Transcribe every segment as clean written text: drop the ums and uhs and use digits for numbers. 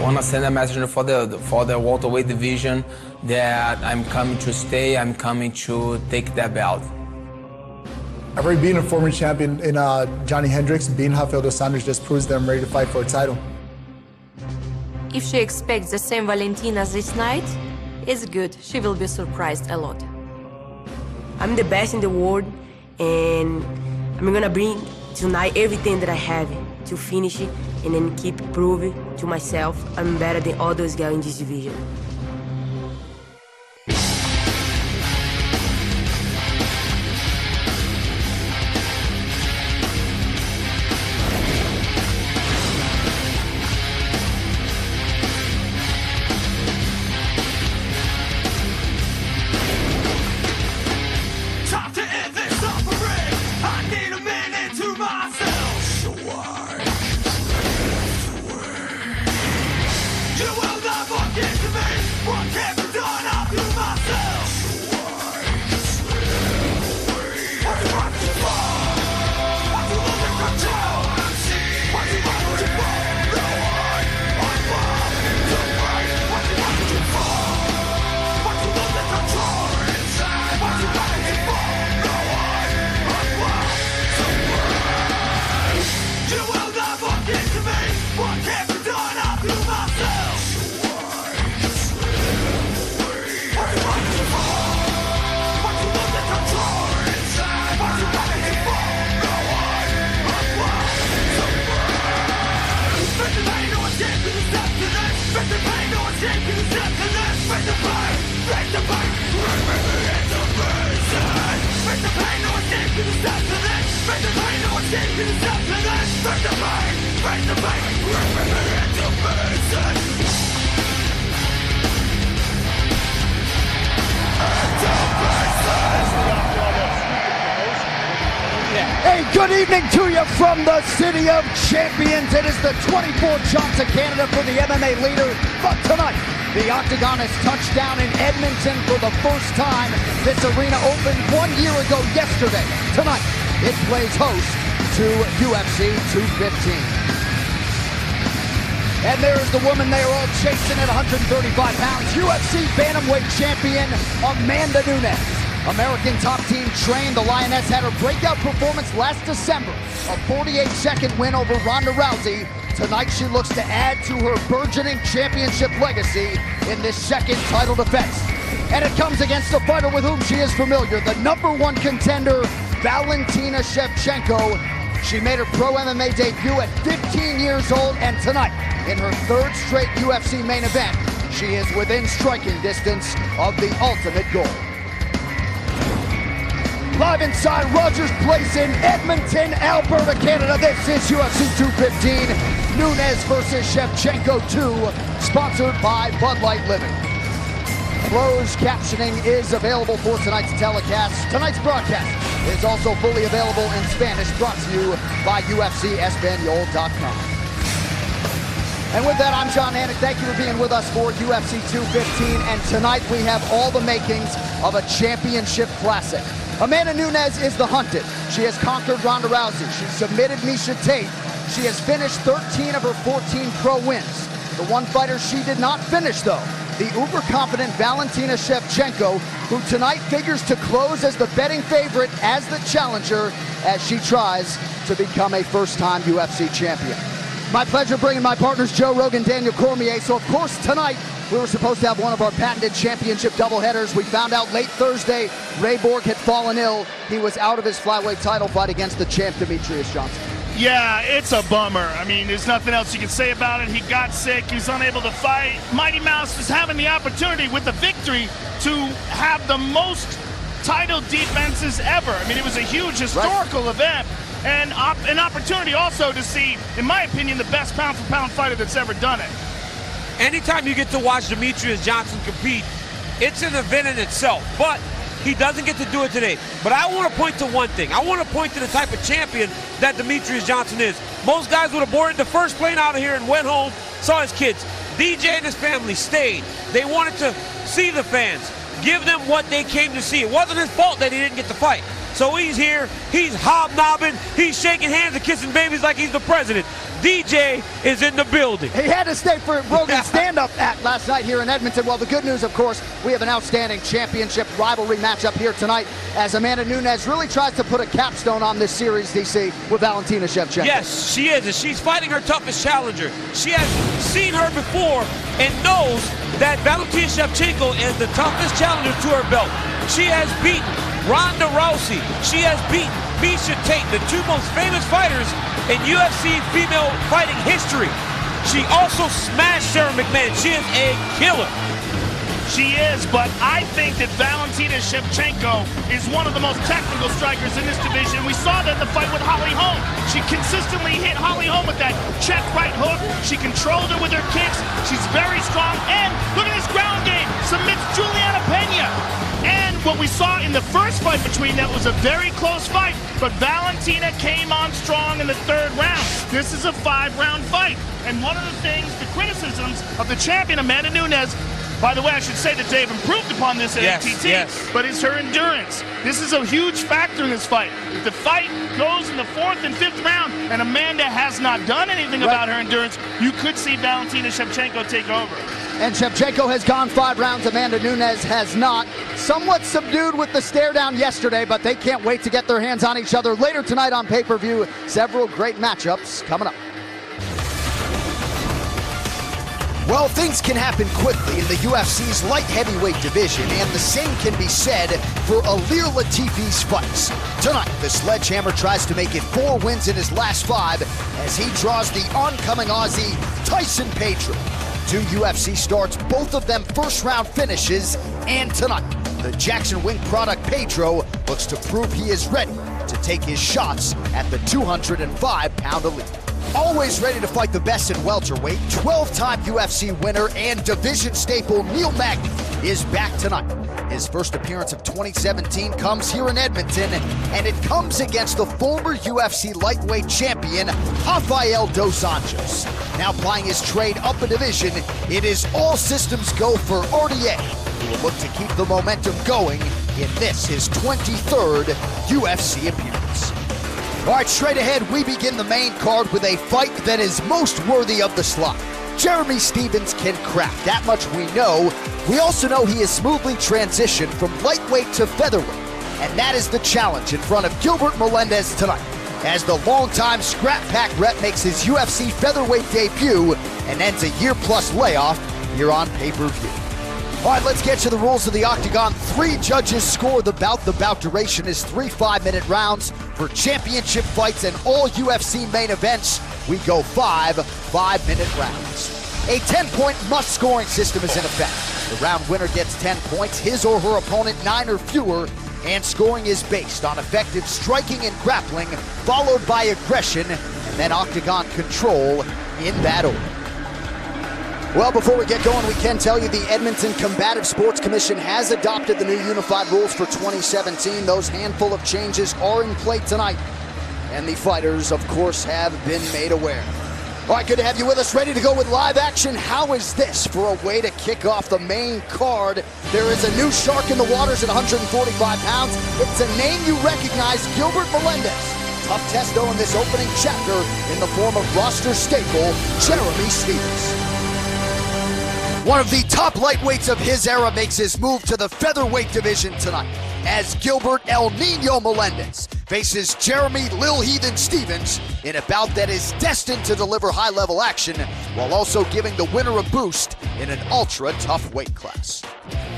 want to send a message for the welterweight division that I'm coming to stay, I'm coming to take that belt. I've already been a former champion in Johnny Hendricks. Being Rafael dos Anjos just proves that I'm ready to fight for a title. If she expects the same Valentina as this night, it's good. She will be surprised a lot. I'm the best in the world, and I'm gonna bring tonight everything that I have to finish it and then keep proving to myself I'm better than all those guys in this division. Hey, good evening to you from the City of Champions. It is the 24th Johnson Canada for the MMA leader. But tonight, the Octagon has touched down in Edmonton for the first time. This arena opened 1 year ago yesterday. Tonight, it plays host to UFC 215. And there's the woman they are all chasing at 135 pounds, UFC Bantamweight champion Amanda Nunes. American top team trained, the Lioness had her breakout performance last December, a 48-second win over Ronda Rousey. Tonight she looks to add to her burgeoning championship legacy in this second title defense. And it comes against a fighter with whom she is familiar, the #1 contender, Valentina Shevchenko. She made her pro MMA debut at 15 years old, and tonight, in her third straight UFC main event, she is within striking distance of the ultimate goal. Live inside Rogers Place in Edmonton, Alberta, Canada, this is UFC 215, Nunes versus Shevchenko 2, sponsored by Bud Light Living. Closed captioning is available for tonight's telecast. Tonight's broadcast is also fully available in Spanish, brought to you by UFCEspanol.com. And with that, I'm John Anik. Thank you for being with us for UFC 215. And tonight we have all the makings of a championship classic. Amanda Nunes is the hunted. She has conquered Ronda Rousey. She submitted Miesha Tate. She has finished 13 of her 14 pro wins. The one fighter she did not finish, though, the uber-confident Valentina Shevchenko, who tonight figures to close as the betting favorite as the challenger as she tries to become a first-time UFC champion. My pleasure bringing my partners Joe Rogan, Daniel Cormier. So, of course, tonight we were supposed to have one of our patented championship doubleheaders. We found out late Thursday Ray Borg had fallen ill. He was out of his flyweight title fight against the champ Demetrius Johnson. Yeah, it's a bummer. I mean, there's nothing else you can say about it. He got sick. He was unable to fight. Mighty Mouse is having the opportunity with the victory to have the most title defenses ever. I mean, it was a huge historical event. And an opportunity also to see, in my opinion, the best pound-for-pound fighter that's ever done it. Anytime you get to watch Demetrius Johnson compete, it's an event in itself, but he doesn't get to do it today. But I want to point to one thing. I want to point to the type of champion that Demetrius Johnson is. Most guys would have boarded the first plane out of here and went home, saw his kids. DJ and his family stayed. They wanted to see the fans, give them what they came to see. It wasn't his fault that he didn't get to fight. So he's here, he's hobnobbing, he's shaking hands and kissing babies like he's the president. DJ is in the building. He had to stay for Rogan's stand-up act last night here in Edmonton. Well, the good news, of course, we have an outstanding championship rivalry matchup here tonight as Amanda Nunes really tries to put a capstone on this series, DC, with Valentina Shevchenko. Yes, she is, and she's fighting her toughest challenger. She has seen her before and knows that Valentina Shevchenko is the toughest challenger to her belt. She has beaten Ronda Rousey. She has beaten Miesha Tate, the two most famous fighters in UFC female fighting history. She also smashed Sarah McMahon. She is a killer. She is, but I think that Valentina Shevchenko is one of the most technical strikers in this division. We saw that in the fight with Holly Holm. She consistently hit Holly Holm with that check right hook. She controlled her with her kicks. She's very strong, and look at this ground game. Submits Juliana Pena. And what we saw in the first fight between them was a very close fight, but Valentina came on strong in the third round. This is a 5-round fight. And one of the things, the criticisms of the champion, Amanda Nunes, by the way, I should say that they've improved upon this at ATT, but it's her endurance. This is a huge factor in this fight. If the fight goes in the 4th and 5th round and Amanda has not done anything about her endurance, you could see Valentina Shevchenko take over. And Shevchenko has gone 5 rounds. Amanda Nunes has not. Somewhat subdued with the stare down yesterday, but they can't wait to get their hands on each other later tonight on pay-per-view. Several great matchups coming up. Well, things can happen quickly in the UFC's light heavyweight division, and the same can be said for Ilir Latifi's fights. Tonight, the Sledgehammer tries to make it 4 wins in his last 5 as he draws the oncoming Aussie Tyson Pedro. 2 UFC starts, both of them first-round finishes, and tonight, the Jackson Wink product Pedro looks to prove he is ready to take his shots at the 205-pound elite. Always ready to fight the best in welterweight, 12-time UFC winner and division staple Neil Magny is back tonight. His first appearance of 2017 comes here in Edmonton, and it comes against the former UFC lightweight champion, Rafael dos Anjos. Now plying his trade up a division, it is all systems go for RDA, who will look to keep the momentum going in this, his 23rd UFC appearance. All right, straight ahead, we begin the main card with a fight that is most worthy of the slot. Jeremy Stephens can crack, that much we know. We also know he has smoothly transitioned from lightweight to featherweight, and that is the challenge in front of Gilbert Melendez tonight, as the longtime Scrap Pack rep makes his UFC featherweight debut and ends a year-plus layoff here on pay-per-view. All right, let's get to the rules of the Octagon. 3 judges score the bout. The bout duration is 3 5-minute rounds. For championship fights and all UFC main events, we go 5 5-minute rounds. A 10-point must-scoring system is in effect. The round winner gets 10 points, his or her opponent 9 or fewer, and scoring is based on effective striking and grappling, followed by aggression, and then Octagon control in that order. Well, before we get going, we can tell you the Edmonton Combative Sports Commission has adopted the new unified rules for 2017. Those handful of changes are in play tonight, and the fighters, of course, have been made aware. All right, good to have you with us, ready to go with live action. How is this for a way to kick off the main card? There is a new shark in the waters at 145 pounds. It's a name you recognize, Gilbert Melendez. Tough test, though, in this opening chapter in the form of roster staple, Jeremy Stephens. One of the top lightweights of his era makes his move to the featherweight division tonight, as Gilbert El Nino Melendez faces Jeremy Lil Heathen Stephens in a bout that is destined to deliver high-level action while also giving the winner a boost in an ultra-tough weight class.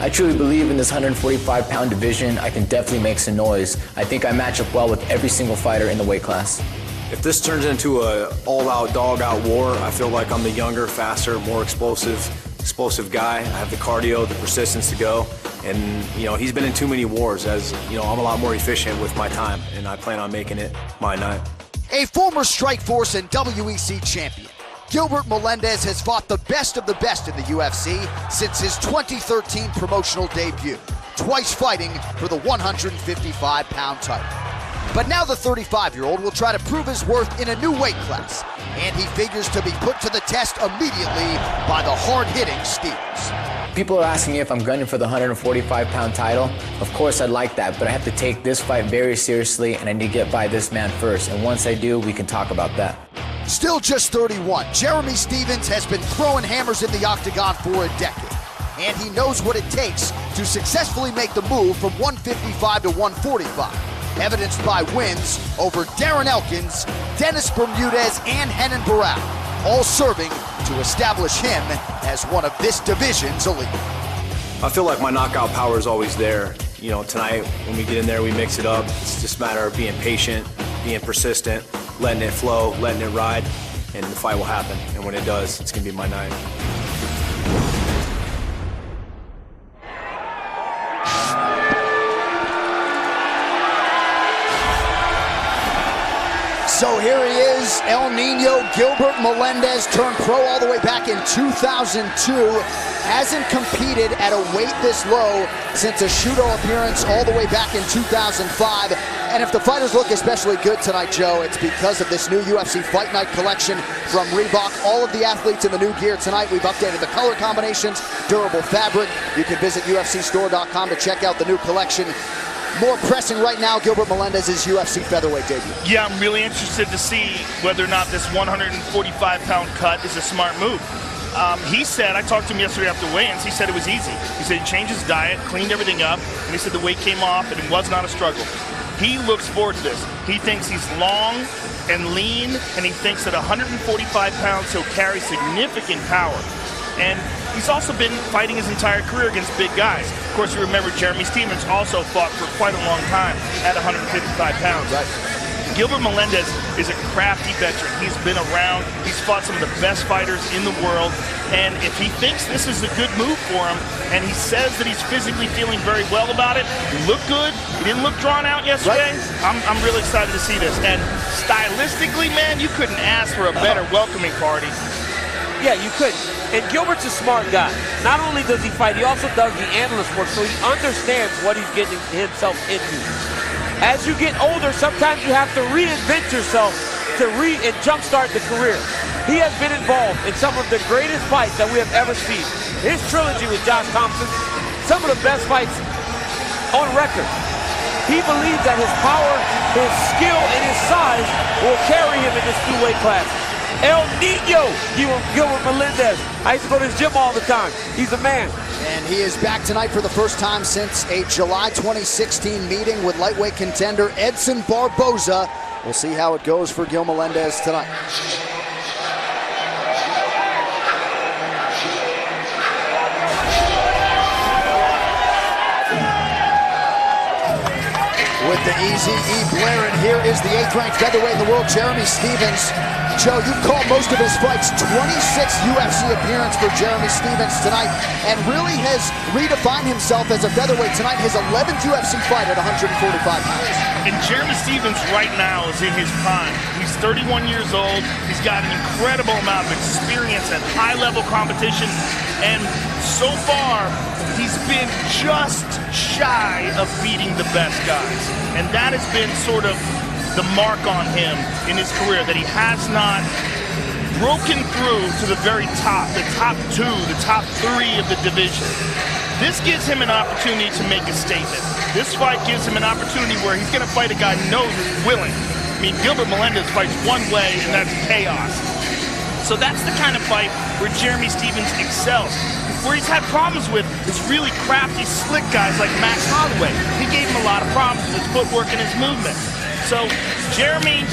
I truly believe in this 145-pound division. I can definitely make some noise. I think I match up well with every single fighter in the weight class. If this turns into an all-out, dog-out war, I feel like I'm the younger, faster, more explosive guy. I have the cardio, the persistence to go, and he's been in too many wars. As I'm a lot more efficient with my time, and I plan on making it my night. A former Strikeforce and WEC champion, Gilbert Melendez has fought the best of the best in the UFC since his 2013 promotional debut, twice fighting for the 155-pound title. But now the 35-year-old will try to prove his worth in a new weight class, and he figures to be put to the test immediately by the hard-hitting Stephens. People are asking me if I'm gunning for the 145-pound title. Of course I'd like that, but I have to take this fight very seriously, and I need to get by this man first. And once I do, we can talk about that. Still just 31, Jeremy Stephens has been throwing hammers in the octagon for a decade. And he knows what it takes to successfully make the move from 155 to 145, evidenced by wins over Darren Elkins, Dennis Bermudez, and Renan Barão, all serving to establish him as one of this division's elite. I feel like my knockout power is always there. You know, tonight when we get in there, we mix it up. It's just a matter of being patient, being persistent, letting it flow, letting it ride, and the fight will happen. And when it does, it's gonna be my night. So here he is, El Nino Gilbert Melendez, turned pro all the way back in 2002. Hasn't competed at a weight this low since a Shooto appearance all the way back in 2005. And if the fighters look especially good tonight, Joe, it's because of this new UFC Fight Night collection from Reebok. All of the athletes in the new gear tonight. We've updated the color combinations, durable fabric. You can visit UFCstore.com to check out the new collection. More pressing right now, Gilbert Melendez's UFC featherweight debut. Yeah, I'm really interested to see whether or not this 145-pound cut is a smart move. He said, I talked to him yesterday after weigh-ins, he said it was easy. He said he changed his diet, cleaned everything up, and he said the weight came off and it was not a struggle. He looks forward to this. He thinks he's long and lean, and he thinks at 145 pounds he'll carry significant power. And he's also been fighting his entire career against big guys. Of course, you remember Jeremy Stephens also fought for quite a long time at 155 pounds. Right. Gilbert Melendez is a crafty veteran. He's been around. He's fought some of the best fighters in the world. And if he thinks this is a good move for him, and he says that he's physically feeling very well about it, he looked good. He didn't look drawn out yesterday. Right. I'm really excited to see this. And stylistically, man, you couldn't ask for a better welcoming party. Yeah, you couldn't. And Gilbert's a smart guy. Not only does he fight, he also does the analyst work, so he understands what he's getting himself into. As you get older, sometimes you have to reinvent yourself to and jumpstart the career. He has been involved in some of the greatest fights that we have ever seen. His trilogy with Josh Thompson, some of the best fights on record. He believes that his power, his skill, and his size will carry him in this two-weight class. El Nino Gilbert Melendez. I used to go to his gym all the time. He's a man. And he is back tonight for the first time since a July 2016 meeting with lightweight contender Edson Barboza. We'll see how it goes for Gil Melendez tonight. With the easy E blaring, here is the 8th ranked featherweight in the world, Jeremy Stephens. Joe, you've called most of his fights. 26 UFC appearance for Jeremy Stephens tonight, and really has redefined himself as a featherweight tonight. His 11th UFC fight at 145 pounds. And Jeremy Stephens right now is in his prime. He's 31 years old. He's got an incredible amount of experience at high-level competition, and so far, he's been just shy of beating the best guys. And that has been sort of the mark on him in his career, that he has not broken through to the very top, the top 2, the top 3 of the division. This gives him an opportunity to make a statement. This fight gives him an opportunity where he's going to fight a guy who knows is willing. I mean, Gilbert Melendez fights one way, and that's chaos. So that's the kind of fight where Jeremy Stephens excels. Where he's had problems with is really crafty, slick guys like Max Holloway. He gave him a lot of problems with his footwork and his movement. So Jeremy,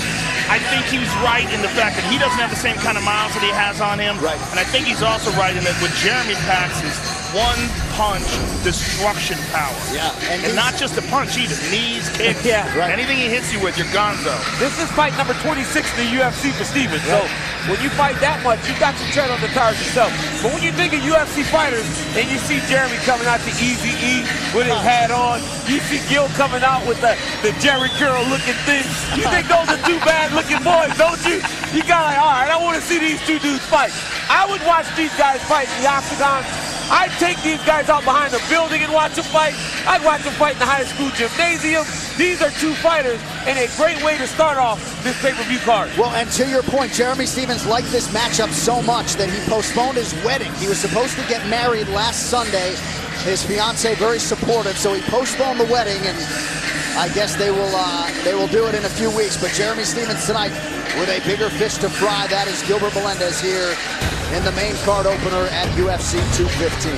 I think he was right in the fact that he doesn't have the same kind of miles that he has on him. Right. And I think he's also right in that what Jeremy packs is one-punch destruction power. Yeah. And not just a punch either. Knees, kicks, anything he hits you with, you're gonzo. This is fight number 26 in the UFC for Stephens. So when you fight that much, you got to tread on the tires yourself. But when you think of UFC fighters and you see Jeremy coming out the Easy E with his hat on, you see Gil coming out with the Jerry Curl looking thing, you think those are two bad looking boys, don't you? You got like, all right, I want to see these two dudes fight. I would watch these guys fight in the octagon. I'd take these guys out behind the building and watch them fight. I'd watch them fight in the high school gymnasium. These are two fighters and a great way to start off this pay-per-view card. Well, and to your point, Jeremy Stephens liked this matchup so much that he postponed his wedding. He was supposed to get married last Sunday. His fiance very supportive, so he postponed the wedding, and I guess they will do it in a few weeks. But Jeremy Stephens tonight with a bigger fish to fry. That is Gilbert Melendez here in the main card opener at UFC 215.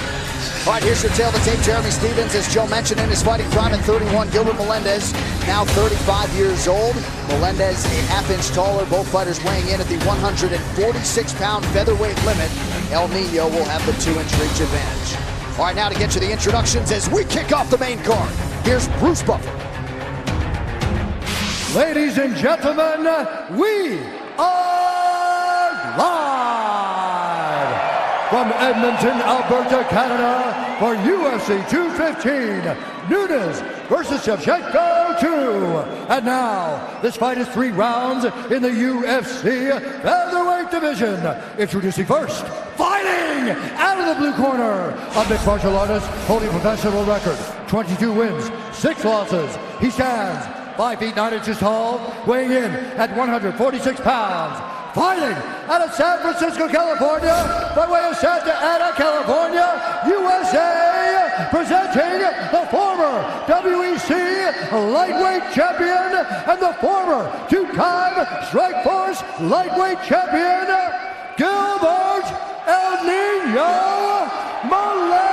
All right, here's your tail of the tape. Jeremy Stephens, as Joe mentioned, in his fighting prime at 31. Gilbert Melendez, now 35 years old. Melendez, a half-inch taller. Both fighters weighing in at the 146-pound featherweight limit. El Nino will have the 2-inch reach advantage. All right, now to get you the introductions as we kick off the main card. Here's Bruce Buffer. Ladies and gentlemen, we are live from Edmonton, Alberta, Canada for UFC 215, Nunes versus Shevchenko 2. And now, this fight is 3 rounds in the UFC featherweight division. Introducing first, fighting out of the blue corner, a mixed martial artist holding a professional record, 22 wins, 6 losses. He stands 5 feet 9 inches tall, weighing in at 146 pounds. Fighting out of San Francisco, California, by way of Santa Ana, California, USA, presenting the former WEC lightweight champion and the former 2-time Strikeforce lightweight champion, Gilbert El Nino Melendez.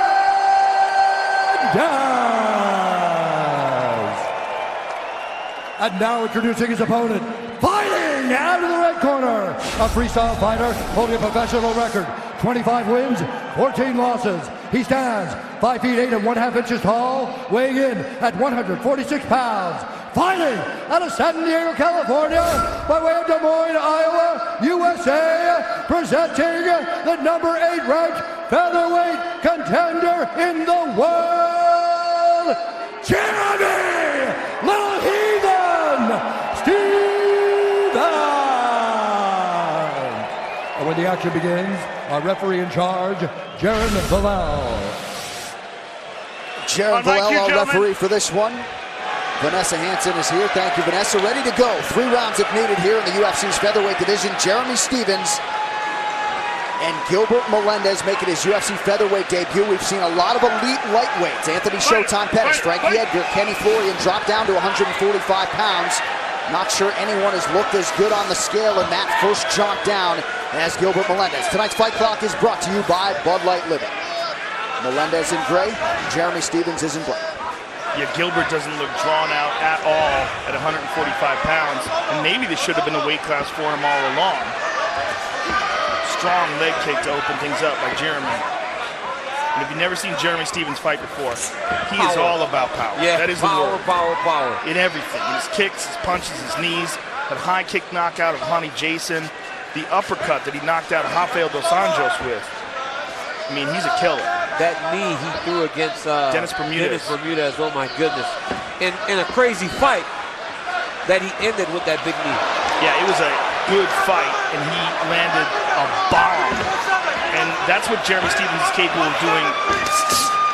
And now introducing his opponent, fighting out of the red corner, a freestyle fighter holding a professional record, 25 wins, 14 losses. He stands 5 feet 8 and 1/2 inches tall, weighing in at 146 pounds. Fighting out of San Diego, California, by way of Des Moines, Iowa, USA, presenting the number 8 ranked featherweight contender in the world, Jeremy Little Heathen Stephens. And when the action begins, our referee in charge, Jaron Valel. Jaron Valel, our referee for this one. Vanessa Hansen is here. Thank you, Vanessa. Ready to go. 3 rounds if needed here in the UFC's featherweight division. Jeremy Stephens and Gilbert Melendez making his UFC featherweight debut. We've seen a lot of elite lightweights. Anthony Showtime Pettis, Frankie Edgar, Kenny Florian dropped down to 145 pounds. Not sure anyone has looked as good on the scale in that first jaunt down as Gilbert Melendez. Tonight's fight clock is brought to you by Bud Light Living. Melendez in gray, Jeremy Stephens is in black. Yeah, Gilbert doesn't look drawn out at all at 145 pounds, and maybe this should have been the weight class for him all along. Strong leg kick to open things up by Jeremy. And if you've never seen Jeremy Stephens fight before, he is all about power. Yeah, that is power, the word. power. In everything. In his kicks, his punches, his knees. That high kick knockout of Honey Jason. The uppercut that he knocked out Rafael dos Anjos with. I mean, he's a killer. That knee he threw against Dennis Bermudez. Oh my goodness. In a crazy fight that he ended with that big knee. Yeah, it was a good fight, and he landed a bomb. And that's what Jeremy Stephens is capable of doing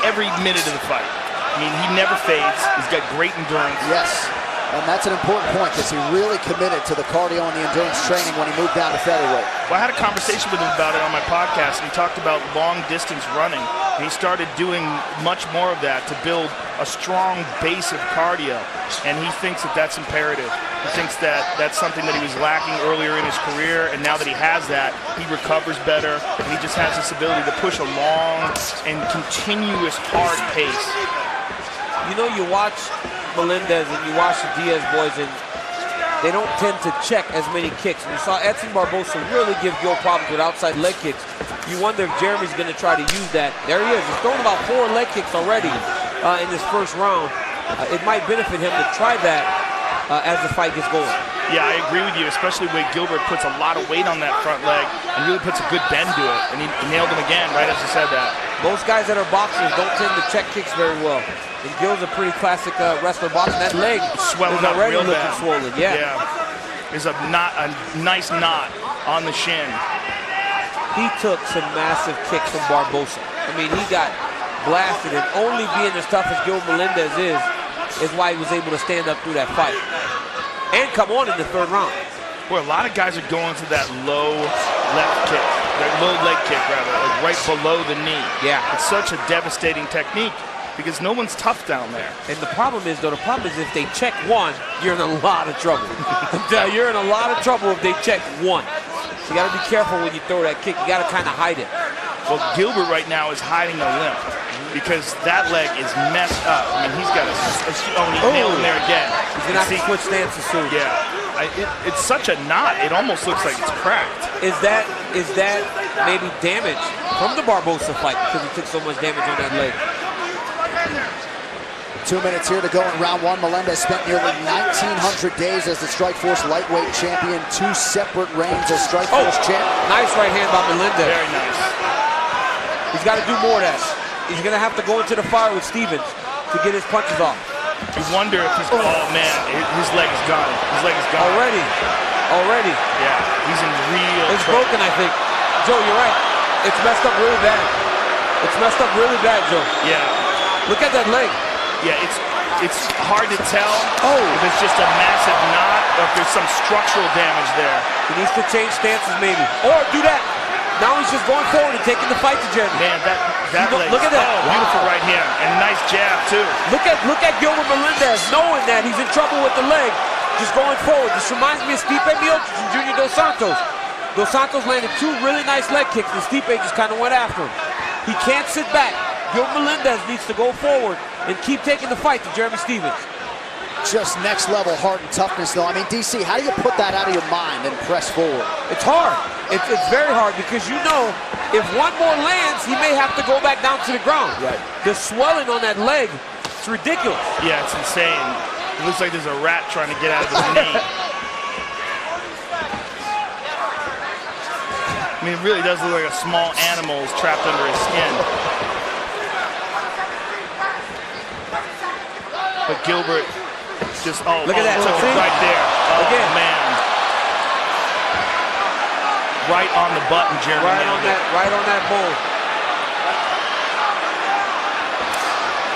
every minute of the fight. I mean, he never fades. He's got great endurance. Yes, and that's an important point because he really committed to the cardio and the endurance training when he moved down to featherweight. Well, I had a conversation with him about it on my podcast, and he talked about long-distance running. And he started doing much more of that to build a strong base of cardio, and he thinks that that's imperative. He thinks that that's something that he was lacking earlier in his career, and now that he has that, he recovers better, and he just has this ability to push a long and continuous hard pace. You know, you watch Melendez and you watch the Diaz boys, and they don't tend to check as many kicks. And you saw Edson Barbosa really give Gil problems with outside leg kicks. You wonder if Jeremy's going to try to use that. There he is. He's thrown about 4 leg kicks already in this first round. It might benefit him to try that as the fight gets going. Yeah, I agree with you, especially when Gilbert puts a lot of weight on that front leg and really puts a good bend to it. And he nailed him again, right as you said that. Most guys that are boxers don't tend to check kicks very well. And Gil's a pretty classic wrestler boxer. That leg swelling is already real looking bad. swollen. Yeah. There's a nice knot on the shin. He took some massive kicks from Barbosa. I mean, he got blasted, and only being as tough as Gil Melendez is why he was able to stand up through that fight and come on in the 3rd round. Boy, a lot of guys are going to that low left kick, that low leg kick rather, like right below the knee. Yeah. It's such a devastating technique. because no one's tough down there. And the problem is, though, if they check one, you're in a lot of trouble. You're in a lot of trouble if they check one. So you got to be careful when you throw that kick. You got to kind of hide it. Well, Gilbert right now is hiding a limp because that leg is messed up. I mean, he's got he's nailed him there again. He's going to have to switch stances soon. Yeah. It's such a knot, it almost looks like it's cracked. Is that maybe damage from the Barbosa fight because he took so much damage on that leg? 2 minutes here to go in round one. Melendez spent nearly 1,900 days as the Strikeforce lightweight champion, 2 separate reigns as Strikeforce champ. Nice right hand by Melendez. Very nice. He's got to do more of that. He's going to have to go into the fire with Stevens to get his punches off. You wonder if he's, oh man, his leg is gone. His leg is gone. Already. Yeah, he's in real It's trouble. broken, I think. Joe, you're right. It's messed up really bad. It's messed up really bad, Joe. Yeah. Look at that leg. Yeah, it's hard to tell if it's just a massive knot or if there's some structural damage there. He needs to change stances maybe. Or do that. Now he's just going forward and taking the fight to Jeremy. Man, that leg. Look at that. Oh, beautiful right hand. And nice jab, too. Look at Gilbert Melendez knowing that he's in trouble with the leg, just going forward. This reminds me of Stipe Miocic and Junior Dos Santos. Dos Santos landed 2 really nice leg kicks, and Stipe just kind of went after him. He can't sit back. Gilbert Melendez needs to go forward and keep taking the fight to Jeremy Stevens. Just next level heart and toughness, though. I mean, DC, how do you put that out of your mind and press forward? It's hard. It's very hard because you know if one more lands, he may have to go back down to the ground. Right. The swelling on that leg, it's ridiculous. Yeah, it's insane. It looks like there's a rat trying to get out of his knee. I mean, it really does look like a small animal is trapped under his skin. But Gilbert just, look at that. Took it right there. Oh, again. Man. Right on the button, Jeremy. Right on that bull.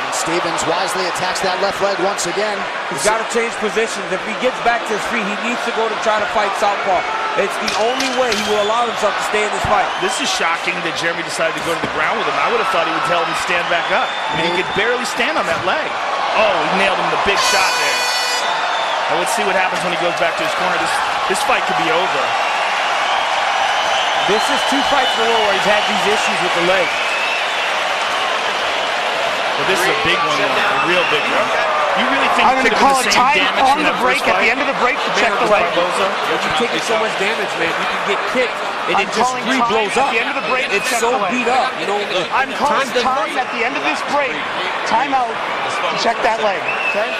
And Stevens wisely attacks that left leg once again. He's got to change positions. If he gets back to his feet, he needs to go to try to fight southpaw. It's the only way he will allow himself to stay in this fight. This is shocking that Jeremy decided to go to the ground with him. I would have thought he would tell him to stand back up. I mean, he could barely stand on that leg. Oh, he nailed him with a big shot there. Now let's see what happens when he goes back to his corner. This fight could be over. This is 2 fights in a row where he's had these issues with the leg. But this is a big one, a real big one. You really think I'm going to call a time on the break at the end of the break to check the leg. You're taking so much damage, man. You can get kicked and it just blows up. At the end of the break, it's so beat up. You know, I'm calling time at the end of this break. Time out to check that leg. Okay?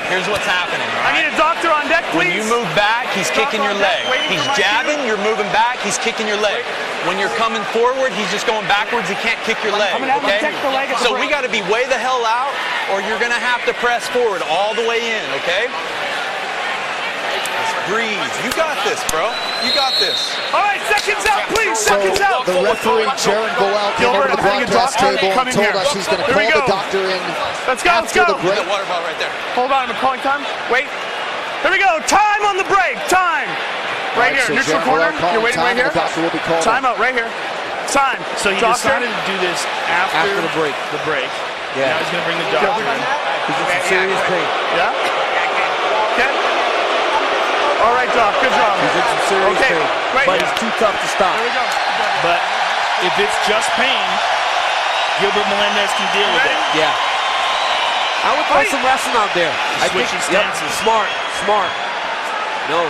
Here's what's happening. I need a doctor on deck, please. When you move back, he's kicking your leg. He's jabbing, you're moving back, he's kicking your leg. When you're coming forward, he's just going backwards, he can't kick your leg. I'm gonna have to check the leg at the So break. we got to be way the hell out, or you're going to have to press forward all the way in, okay? Just breathe. You got this, bro. You got this. All right, seconds out, please. Seconds out. The referee, Jaron Goel, came over to the broadcast table and told us he's going to call the doctor in after the break. The water bottle right there. Hold on, I'm calling time. Wait. Here we go. Time on the break. Time. Right here, so neutral Jaron corner. Goel You're waiting right here. The doctor will be called time out right here. Time. So he decided to do this after the break. Yeah. Now he's going to bring the doctor in. He's in some serious pain. Yeah? Okay. All right, Doc. Good job. He's in some serious pain. Right but here. he's too tough to stop. There we go. But if it's just pain, Gilbert Melendez can deal with it. Yeah. I would throw some wrestling out there. Switching stances. Smart. No.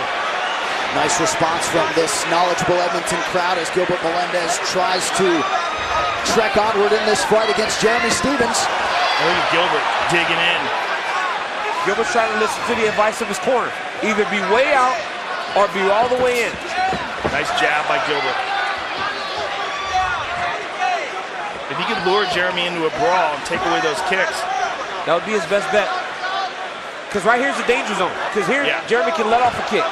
Nice response from this knowledgeable Edmonton crowd as Gilbert Melendez tries to trek onward in this fight against Jeremy Stevens. Look at Gilbert digging in. Gilbert's trying to listen to the advice of his corner. Either be way out or be all the way in. Nice jab by Gilbert. If he could lure Jeremy into a brawl and take away those kicks, that would be his best bet. Because right here's the danger zone. Because here, Jeremy can let off a kick.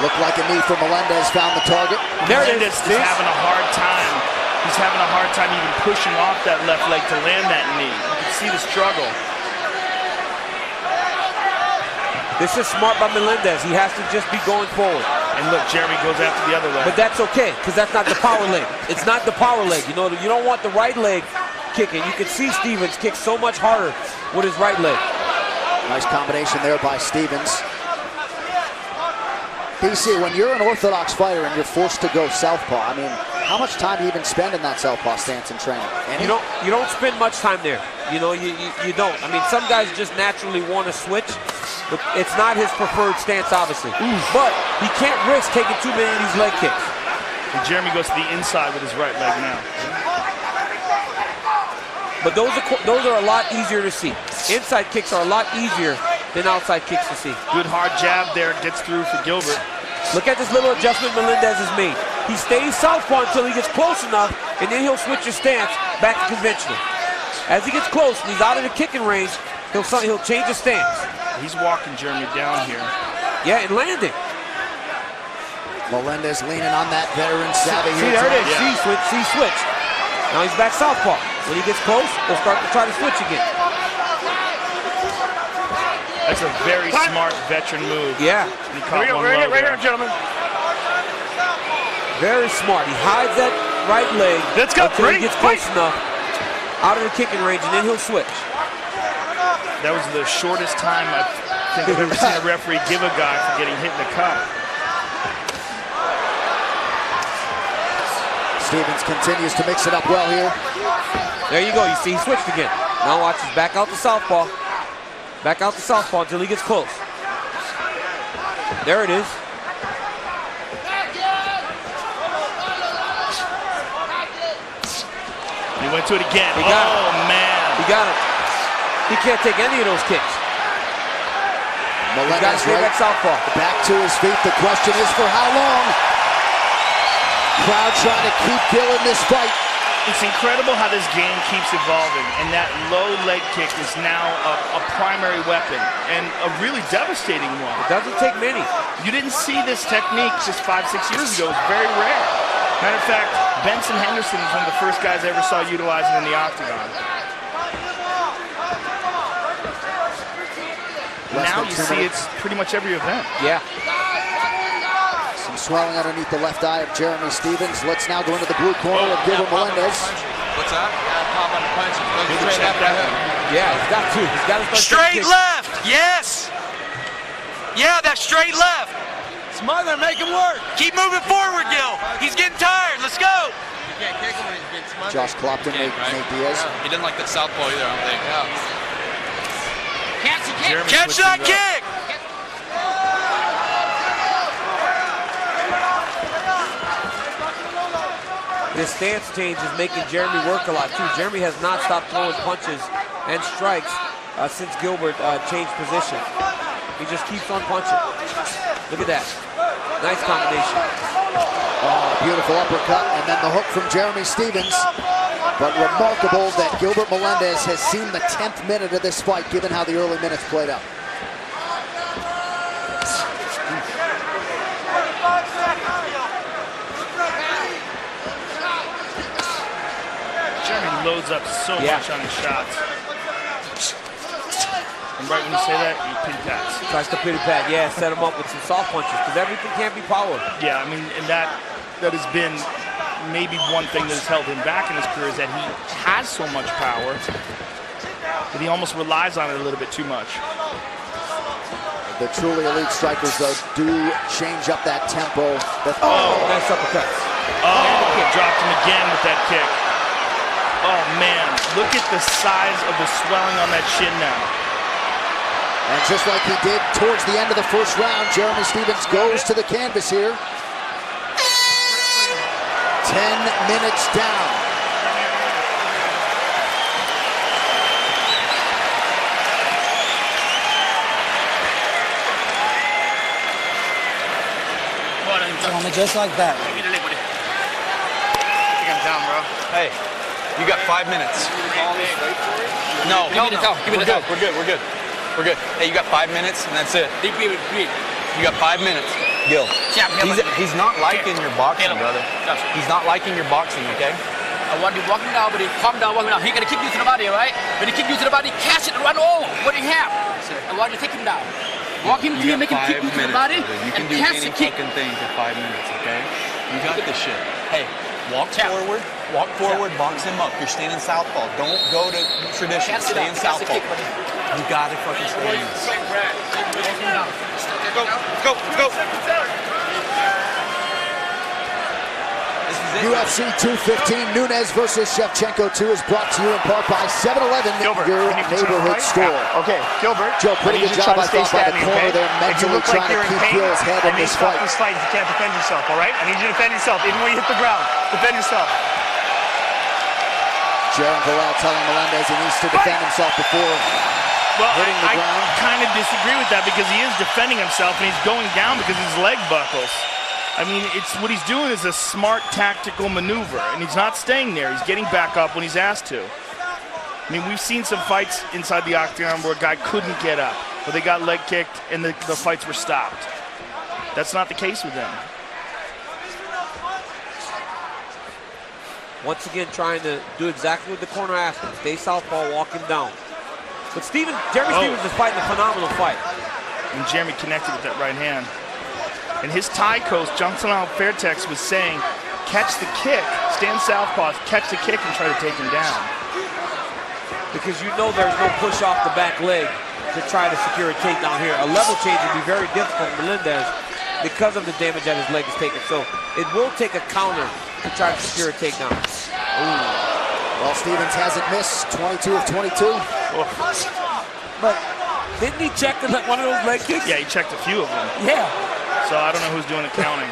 Looked like a knee from Melendez found the target. Melendez is having a hard time. He's having a hard time even pushing off that left leg to land that knee. You can see the struggle. This is smart by Melendez. He has to just be going forward. And look, Jeremy goes after the other leg. But that's okay, because that's not the power leg. It's not the power leg. You know, you don't want the right leg kicking. You can see Stevens kick so much harder with his right leg. Nice combination there by Stevens. PC, when you're an orthodox fighter and you're forced to go southpaw, I mean, how much time do you even spend in that southpaw stance in training? You don't spend much time there. You know, you don't. I mean, some guys just naturally want to switch, but it's not his preferred stance, obviously. But he can't risk taking too many of these leg kicks. And Jeremy goes to the inside with his right leg now. But those are a lot easier to see. Inside kicks are a lot easier than outside kicks to see. Good hard jab there, gets through for Gilbert. Look at this little adjustment Melendez has made. He stays southpaw until he gets close enough, and then he'll switch his stance back to conventional. As he gets close and he's out of the kicking range, he'll change his stance. He's walking Jeremy down here. Yeah, and landing. Melendez leaning on that veteran savvy See, here. there it is. Yeah. See, switch. Now he's back southpaw. When he gets close, he'll start to try to switch again. That's a very smart veteran move. Yeah. Right here, gentlemen. Very smart. He hides that right leg until he gets close enough out of the kicking range, and then he'll switch. That was the shortest time I think I've ever seen a referee give a guy for getting hit in the cup. Stevens continues to mix it up well here. There you go. You see, he switched again. Now watch, he's back out to southpaw. Back out to southpaw until he gets close. There it is. He went to it again. He got it. Man. He got it. He can't take any of those kicks. Melendez back southpaw. Back to his feet. The question is for how long? Crowd trying to keep Gill in this fight. It's incredible how this game keeps evolving, and that low leg kick is now a primary weapon, and a really devastating one. It doesn't take many. You didn't see this technique just 5-6 years ago. It's very rare. Matter of fact, Benson Henderson was one of the first guys I ever saw utilize it in the octagon. Now you see it's pretty much every event. Yeah. Some swelling underneath the left eye of Jeremy Stevens. Let's now go into the blue corner of Gilbert Melendez. What's that? Pop on the punches. Yeah, he's got to. He's got to start straight left. Yes. Yeah, that's straight left. Smother, make him work. Keep moving forward, Gil. He's getting tired. Let's go. You can't kick him when he's getting smothered. Josh Clopton, Nate Diaz. He didn't like that southpaw either, I don't think. Catch that kick. This stance change is making Jeremy work a lot too. Jeremy has not stopped throwing punches and strikes since Gilbert changed position. He just keeps on punching. Look at that. Nice combination. Oh, beautiful uppercut, and then the hook from Jeremy Stevens. But remarkable that Gilbert Melendez has seen the 10th minute of this fight, given how the early minutes played out. Jeremy loads up so much on his shots. And right when you say that, he pity pats. Tries to pity pat, yeah, set him up with some soft punches, because everything can't be power. Yeah, I mean, and that has been maybe one thing that has held him back in his career, is that he has so much power that he almost relies on it a little bit too much. The truly elite strikers, though, do change up that tempo. Nice uppercut. Oh, dropped him again with that kick. Oh, man, look at the size of the swelling on that shin now. And just like he did towards the end of the first round, Jeremy Stevens goes to the canvas here. 10 minutes down. Tell me just like that. Give me the leg with it. I think I'm down, bro. Hey, you got 5 minutes. No, Give me the towel. Give me the towel. We're good. We're good. Hey, you got 5 minutes, and that's it. You got 5 minutes. Gil, he's not liking your boxing, brother. He's not liking your boxing, okay? I want you walking down, but calm down, walking down. He gonna kick you to the body, right? When he kick you to the body, catch it, run over. What do you have? I want you to take him down. Walk him clean, make him kick him to the body, You can and do catch any the kick. fucking thing for 5 minutes, okay? You got this shit. Hey, walk forward, box him up. You're staying in southpaw. Don't go to tradition. Stay in southpaw. You gotta fucking stay in this. Go. UFC 215, Nunes versus Shevchenko 2 is brought to you in part by 7-Eleven, your neighborhood store. Okay, Gilbert. Joe, pretty good job, I thought, by the corner there, mentally trying to keep Gil's head in this fight. This fight, you can't defend yourself, all right? I need you to defend yourself, even when you hit the ground. Defend yourself. Jaron Valel telling Melendez he needs to defend himself before hitting the ground. I kind of disagree with that because he is defending himself and he's going down because his leg buckles. I mean, what he's doing is a smart tactical maneuver, and he's not staying there. He's getting back up when he's asked to. I mean, we've seen some fights inside the octagon where a guy couldn't get up, where they got leg kicked and the fights were stopped. That's not the case with him. Once again, trying to do exactly what the corner asked him. Stay southpaw, walk him down. But Jeremy Stephens is fighting a phenomenal fight. And Jeremy connected with that right hand. And his Thai coach, Johnson Fairtex, was saying, catch the kick, stand southpaw, catch the kick and try to take him down. Because you know there's no push off the back leg to try to secure a takedown here. A level change would be very difficult for Melendez because of the damage that his leg is taking. So it will take a counter to try to secure a takedown. Ooh. Well, Stephens hasn't missed 22 of 22. But didn't he check one of those leg kicks? Yeah, he checked a few of them. Yeah. So I don't know who's doing the counting.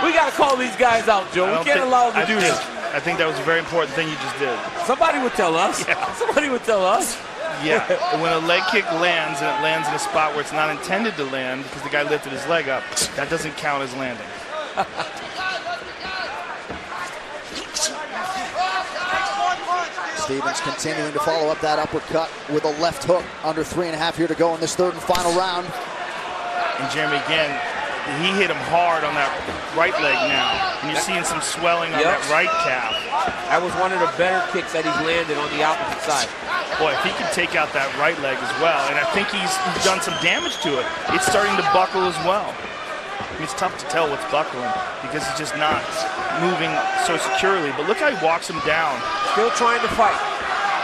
We got to call these guys out, Joe. We can't allow them to do this. I think that was a very important thing you just did. Somebody would tell us. Yeah. Somebody would tell us. Yeah. When a leg kick lands and it lands in a spot where it's not intended to land because the guy lifted his leg up, that doesn't count as landing. Stephens continuing to follow up that uppercut with a left hook. Under 3.5 here to go in this third and final round. And Jeremy, again, he hit him hard on that right leg now. And you're seeing some swelling on that right calf. That was one of the better kicks that he's landed on the opposite side. Boy, if he could take out that right leg as well, and I think he's done some damage to it. It's starting to buckle as well. I mean, it's tough to tell what's buckling because he's just not moving so securely. But look how he walks him down. Still trying to fight.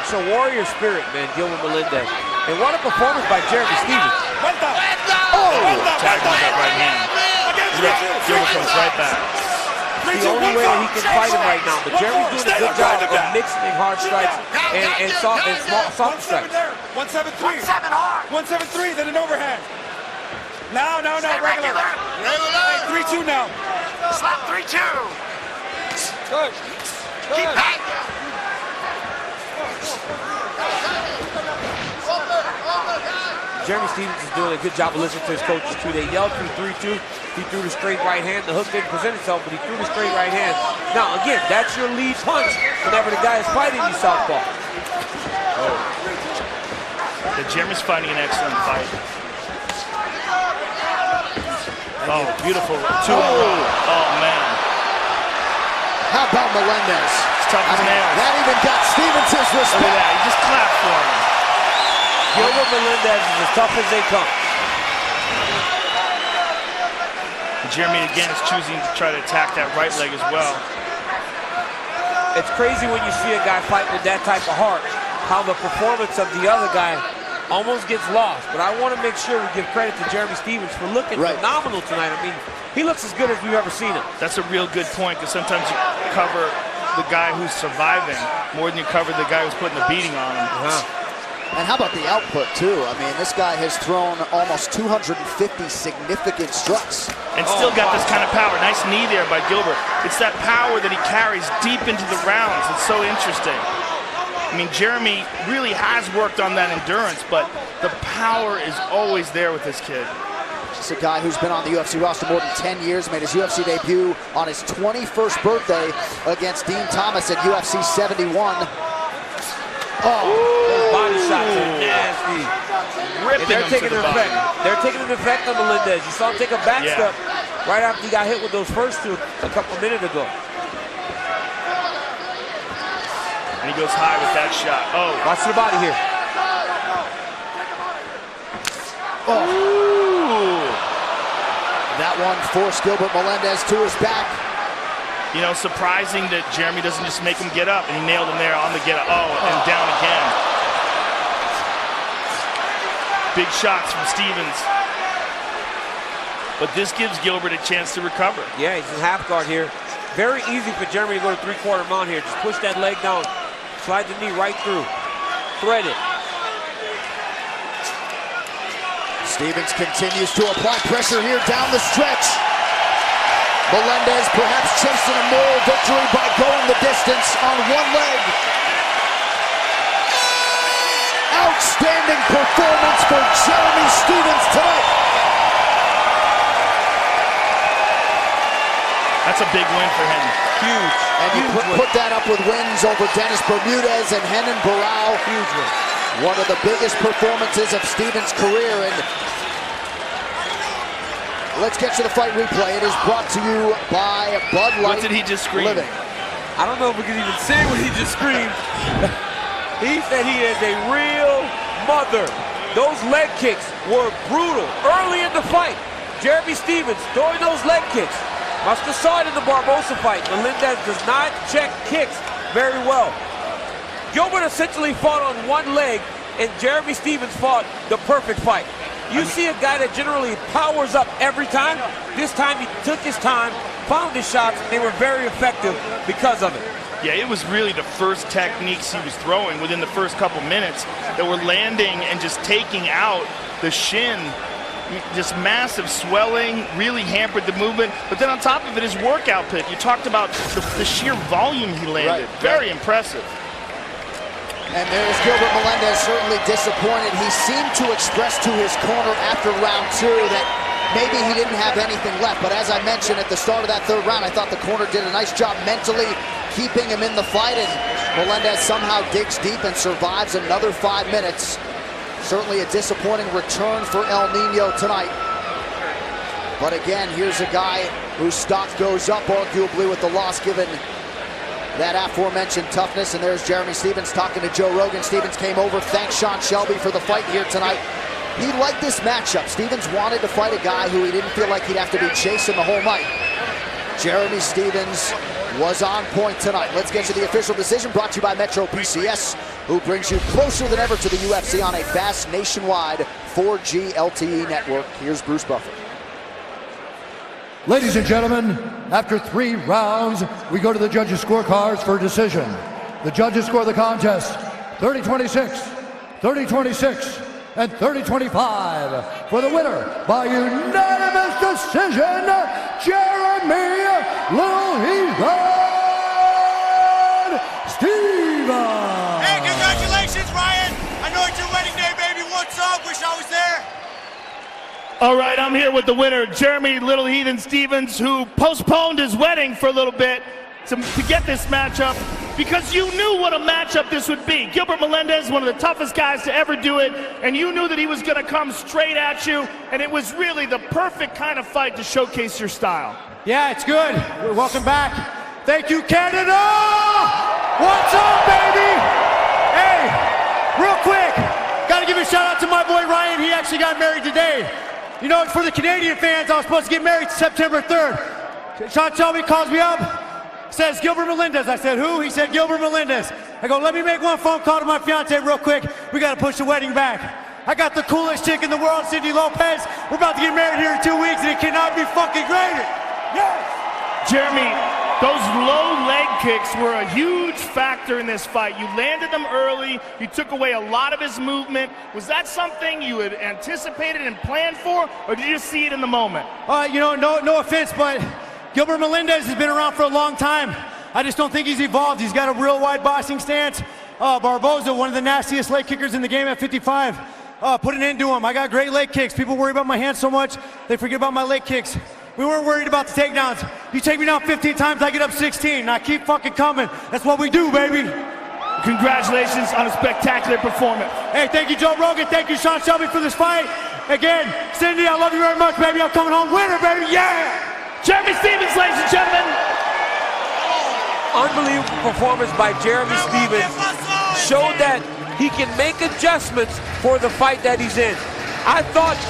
It's a warrior spirit, man, Gilbert Melendez. And what a performance by Jeremy Stephens. Tagged with that right hand. Gilbert comes right back. It's the only way that he can fight him right now. But Jeremy's doing a good job of mixing hard strikes and soft strikes. 173. 173, then an overhand. No, regular. 3-2 now. Slap 3-2. Good. Keep back. Jeremy Stephens is doing a good job of listening to his coaches too. They yelled through 3-2. He threw the straight right hand. The hook didn't present itself, but he threw the straight right hand. Now, again, that's your lead punch whenever the guy is fighting you southpaw. Jeremy's fighting an excellent fight. Oh, beautiful. Two in a row. Oh, man. How about Melendez? It's tough as nails. That even got Stephens his respect. Look at that. He just clapped for him. Gilbert Melendez is as tough as they come. Jeremy, again, is choosing to try to attack that right leg as well. It's crazy when you see a guy fight with that type of heart, how the performance of the other guy almost gets lost. But I want to make sure we give credit to Jeremy Stephens for looking phenomenal tonight. I mean, he looks as good as we've ever seen him. That's a real good point, because sometimes you cover the guy who's surviving more than you cover the guy who's putting the beating on him. And how about the output, too? I mean, this guy has thrown almost 250 significant strikes. And still got this kind of power. Nice knee there by Gilbert. It's that power that he carries deep into the rounds. It's so interesting. I mean, Jeremy really has worked on that endurance, but the power is always there with this kid. It's a guy who's been on the UFC roster more than 10 years, made his UFC debut on his 21st birthday against Dean Thomas at UFC 71. Those body shots are nasty. Ripping they're taking an effect. They're taking an effect on Melendez. You saw him take a back step right after he got hit with those first two a couple minutes ago. And he goes high with that shot. Oh. Watch the body here. Oh. That one forced Gilbert Melendez to his back. You know, surprising that Jeremy doesn't just make him get up, and he nailed him there on the get up. And down again. Big shots from Stevens. But this gives Gilbert a chance to recover. Yeah, he's in half guard here. Very easy for Jeremy to go to three-quarter mount here. Just push that leg down, slide the knee right through, thread it. Stevens continues to apply pressure here down the stretch. Melendez perhaps chasing a moral victory by going the distance on one leg. Outstanding performance for Jeremy Stevens tonight. That's a big win for him. Huge. And you put that up with wins over Dennis Bermudez and Renan Barao. Huge win. One of the biggest performances of Stevens' career. And let's get to the fight replay. It is brought to you by Bud Light. What did he just scream? Living. I don't know if we can even say what he just screamed. He said he is a real mother. Those leg kicks were brutal early in the fight. Jeremy Stevens throwing those leg kicks. Must have saw it in the Barbosa fight. Melendez does not check kicks very well. Gilbert essentially fought on one leg, and Jeremy Stevens fought the perfect fight. You see a guy that generally powers up every time. This time he took his time, found his shots, and they were very effective because of it. Yeah, it was really the first techniques he was throwing within the first couple minutes that were landing and just taking out the shin. Just massive swelling, really hampered the movement. But then on top of it, his workout pick. You talked about the sheer volume he landed. Right. Very impressive. And there's Gilbert Melendez, certainly disappointed. He seemed to express to his corner after round two that maybe he didn't have anything left. But as I mentioned at the start of that third round, I thought the corner did a nice job mentally keeping him in the fight. And Melendez somehow digs deep and survives another 5 minutes. Certainly a disappointing return for El Nino tonight. But again, here's a guy whose stock goes up, arguably, with the loss given that aforementioned toughness. And there's Jeremy Stevens talking to Joe Rogan. Stevens came over, thanked Sean Shelby for the fight here tonight. He liked this matchup. Stevens wanted to fight a guy who he didn't feel like he'd have to be chasing the whole night. Jeremy Stevens was on point tonight. Let's get to the official decision, brought to you by Metro PCS, who brings you closer than ever to the UFC on a fast nationwide 4G LTE network. Here's Bruce Buffer. Ladies and gentlemen, after 3 rounds, we go to the judges' scorecards for a decision. The judges score the contest 30-26, 30-26, and 30-25. For the winner, by unanimous decision, Jeremy Little Heathen Stevens. Hey, congratulations, Ryan. I know it's your wedding day, baby. What's up? Wish I was there. All right, I'm here with the winner, Jeremy Little Heathen Stevens, who postponed his wedding for a little bit to get this matchup because you knew what a matchup this would be. Gilbert Melendez, one of the toughest guys to ever do it, and you knew that he was going to come straight at you, and it was really the perfect kind of fight to showcase your style. Yeah, it's good. Welcome back. Thank you, Canada! What's up, baby? Hey, real quick, gotta give a shout out to my boy Ryan. He actually got married today. You know, for the Canadian fans, I was supposed to get married September 3rd. Sean Shelby calls me up, says Gilbert Melendez. I said, who? He said Gilbert Melendez. I go, let me make one phone call to my fiance real quick. We gotta push the wedding back. I got the coolest chick in the world, Cindy Lopez. We're about to get married here in 2 weeks, and it cannot be fucking greater. Yes! Jeremy, those low leg kicks were a huge factor in this fight. You landed them early. You took away a lot of his movement. Was that something you had anticipated and planned for, or did you just see it in the moment? You know, no offense, but Gilbert Melendez has been around for a long time. I just don't think he's evolved. He's got a real wide boxing stance. Barboza, one of the nastiest leg kickers in the game at 55. Put an end to him. I got great leg kicks. People worry about my hands so much, they forget about my leg kicks. We weren't worried about the takedowns. You take me down 15 times, I get up 16. I keep fucking coming. That's what we do, baby. Congratulations on a spectacular performance. Hey, thank you, Joe Rogan. Thank you, Sean Shelby, for this fight. Again, Cindy, I love you very much, baby. I'm coming home winner, baby. Yeah! Jeremy Stevens, ladies and gentlemen. Unbelievable performance by Jeremy Stevens. Showed that he can make adjustments for the fight that he's in. I thought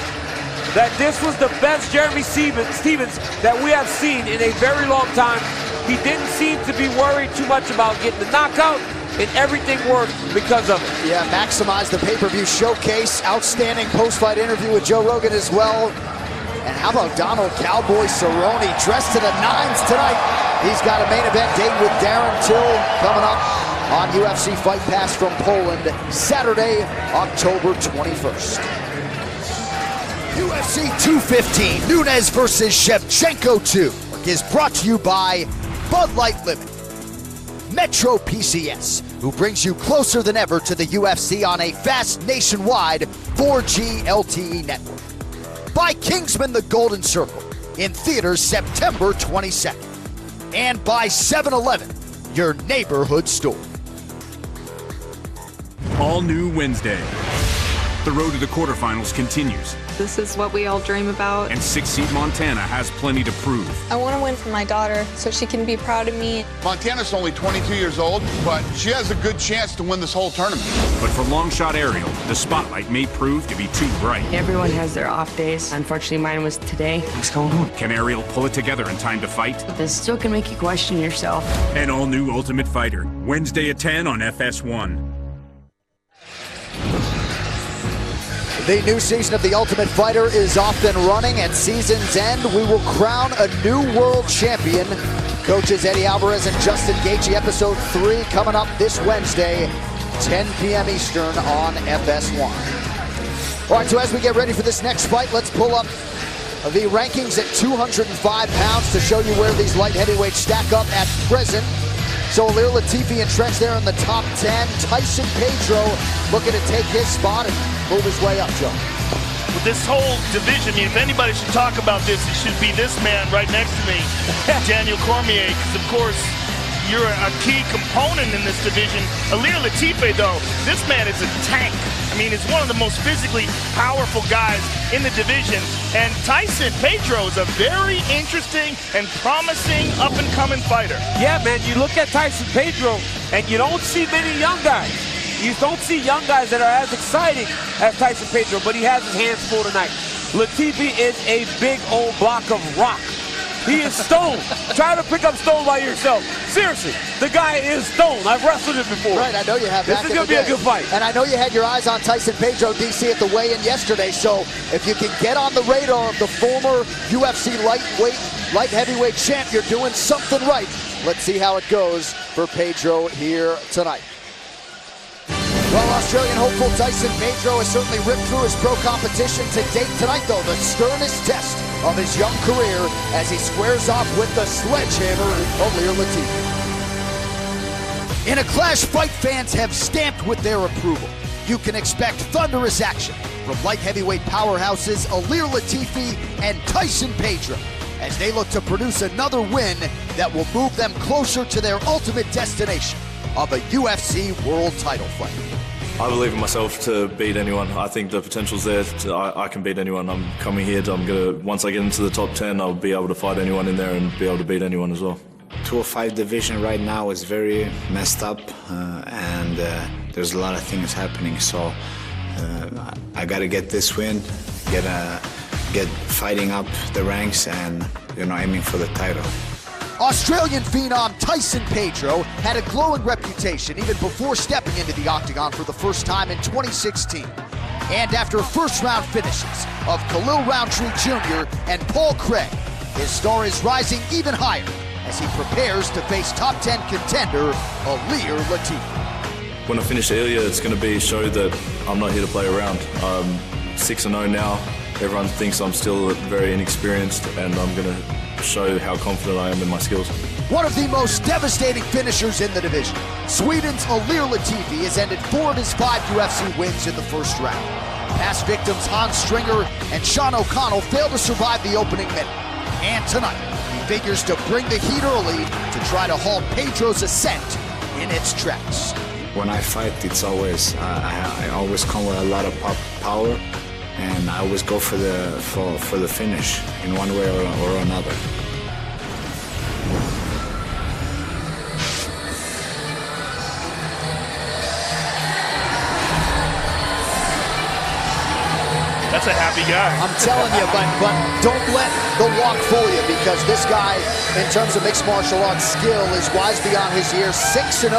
that this was the best Jeremy Stephens that we have seen in a very long time. He didn't seem to be worried too much about getting the knockout, and everything worked because of it. Yeah, maximize the pay-per-view showcase. Outstanding post-fight interview with Joe Rogan as well. And how about Donald Cowboy Cerrone dressed to the nines tonight? He's got a main event date with Darren Till coming up on UFC Fight Pass from Poland, Saturday, October 21st. UFC 215, Nunes versus Shevchenko 2 is brought to you by Bud Light Limited, Metro PCS, who brings you closer than ever to the UFC on a fast nationwide 4G LTE network. By Kingsman The Golden Circle, in theaters September 22nd. And by 7-Eleven, your neighborhood store. All new Wednesday. The road to the quarterfinals continues. This is what we all dream about. And 6-seed Montana has plenty to prove. I want to win for my daughter so she can be proud of me. Montana's only 22 years old, but she has a good chance to win this whole tournament. But for long shot Ariel, the spotlight may prove to be too bright. Everyone has their off days. Unfortunately, mine was today. What's going on? Can Ariel pull it together in time to fight? This still can make you question yourself. An all-new Ultimate Fighter, Wednesday at 10 on FS1. The new season of The Ultimate Fighter is off and running. At season's end, we will crown a new world champion. Coaches Eddie Alvarez and Justin Gaethje, episode 3 coming up this Wednesday, 10 p.m. Eastern on FS1. All right, so as we get ready for this next fight, let's pull up the rankings at 205 pounds to show you where these light heavyweights stack up at present. So Ilir Latifi entrenched there in the top 10. Tyson Pedro looking to take his spot and move his way up, Joe. With this whole division, I mean, if anybody should talk about this, it should be this man right next to me, Daniel Cormier, because of course, you're a key component in this division. Ilir Latifi, though, this man is a tank. I mean, he's one of the most physically powerful guys in the division. And Tyson Pedro is a very interesting and promising up-and-coming fighter. Yeah, man, you look at Tyson Pedro, and you don't see many young guys. You don't see young guys that are as exciting as Tyson Pedro, but he has his hands full tonight. Latifi is a big old block of rock. He is stone. Try to pick up stone by yourself. Seriously, the guy is stone. I've wrestled him before. Right, I know you have. This is going to be a good fight. And I know you had your eyes on Tyson Pedro, DC, at the weigh-in yesterday. So if you can get on the radar of the former UFC light heavyweight champ, you're doing something right. Let's see how it goes for Pedro here tonight. Well, Australian hopeful Tyson Pedro has certainly ripped through his pro competition to date tonight, though. The sternest test of his young career as he squares off with the sledgehammer of Ilir Latifi. In a clash fight fans have stamped with their approval. You can expect thunderous action from light heavyweight powerhouses Ilir Latifi and Tyson Pedro as they look to produce another win that will move them closer to their ultimate destination of a UFC world title fight. I believe in myself to beat anyone. I think the potential's there. I can beat anyone. I'm coming here. Once I get into the top 10, I'll be able to fight anyone in there and be able to beat anyone as well. 205 division right now is very messed up, and there's a lot of things happening. So I got to get this win, get fighting up the ranks, and aiming for the title. Australian phenom Tyson Pedro had a glowing reputation even before stepping into the octagon for the first time in 2016. And after first-round finishes of Khalil Roundtree Jr. and Paul Craig, his star is rising even higher as he prepares to face top 10 contender Ilir Latifi. When I finish earlier, it's going to be a show that I'm not here to play around. I'm 6-0 now. Everyone thinks I'm still very inexperienced, and I'm going to show how confident I am in my skills. One of the most devastating finishers in the division, Sweden's Ilir Latifi has ended 4 of his 5 UFC wins in the first round. Past victims Hans Stringer and Sean O'Connell failed to survive the opening minute. And tonight, he figures to bring the heat early to try to halt Pedro's ascent in its tracks. When I fight, it's always, I always come with a lot of power, and I always go for the finish in one way or another. That's a happy guy. I'm telling you, but don't let the walk fool you, because this guy, in terms of mixed martial arts skill, is wise beyond his years. 6-0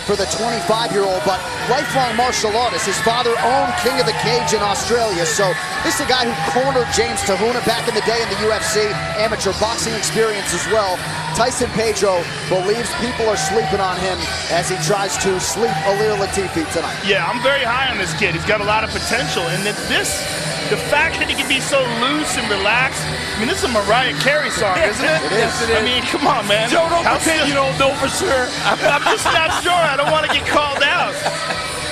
for the 25-year-old, but lifelong martial artist. His father owned King of the Cage in Australia, so this is a guy who cornered James Tahuna back in the day in the UFC, amateur boxing experience as well. Tyson Pedro believes people are sleeping on him as he tries to sleep Ilir Latifi tonight. Yeah, I'm very high on this kid. He's got a lot of potential, and the fact that he can be so loose and relaxed. I mean, this is a Mariah Carey song, isn't it? It is. I mean, come on, man. Joe, don't pretend you don't know for sure. I'm just not sure. I don't want to get called out.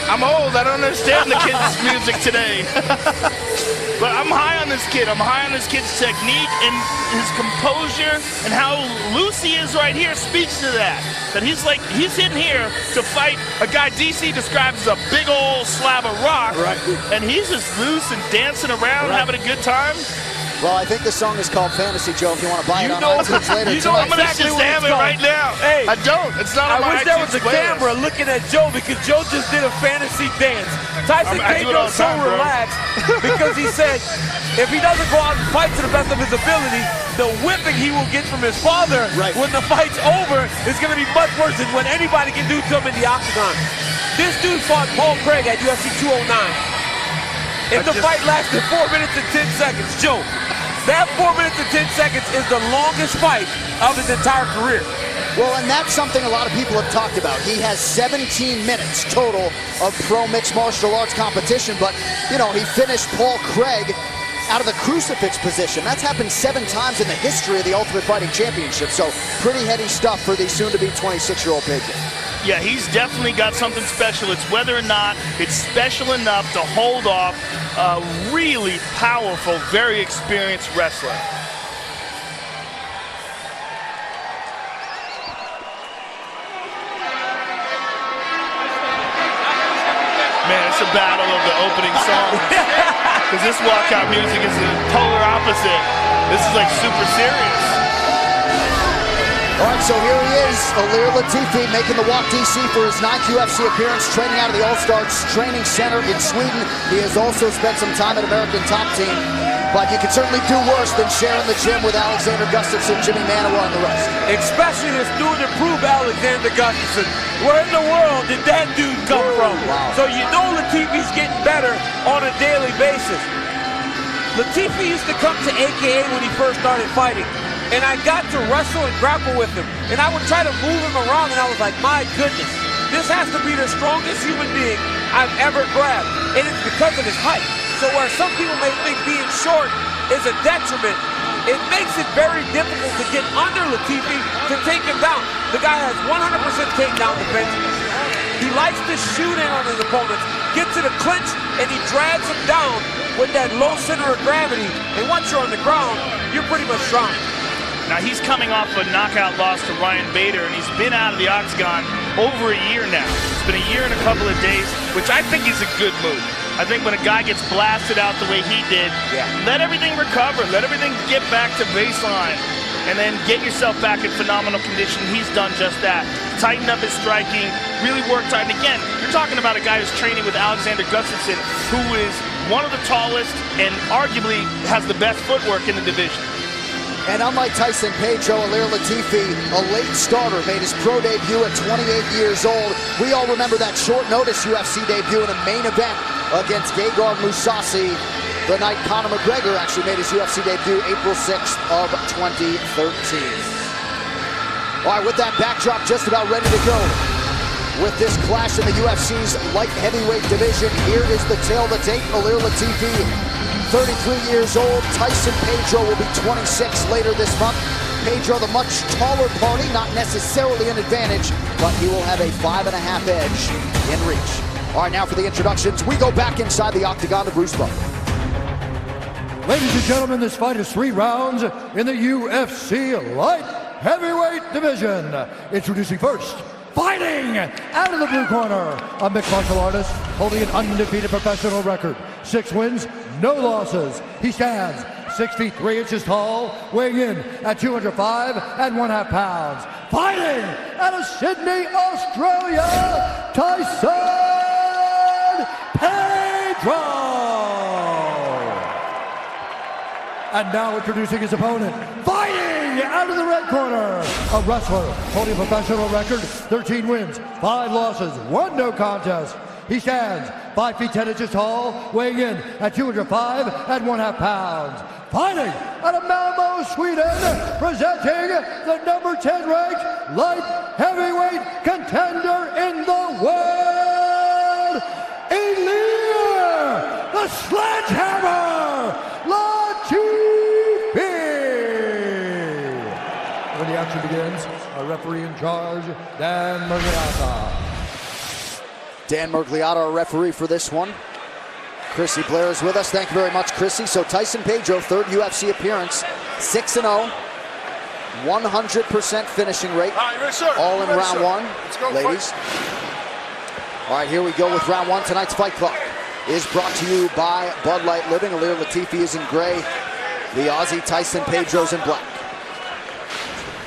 I'm old. I don't understand the kids' music today. But I'm high on this kid. I'm high on this kid's technique, and his composure and how loose he is right here speaks to that. That he's in here to fight a guy DC describes as a big old slab of rock. Right. And he's just loose and dancing around, having a good time. Well, I think the song is called Fantasy, Joe, if you want to buy it on iTunes later I'm tonight. going to Shazam it right now. Hey, I don't. It's not on my I wish there was iTunes a camera looking at Joe, because Joe just did a fantasy dance. Tyson Pedro's so relaxed because he said if he doesn't go out and fight to the best of his ability, the whipping he will get from his father when the fight's over is going to be much worse than what anybody can do to him in the octagon. This dude fought Paul Craig at UFC 209. If the fight lasted 4 minutes and 10 seconds, Joe, that 4 minutes and 10 seconds is the longest fight of his entire career. Well, and that's something a lot of people have talked about. He has 17 minutes total of pro mixed martial arts competition, but, you know, he finished Paul Craig out of the crucifix position. That's happened 7 times in the history of the Ultimate Fighting Championship, so pretty heady stuff for the soon-to-be 26-year-old Pedro. Yeah, he's definitely got something special. It's whether or not it's special enough to hold off a really powerful, very experienced wrestler. Man, it's a battle of the opening song. Because this walkout music is the polar opposite. This is like super serious. All right, so here he is, Ilir Latifi, making the walk DC for his 9th UFC appearance, training out of the All-Stars Training Center in Sweden. He has also spent some time at American Top Team, but you can certainly do worse than sharing the gym with Alexander Gustafsson, Jimmy Manuwa, and the rest. Especially this new and improved Alexander Gustafsson. Where in the world did that dude come from? Wow. So you know Latifi's getting better on a daily basis. Latifi used to come to AKA when he first started fighting, and I got to wrestle and grapple with him, and I would try to move him around, and I was like, my goodness, this has to be the strongest human being I've ever grabbed, and it's because of his height. So where some people may think being short is a detriment, it makes it very difficult to get under Latifi to take him down. The guy has 100% takedown defense. He likes to shoot in on his opponents, get to the clinch, and he drags him down with that low center of gravity, and once you're on the ground, you're pretty much strong. Now, he's coming off a knockout loss to Ryan Bader, and he's been out of the octagon over a year now. It's been a year and a couple of days, which I think is a good move. I think when a guy gets blasted out the way he did, let everything recover, let everything get back to baseline, and then get yourself back in phenomenal condition. He's done just that. Tightened up his striking, really worked hard. And again, you're talking about a guy who's training with Alexander Gustafsson, who is one of the tallest and arguably has the best footwork in the division. And unlike Tyson Pedro, Ilir Latifi, a late starter, made his pro debut at 28 years old. We all remember that short notice UFC debut in a main event against Gegard Mousasi, the night Conor McGregor actually made his UFC debut April 6th of 2013. All right, with that backdrop just about ready to go, with this clash in the UFC's light heavyweight division, here is the tale of the tape. Ilir Latifi, 33 years old. Tyson Pedro will be 26 later this month. Pedro, the much taller party, not necessarily an advantage, but he will have a 5.5 edge in reach. All right, now for the introductions, we go back inside the octagon to Bruce Buffer. Ladies and gentlemen, this fight is 3 rounds in the UFC light heavyweight division. Introducing first, fighting out of the blue corner, a mixed martial artist holding an undefeated professional record. 6 wins, no losses. He stands 6 feet 3 inches tall, weighing in at 205.5 pounds. Fighting out of Sydney, Australia, Tyson Pedro. And now introducing his opponent, fighting out of the red corner, a wrestler holding a professional record, 13 wins, 5 losses, 1 no contest. He stands 5 feet 10 inches tall, weighing in at 205 1/2 pounds. Fighting out of Malmo, Sweden, presenting the number 10 ranked light heavyweight contender in the world, Elir, the Sledgehammer, Latifi. When the action begins, our referee in charge, Dan Mergliata. Dan Mergliata, our referee for this one. Chrissy Blair is with us. Thank you very much, Chrissy. So Tyson Pedro, 3rd UFC appearance, 6-0, 100% finishing rate, all in round 1, ladies. All right, here we go with round 1. Tonight's fight clock is brought to you by Bud Light Living. Ilir Latifi is in gray. The Aussie Tyson Pedro's in black.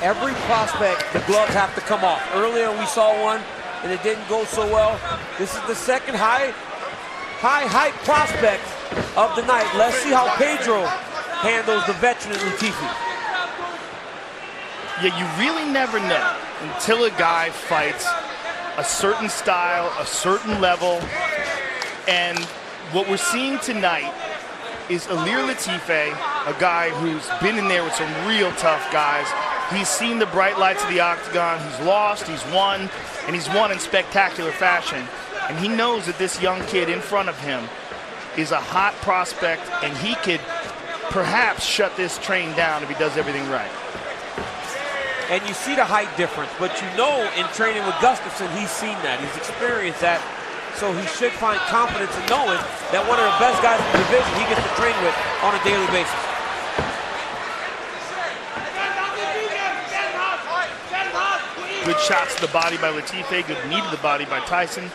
Every prospect, the gloves have to come off. Earlier we saw one, and it didn't go so well. This is the second high height prospect of the night. Let's see how Pedro handles the veteran Latifi. Yeah, you really never know until a guy fights a certain style, a certain level. And what we're seeing tonight is Ilir Latifi, a guy who's been in there with some real tough guys. He's seen the bright lights of the octagon. He's lost, he's won, and he's won in spectacular fashion. And he knows that this young kid in front of him is a hot prospect, and he could perhaps shut this train down if he does everything right. And you see the height difference, but you know in training with Gustafsson, he's seen that. He's experienced that. So he should find confidence in knowing that one of the best guys in the division he gets to train with on a daily basis. Good shots to the body by Latifi, good knee to the body by Tyson.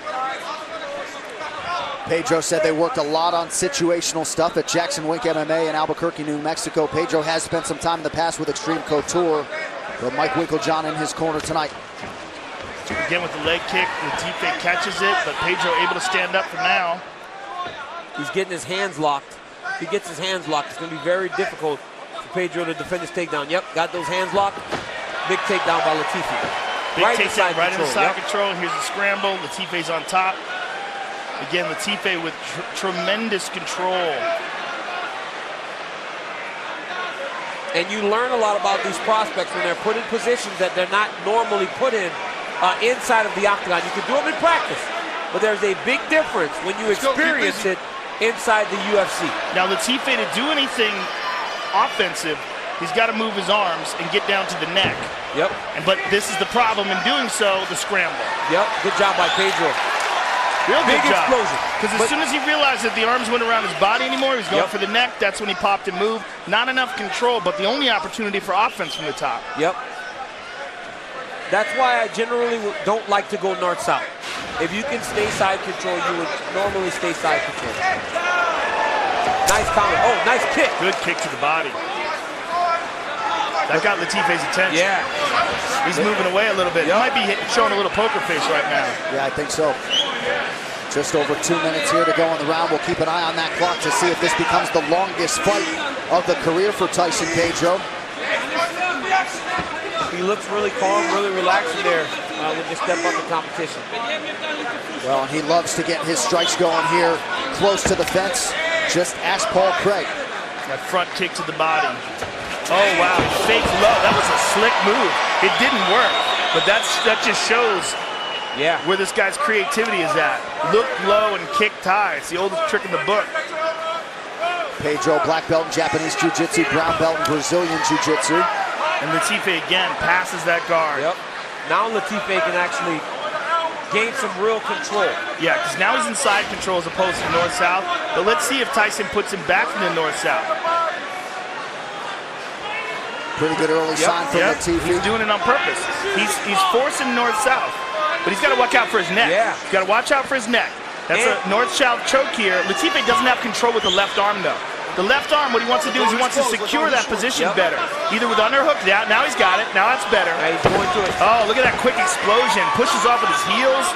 Pedro said they worked a lot on situational stuff at Jackson Wink MMA in Albuquerque, New Mexico. Pedro has spent some time in the past with Extreme Couture, but Mike Winklejohn in his corner tonight. Again with the leg kick, Latifi catches it, but Pedro able to stand up for now. He's getting his hands locked. If he gets his hands locked, it's going to be very difficult for Pedro to defend his takedown. Yep, got those hands locked. Big takedown by Latifi. Big takedown right inside control. Here's a scramble. Latifi's on top. Again, Latifi with tremendous control. And you learn a lot about these prospects when they're put in positions that they're not normally put in inside of the octagon. You can do them in practice, but there's a big difference when you experience it inside the UFC. Now, Latifi, to do anything offensive, he's got to move his arms and get down to the neck. Yep. But this is the problem in doing so, the scramble. Yep, good job by Pedro. Real big good job. explosion. Because as soon as he realized that the arms went around his body anymore, he was going for the neck. That's when he popped and moved. Not enough control, but the only opportunity for offense from the top. Yep. That's why I generally don't like to go north-south. If you can stay side control, you would normally stay side control. Nice counter. Oh, nice kick. Good kick to the body. That got Latifi's attention. Yeah. He's moving away a little bit. He might be showing a little poker face right now. Yeah, I think so. Just over 2 minutes here to go in the round. We'll keep an eye on that clock to see if this becomes the longest fight of the career for Tyson Pedro. He looks really calm, really relaxed in there when you step up in competition. Well, and he loves to get his strikes going here close to the fence. Just ask Paul Craig. That front kick to the body. Oh, wow, fake low. That was a slick move. It didn't work, but that just shows where this guy's creativity is at. Look low and kick high. It's the oldest trick in the book. Pedro, black belt in Japanese Jiu-Jitsu, brown belt in Brazilian Jiu-Jitsu. And Latifi again passes that guard. Yep. Now Latifi can actually gain some real control. Yeah, because now he's inside control as opposed to north-south. But let's see if Tyson puts him back in the north-south. Pretty good early sign from Latifi. He's doing it on purpose. He's forcing north-south, but he's got to watch out for his neck. Yeah. He's got to watch out for his neck. That's a north-south choke here. Latifi doesn't have control with the left arm, though. The left arm, what he wants to do is he wants to secure that position better. Either with underhook, now he's got it, now that's better. He's going to it. Oh, look at that quick explosion. Pushes off with his heels,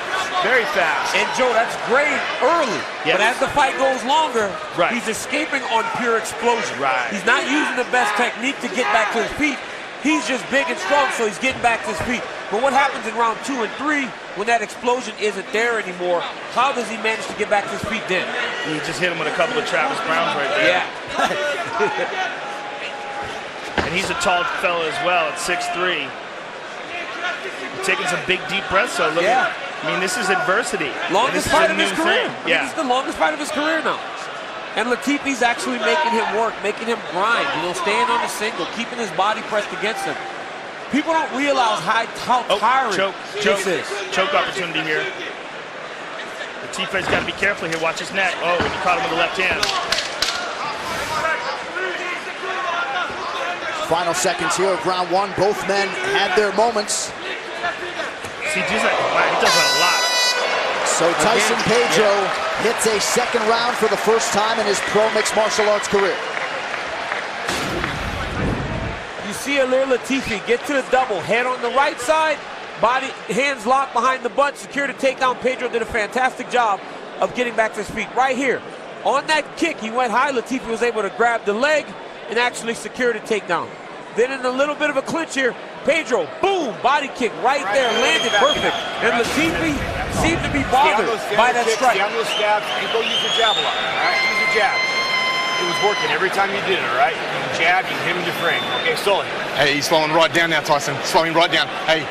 very fast. And Joe, that's great early, but as the fight goes longer, he's escaping on pure explosion. He's not using the best technique to get back to his feet. He's just big and strong, so he's getting back to his feet. But what happens in round 2 and 3 when that explosion isn't there anymore? How does he manage to get back to his feet then? He just hit him with a couple of Travis Browns right there. Yeah. And he's a tall fella as well at 6'3". Taking some big deep breaths. So look at, I mean, this is adversity. Longest fight of his career. Yeah. This is the longest fight of his career now. And Latifi's actually making him work, making him grind, staying on the single, keeping his body pressed against him. People don't realize how tiring this is. Choke opportunity here. Latifi's got to be careful here. Watch his neck. Oh, and he caught him with the left hand. Final seconds here of round 1. Both men had their moments. See, he does that a lot. So Tyson Pedro hits a second round for the first time in his pro mixed martial arts career. You see Ilir Latifi get to the double, head on the right side, body, hands locked behind the butt, secure the takedown. Pedro did a fantastic job of getting back to his feet. Right here, on that kick, he went high. Latifi was able to grab the leg and actually secure the takedown. Then in a little bit of a clinch here, Pedro, boom, body kick right there, landed perfect. And Latifi seemed to be bothered by that strike. Anjos jab, and go use your jab a lot, all right? Use your jab. It was working every time you did it, all right? You can jab, you can hit him to frame. Okay, slowly. Hey, he's slowing right down now, Tyson. Slowing right down. Hey,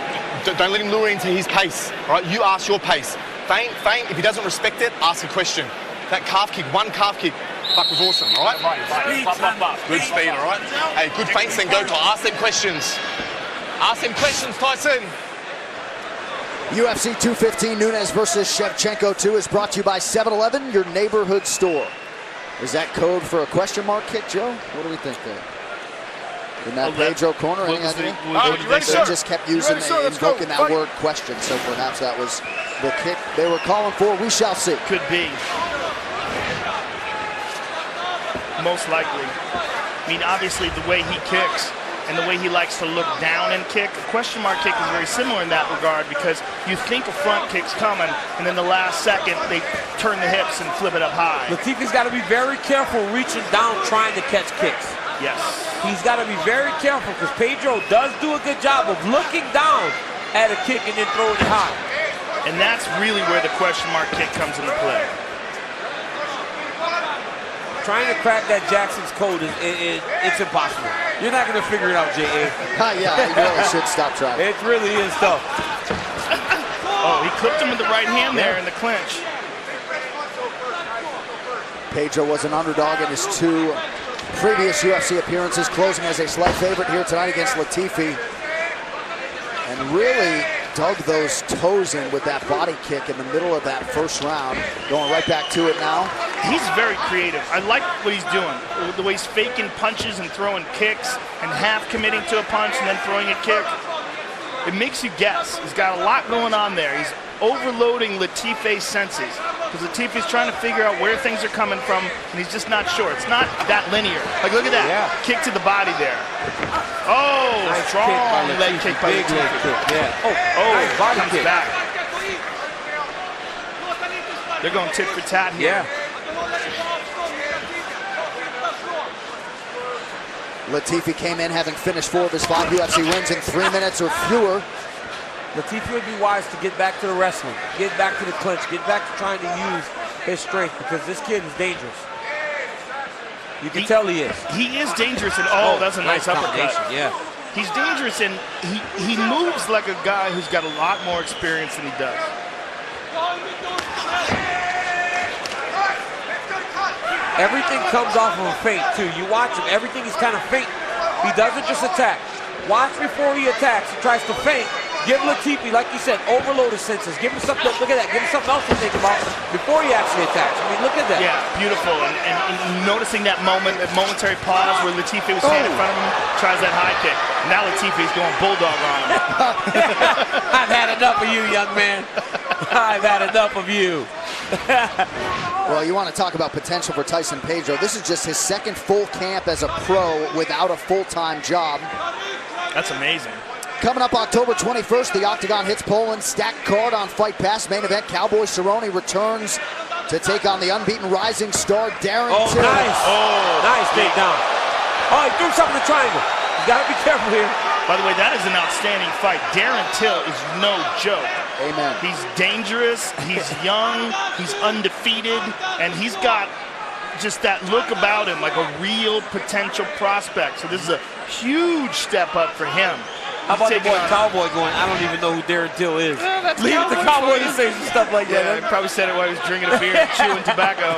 don't let him lure into his pace, all right? You ask your pace. Feint. If he doesn't respect it, ask a question. That calf kick, one calf kick, was awesome, all right? Good speed, all right? Hey, good feints, then go to ask them questions. Ask them questions, Tyson. UFC 215 Nunes versus Shevchenko 2 is brought to you by 7-Eleven, your neighborhood store. Is that code for a question mark kick, Joe? What do we think there? In that Pedro corner, any idea? They just kept using, invoking that word question, so perhaps that was the kick they were calling for. We shall see. Could be. Most likely. I mean, obviously, the way he kicks and the way he likes to look down and kick, a question mark kick is very similar in that regard because you think a front kick's coming, and then the last second, they turn the hips and flip it up high. Latifi's got to be very careful reaching down trying to catch kicks. Yes. He's got to be very careful because Pedro does do a good job of looking down at a kick and then throwing it high. And that's really where the question mark kick comes into play. Trying to crack that Jackson's code, it's impossible. You're not going to figure it out, J.A. Yeah, you really should stop trying. It really is tough. Oh, he clipped him with the right hand there in the clinch. Pedro was an underdog in his 2 previous UFC appearances, closing as a slight favorite here tonight against Latifi. And really dug those toes in with that body kick in the middle of that first round. Going right back to it now. He's very creative. I like what he's doing. The way he's faking punches and throwing kicks and half committing to a punch and then throwing a kick. It makes you guess. He's got a lot going on there. He's overloading Latifi's senses because Latifi's trying to figure out where things are coming from and he's just not sure. It's not that linear. Like, look at that. Yeah. Kick to the body there. Oh, nice strong leg kick by Latifi. Leg kick, yeah. Nice body kick. Back. They're going tit for tat here. Yeah. Latifi came in having finished 4 of his 5 UFC wins in 3 minutes or fewer. Latifi would be wise to get back to the wrestling, get back to the clinch, get back to trying to use his strength because this kid is dangerous. You can tell he is. He is dangerous, and that's a nice uppercut. Yeah. He's dangerous, and he moves like a guy who's got a lot more experience than he does. Everything comes off of a feint, too. You watch him, everything is kind of feint. He doesn't just attack. Watch before he attacks. He tries to feint. Give Latifi, like you said, overload his senses. Give him something, look at that, give him something else to think about before he actually attacks. I mean, look at that. Yeah, beautiful. And noticing that moment, that momentary pause where Latifi was standing in front of him, tries that high kick. Now Latifi's going bulldog on him. I've had enough of you, young man. I've had enough of you. Well, you want to talk about potential for Tyson Pedro. This is just his second full camp as a pro without a full-time job. That's amazing. Coming up October 21st, the Octagon hits Poland. Stacked card on Fight Pass. Main event, Cowboy Cerrone returns to take on the unbeaten rising star, Darren Till. Nice. Nice takedown. Oh, he threw something in the triangle. You got to be careful here. By the way, that is an outstanding fight. Darren Till is no joke. Amen. He's dangerous, he's young, he's undefeated, and he's got just that look about him, like a real potential prospect. So this is a huge step up for him. How about the boy Cowboy going, I don't even know who Darren Till is. Leave it to Cowboy to say some stuff like that. He probably said it while he was drinking a beer and chewing tobacco.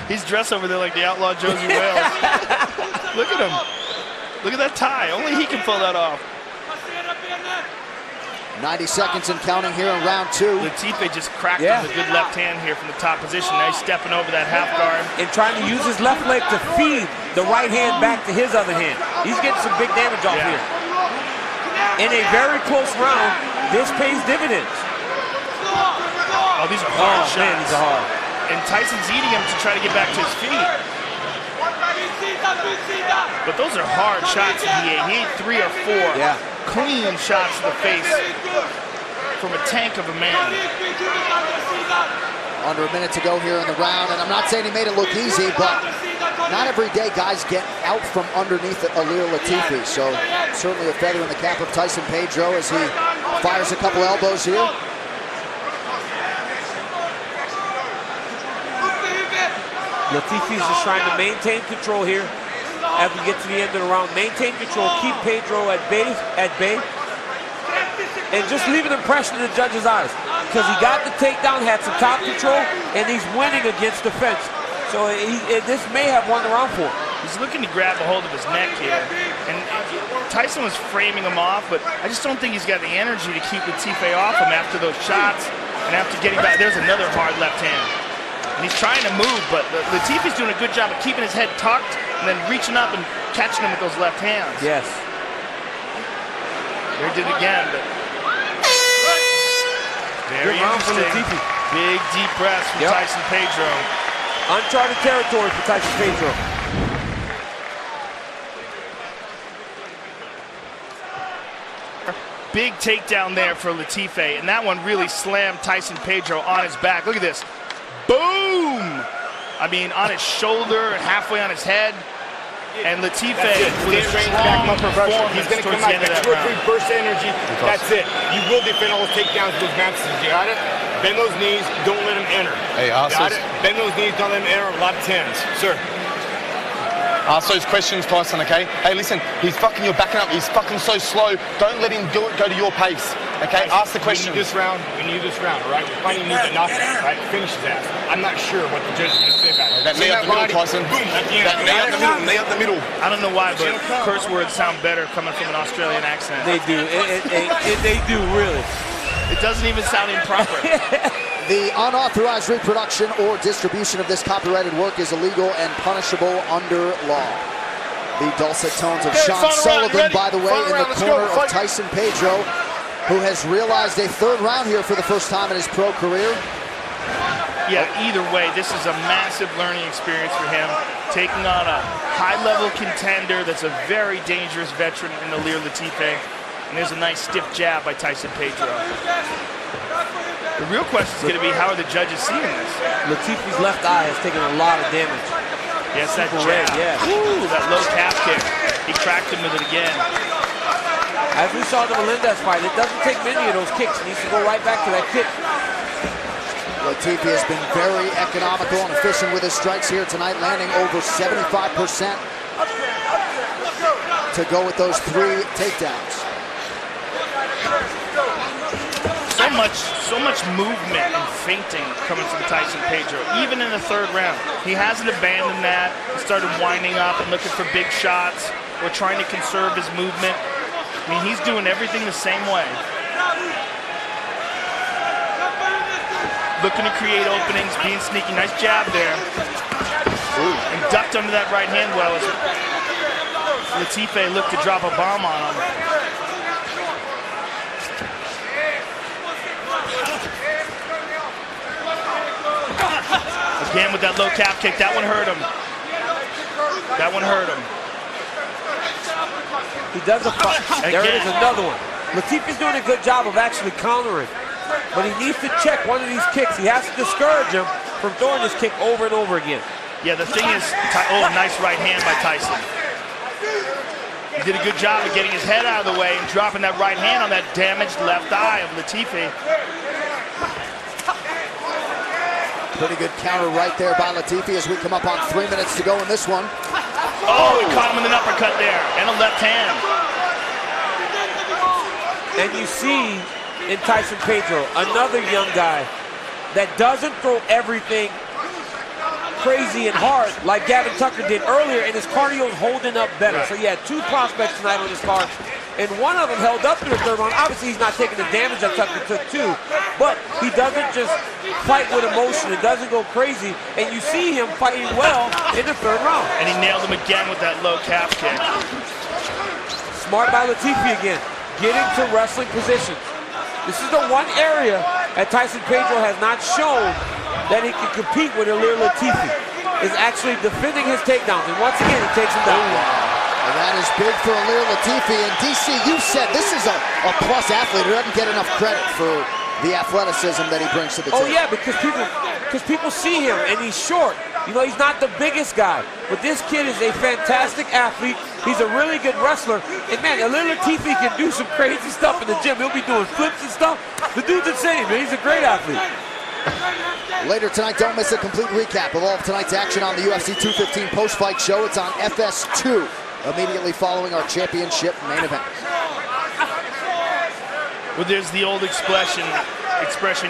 He's dressed over there like the outlaw Josie Wales. Look at him. Look at that tie. Only he can pull that off. 90 seconds and counting here in round 2. Latifi just cracked him with a good left hand here from the top position. Now he's stepping over that half guard. And trying to use his left leg to feed the right hand back to his other hand. He's getting some big damage off here. In a very close round, this pays dividends. Oh, these are hard shots. Man, these are hard. And Tyson's eating him to try to get back to his feet. But those are hard shots that he ate. He ate 3 or 4 clean shots to the face from a tank of a man. Under a minute to go here in the round, and I'm not saying he made it look easy, but not every day guys get out from underneath Ilir Latifi. So certainly a feather in the cap of Tyson Pedro as he fires a couple elbows here. Latifi's just trying to maintain control here as we get to the end of the round. Maintain control, keep Pedro at bay, and just leave an impression in the judge's eyes. Because he got the takedown, had some top control, and he's winning against the fence. So this may have won the round for him. He's looking to grab a hold of his neck here. And Tyson was framing him off, but I just don't think he's got the energy to keep Latifi off him after those shots and after getting back. There's another hard left hand. And he's trying to move, but Latifi's doing a good job of keeping his head tucked and then reaching up and catching him with those left hands. Yes. There he did it again, but very interesting. Big deep breaths from Tyson Pedro. Uncharted territory for Tyson Pedro. Big takedown there for Latifi, and that one really slammed Tyson Pedro on his back. Look at this. Boom! I mean, on his shoulder, halfway on his head. And Latifi with a strong performance. He's going to come out with 2 or 3 bursts of energy. That's it. You will defend all those takedowns with those mantises. You got it? Bend those knees. Don't let him enter. Hey, got it? Bend those knees. Don't let him enter. A lot of 10s. Sir. Ask those questions, Tyson, okay? Hey, listen, he's fucking, you're backing up. He's fucking so slow. Don't let him go to your pace, okay? Ask the questions. We need this round, all right? We're finding you to knock him, right? Finish his ass. I'm not sure what the judge is going to say about it. That knee up the middle, Tyson. Boom, Knee up the middle. I don't know why, but curse words sound better coming from an Australian accent. They do. They do, really. It doesn't even sound improper. The unauthorized reproduction or distribution of this copyrighted work is illegal and punishable under law. The dulcet tones of Sean Sullivan, by the way, in the corner of Tyson Pedro, who has realized a 3rd round here for the first time in his pro career. Yeah, either way, this is a massive learning experience for him, taking on a high-level contender that's a very dangerous veteran in Ilir Latifi. And there's a nice stiff jab by Tyson Pedro. The real question is going to be, how are the judges seeing this? Latifi's left eye has taken a lot of damage. Yes, that jab. Ooh, that low calf kick. He cracked him with it again. As we saw in the Melendez fight, it doesn't take many of those kicks. He needs to go right back to that kick. Latifi has been very economical and efficient with his strikes here tonight, landing over 75% to go with those 3 takedowns. So much movement and feinting coming from Tyson Pedro, even in the 3rd round. He hasn't abandoned that. He started winding up and looking for big shots or trying to conserve his movement. I mean, he's doing everything the same way. Looking to create openings, being sneaky. Nice jab there. And ducked under that right hand well as Latifi looked to drop a bomb on him. Again with that low calf kick. That one hurt him. That one hurt him. He does a fight. There it is, another one. Latifi's doing a good job of actually countering, but he needs to check one of these kicks. He has to discourage him from throwing this kick over and over again. Yeah, the thing is, oh, nice right hand by Tyson. He did a good job of getting his head out of the way and dropping that right hand on that damaged left eye of Latifi. Pretty good counter right there by Latifi as we come up on 3 minutes to go in this one. Oh, he caught him with an uppercut there and a left hand. And you see in Tyson Pedro, another young guy that doesn't throw everything crazy and hard like Gavin Tucker did earlier, and his cardio's holding up better. So you had two prospects tonight on his card, and one of them held up through the third round. Obviously, he's not taking the damage that Tucker took too, but he doesn't just fight with emotion. It doesn't go crazy, and you see him fighting well in the third round. And he nailed him again with that low calf kick. Smart by Latifi again, getting to wrestling positions. This is the one area that Tyson Pedro has not shown that he can compete with Ilir Latifi, is actually defending his takedowns. And once again, he takes him down. And that is big for Ilir Latifi. And DC, you said this is a plus athlete who doesn't get enough credit for the athleticism that he brings to the table. Oh yeah, because people see him and he's short. You know, he's not the biggest guy, but this kid is a fantastic athlete. He's a really good wrestler. And man, Ilir Latifi can do some crazy stuff in the gym. He'll be doing flips and stuff. The dude's insane, man. He's a great athlete. Later tonight, don't miss a complete recap of all of tonight's action on the UFC 215 post-fight show. It's on FS2, immediately following our championship main event. Well, there's the old expression,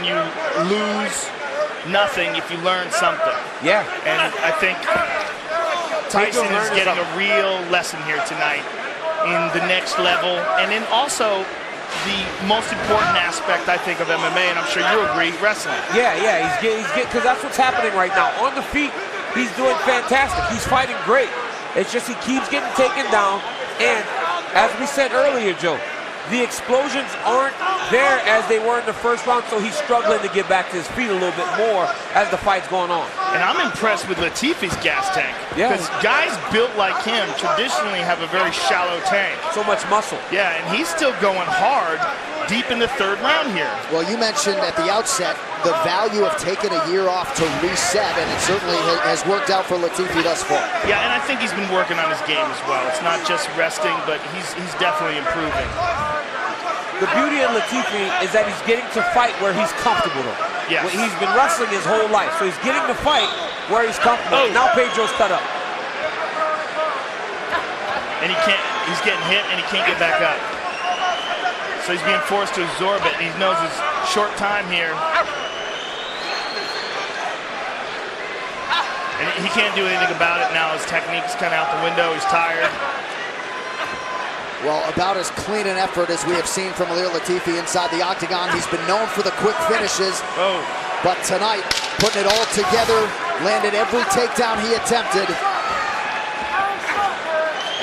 you lose nothing if you learn something. Yeah. And I think Tyson is getting a real lesson here tonight in the next level, and then also the most important aspect, I think, of MMA, and I'm sure you agree, wrestling. Yeah, he's getting, because that's what's happening right now. On the feet, he's doing fantastic. He's fighting great. It's just he keeps getting taken down, and as we said earlier, Joe, the explosions aren't there as they were in the first round, so he's struggling to get back to his feet a little bit more as the fight's going on. And I'm impressed with Latifi's gas tank. Yeah. Because guys built like him traditionally have a very shallow tank. So much muscle. Yeah, and he's still going hard deep in the third round here. Well, you mentioned at the outset the value of taking a year off to reset, and it certainly has worked out for Latifi thus far. Yeah, and I think he's been working on his game as well. It's not just resting, but he's definitely improving. The beauty of Latifi is that he's getting to fight where he's comfortable, though. Yes. He's been wrestling his whole life, so he's getting to fight where he's comfortable. Oh. Now Pedro's cut up. And he's getting hit, and he can't get back up. So he's being forced to absorb it, and he knows his short time here. And he can't do anything about it now. His technique's kind of out the window. He's tired. Well, about as clean an effort as we have seen from Ilir Latifi inside the octagon. He's been known for the quick finishes. Oh. But tonight, putting it all together, landed every takedown he attempted.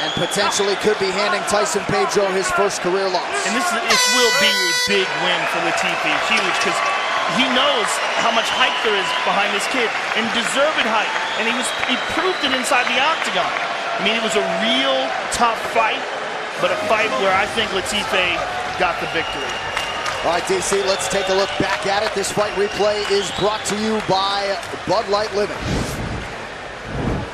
And potentially could be handing Tyson Pedro his first career loss. And this will be a big win for Latifi, huge, because he knows how much hype there is behind this kid, and deserved hype. And he proved it inside the octagon. I mean, it was a real tough fight, but a fight where I think Latifi got the victory. All right, DC, let's take a look back at it. This fight replay is brought to you by Bud Light Living.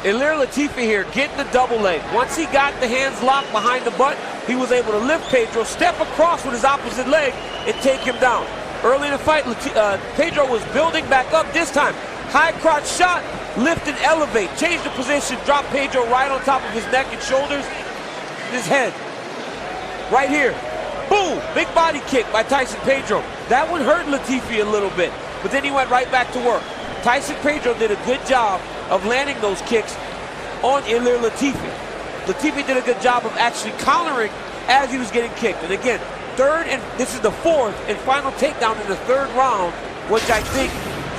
Ilir Latifi here getting the double leg. Once he got the hands locked behind the butt, he was able to lift Pedro, step across with his opposite leg, and take him down. Early in the fight, Pedro was building back up this time. High crotch shot, lift and elevate. Change the position, drop Pedro right on top of his neck and shoulders, his head. Right here. Boom! Big body kick by Tyson Pedro. That one hurt Latifi a little bit, but then he went right back to work. Tyson Pedro did a good job of landing those kicks on Ilir Latifi. Latifi did a good job of actually countering as he was getting kicked. And again, this is the fourth and final takedown in the third round, which I think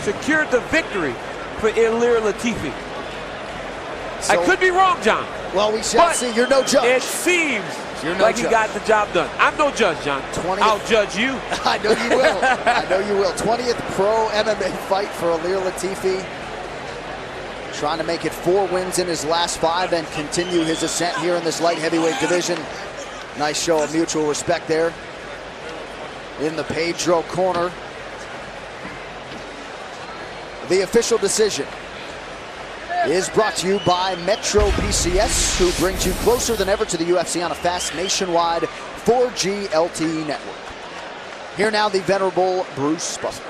secured the victory for Ilir Latifi. So, I could be wrong, John. Well, we shall see. You're no judge. It seems like he got the job done. I'm no judge, John. I'll judge you. I know you will. I know you will. 20th pro MMA fight for Ilir Latifi. trying to make it 4 wins in his last 5 and continue his ascent here in this light heavyweight division. Nice show of mutual respect there in the Pedro corner. The official decision is brought to you by Metro PCS, who brings you closer than ever to the UFC on a fast nationwide 4G LTE network. Here now, the venerable Bruce Buffer.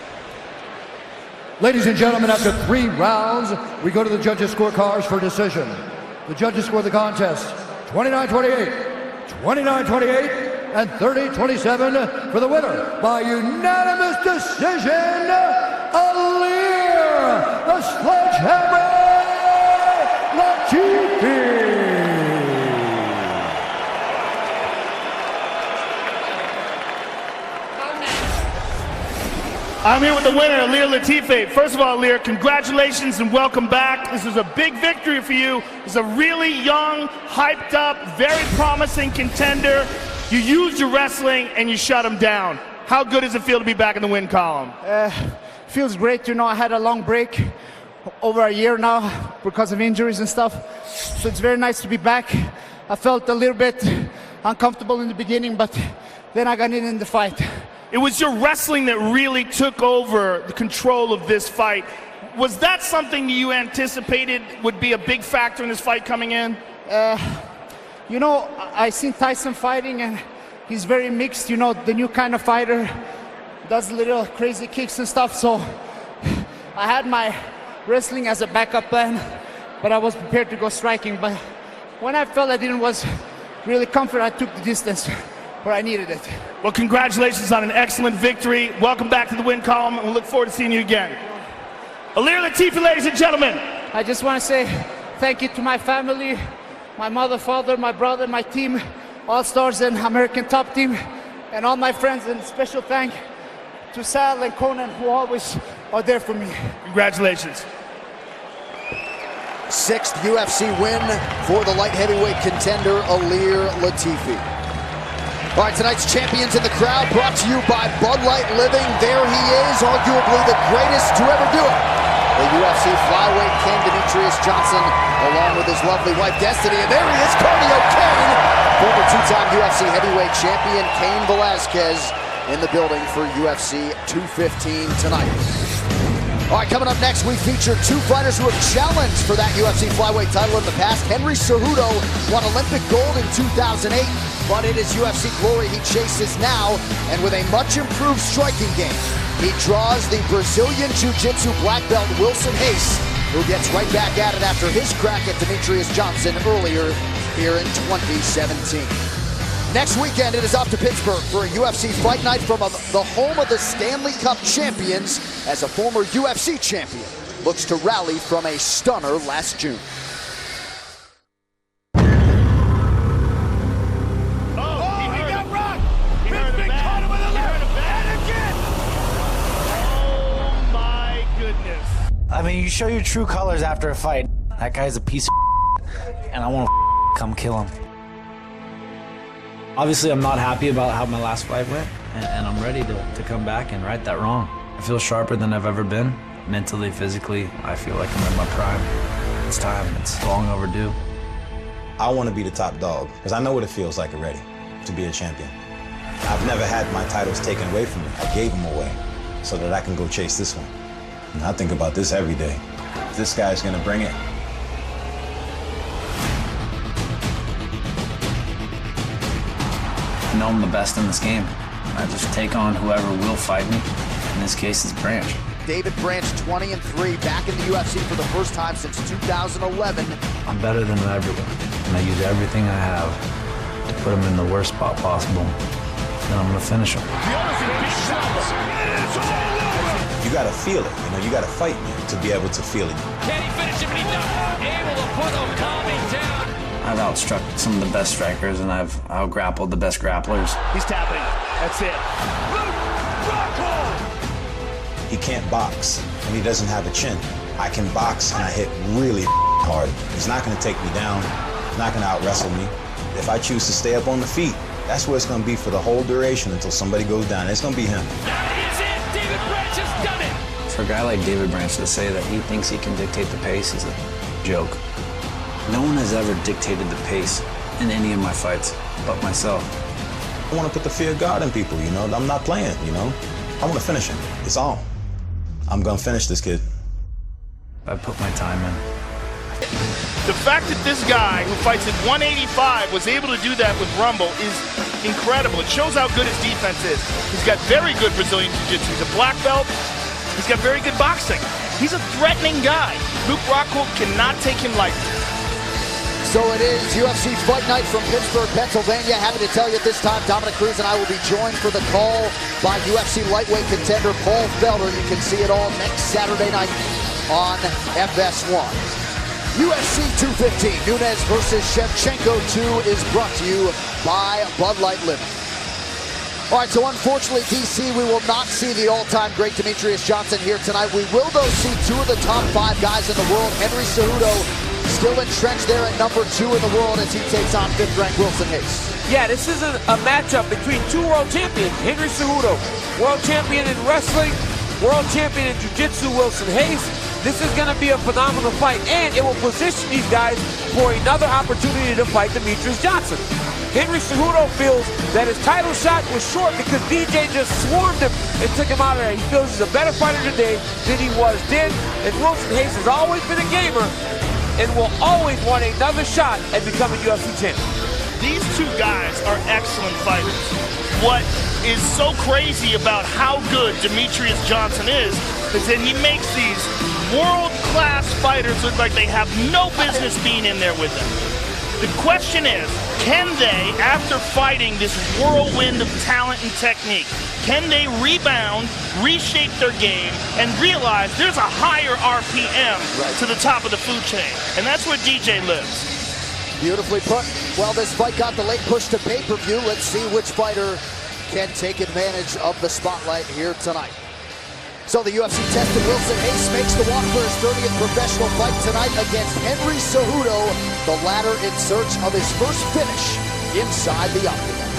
Ladies and gentlemen, after 3 rounds, we go to the judges' scorecards for decision. The judges score the contest 29-28, 29-28, and 30-27 for the winner by unanimous decision, Alir the Sledgehammer Latifi. I'm here with the winner, Alir Latifi. First of all, Alir, congratulations and welcome back. This is a big victory for you. It's a really young, hyped up, very promising contender. You used your wrestling and you shut him down. How good does it feel to be back in the win column? Feels great. You know, I had a long break, over a year now, because of injuries and stuff. So it's very nice to be back. I felt a little bit uncomfortable in the beginning, but then I got in the fight. It was your wrestling that really took over the control of this fight. Was that something that you anticipated would be a big factor in this fight coming in? You know, I seen Tyson fighting and he's very mixed, you know, the new kind of fighter, does little crazy kicks and stuff. So I had my wrestling as a backup plan, but I was prepared to go striking. But when I felt I was really comfortable, I took the distance where I needed it. Well, congratulations on an excellent victory. Welcome back to the win column, and we look forward to seeing you again. Alir Latifi, ladies and gentlemen. I just want to say thank you to my family, my mother, father, my brother, my team, All-Stars and American Top Team, and all my friends, and special thank to Sal and Conan, who always are there for me. Congratulations. 6th UFC win for the light heavyweight contender, Alir Latifi. All right, tonight's champions in the crowd, brought to you by Bud Light Living. There he is, arguably the greatest to ever do it. The UFC flyweight king, Demetrius Johnson, along with his lovely wife, Destiny. And there he is, Cardio Kane, former 2-time UFC heavyweight champion, Cain Velasquez, in the building for UFC 215 tonight. All right, coming up next, we feature 2 fighters who have challenged for that UFC flyweight title in the past. Henry Cejudo won Olympic gold in 2008. But it is UFC glory he chases now, and with a much improved striking game, he draws the Brazilian Jiu-Jitsu black belt Wilson Reis, who gets right back at it after his crack at Demetrius Johnson earlier here in 2017. Next weekend, it is off to Pittsburgh for a UFC fight night from the home of the Stanley Cup champions, as a former UFC champion looks to rally from a stunner last June. I mean, you show your true colors after a fight. That guy's a piece of and I want to come kill him. Obviously, I'm not happy about how my last fight went, and I'm ready to come back and right that wrong. I feel sharper than I've ever been. Mentally, physically, I feel like I'm in my prime. It's time. It's long overdue. I want to be the top dog, because I know what it feels like already, to be a champion. I've never had my titles taken away from me. I gave them away so that I can go chase this one. And I think about this every day. If this guy's gonna bring it. I know I'm the best in this game. I just take on whoever will fight me. In this case, it's Branch. David Branch, 20-3, back in the UFC for the first time since 2011. I'm better than everyone, and I use everything I have to put him in the worst spot possible. Then I'm gonna finish him. You gotta feel it, you know, you gotta fight me to be able to feel it. Can he finish him? And he does. Able to put Okami down. I've outstruck some of the best strikers, and I've out-grappled the best grapplers. He's tapping. That's it. He can't box, and he doesn't have a chin. I can box, and I hit really hard. He's not gonna take me down. He's not gonna out-wrestle me. If I choose to stay up on the feet, that's where it's gonna be for the whole duration until somebody goes down. It's gonna be him. That is it. David Branch has done it. For a guy like David Branch to say that he thinks he can dictate the pace is a joke. No one has ever dictated the pace in any of my fights but myself. I want to put the fear of God in people, you know? I'm not playing, you know? I want to finish him. It's all. I'm going to finish this kid. I put my time in. The fact that this guy who fights at 185 was able to do that with Rumble is incredible. It shows how good his defense is. He's got very good Brazilian Jiu-Jitsu. He's a black belt. He's got very good boxing. He's a threatening guy. Luke Rockhold cannot take him lightly. So it is UFC Fight Night from Pittsburgh, Pennsylvania. Happy to tell you at this time, Dominic Cruz and I will be joined for the call by UFC lightweight contender Paul Felder. You can see it all next Saturday night on FS1. UFC 215, Nunes versus Shevchenko 2 is brought to you by Bud Light Living. All right, so unfortunately, DC, we will not see the all-time great Demetrious Johnson here tonight. We will, though, see two of the top 5 guys in the world. Henry Cejudo still entrenched there at number 2 in the world as he takes on 5th-ranked Wilson Hayes. Yeah, this is a matchup between 2 world champions. Henry Cejudo, world champion in wrestling, world champion in jiu-jitsu, Wilson Hayes. This is going to be a phenomenal fight, and it will position these guys for another opportunity to fight Demetrious Johnson. Henry Cejudo feels that his title shot was short because DJ just swarmed him and took him out of there. He feels he's a better fighter today than he was then, and Wilson Hayes has always been a gamer and will always want another shot at becoming UFC champion. These two guys are excellent fighters. What is so crazy about how good Demetrious Johnson is that he makes these world-class fighters look like they have no business being in there with them. The question is, can they, after fighting this whirlwind of talent and technique, can they rebound, reshape their game, and realize there's a higher RPM to the top of the food chain? And that's where DJ lives. Beautifully put. Well, this fight got the late push to pay-per-view. Let's see which fighter can take advantage of the spotlight here tonight. So the UFC tested Wilson Hayes makes the walk for his 30th professional fight tonight against Henry Cejudo, the latter in search of his first finish inside the octagon.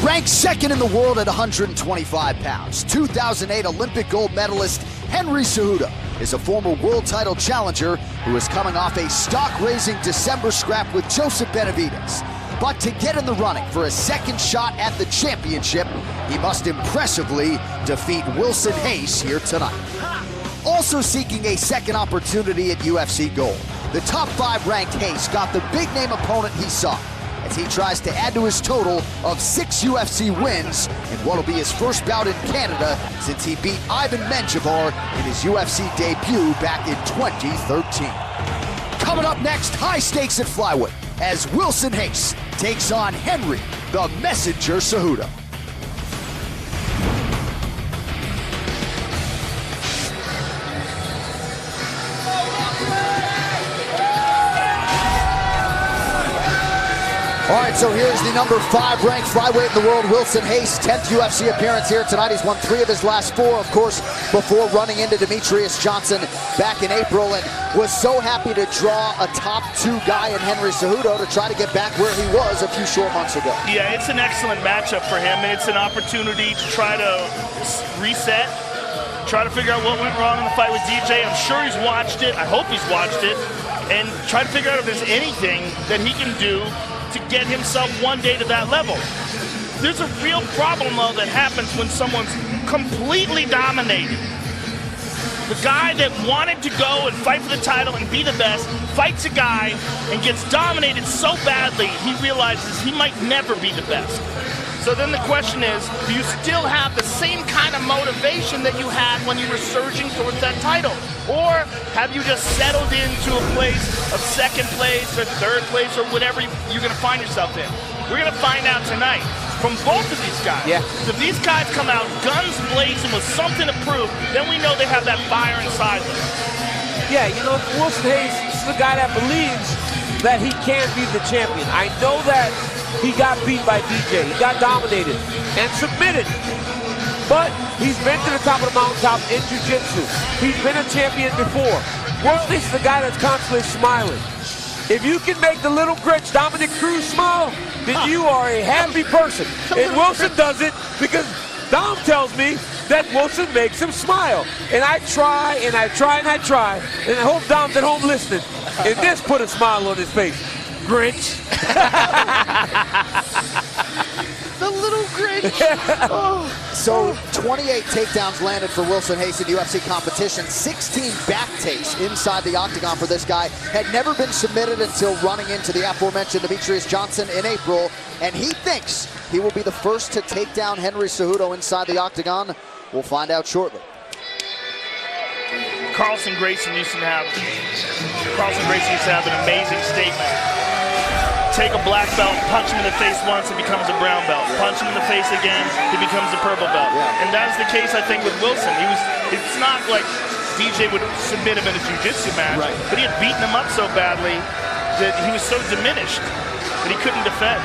Ranked 2nd in the world at 125 pounds, 2008 Olympic gold medalist Henry Cejudo is a former world title challenger who is coming off a stock-raising December scrap with Joseph Benavidez. But to get in the running for a second shot at the championship, he must impressively defeat Wilson Hayes here tonight. Also seeking a second opportunity at UFC Gold, the top 5 ranked Hayes got the big-name opponent he sought as he tries to add to his total of 6 UFC wins in what will be his first bout in Canada since he beat Ivan Menjivar in his UFC debut back in 2013. Coming up next, high stakes at flyweight as Wilson Hayes takes on Henry the Messenger Cejudo. All right, so here's the number 5 ranked flyweight in the world, Wilson Hayes, 10th UFC appearance here tonight. He's won 3 of his last 4, of course, before running into Demetrious Johnson back in April, and was so happy to draw a top 2 guy in Henry Cejudo to try to get back where he was a few short months ago. Yeah, it's an excellent matchup for him, and it's an opportunity to try to reset, try to figure out what went wrong in the fight with DJ. I'm sure he's watched it. I hope he's watched it, and try to figure out if there's anything that he can do to get himself one day to that level. There's a real problem, though, that happens when someone's completely dominated. The guy that wanted to go and fight for the title and be the best fights a guy and gets dominated so badly he realizes he might never be the best. So then the question is, do you still have the same kind of motivation that you had when you were surging towards that title? Or have you just settled into a place of 2nd place or 3rd place or whatever you're going to find yourself in? We're going to find out tonight from both of these guys. Yeah. If these guys come out guns blazing with something to prove, then we know they have that fire inside them. Yeah, you know, Wilson Hayes is the guy that believes that he can be the champion. I know that he got beat by DJ. He got dominated and submitted. But he's been to the top of the mountaintop in jiu-jitsu. He's been a champion before. Wilson Hayes is the guy that's constantly smiling. If you can make the little Grinch Dominic Cruz smile, then you are a happy person. And Wilson does it because Dom tells me that Wilson makes him smile. And I try, and I try, and I try. And I hope Dom's at home listening. And this put a smile on his face. Grinch. The little Grinch. Oh. So 28 takedowns landed for Wilson Hayes in UFC competition. 16 back takes inside the octagon for this guy. Had never been submitted until running into the aforementioned Demetrius Johnson in April. And he thinks he will be the first to take down Henry Cejudo inside the octagon. We'll find out shortly. Carlson Gracie used to have an amazing statement. Take a black belt, punch him in the face once, it becomes a brown belt. Punch him in the face again, he becomes a purple belt. Yeah. And that's the case, I think, with Wilson. It's not like DJ would submit him in a jiu-jitsu match, but he had beaten him up so badly that he was so diminished that he couldn't defend.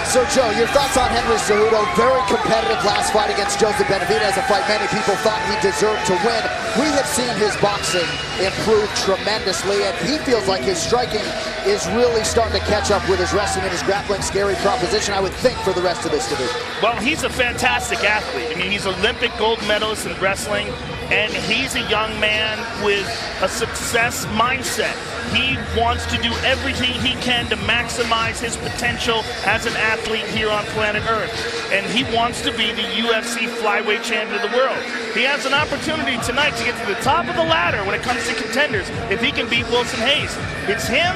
So, Joe, your thoughts on Henry Cejudo? Very competitive last fight against Joseph Benavidez, a fight many people thought he deserved to win. We have seen his boxing improve tremendously, and he feels like his striking is really starting to catch up with his wrestling and his grappling. Scary proposition, I would think, for the rest of this division. Well, he's a fantastic athlete. I mean, he's Olympic gold medalist in wrestling, and he's a young man with a success mindset. He wants to do everything he can to maximize his potential as an athlete here on planet Earth. And he wants to be the UFC flyweight champion of the world. He has an opportunity tonight to get to the top of the ladder when it comes to contenders if he can beat Wilson Hayes. It's him,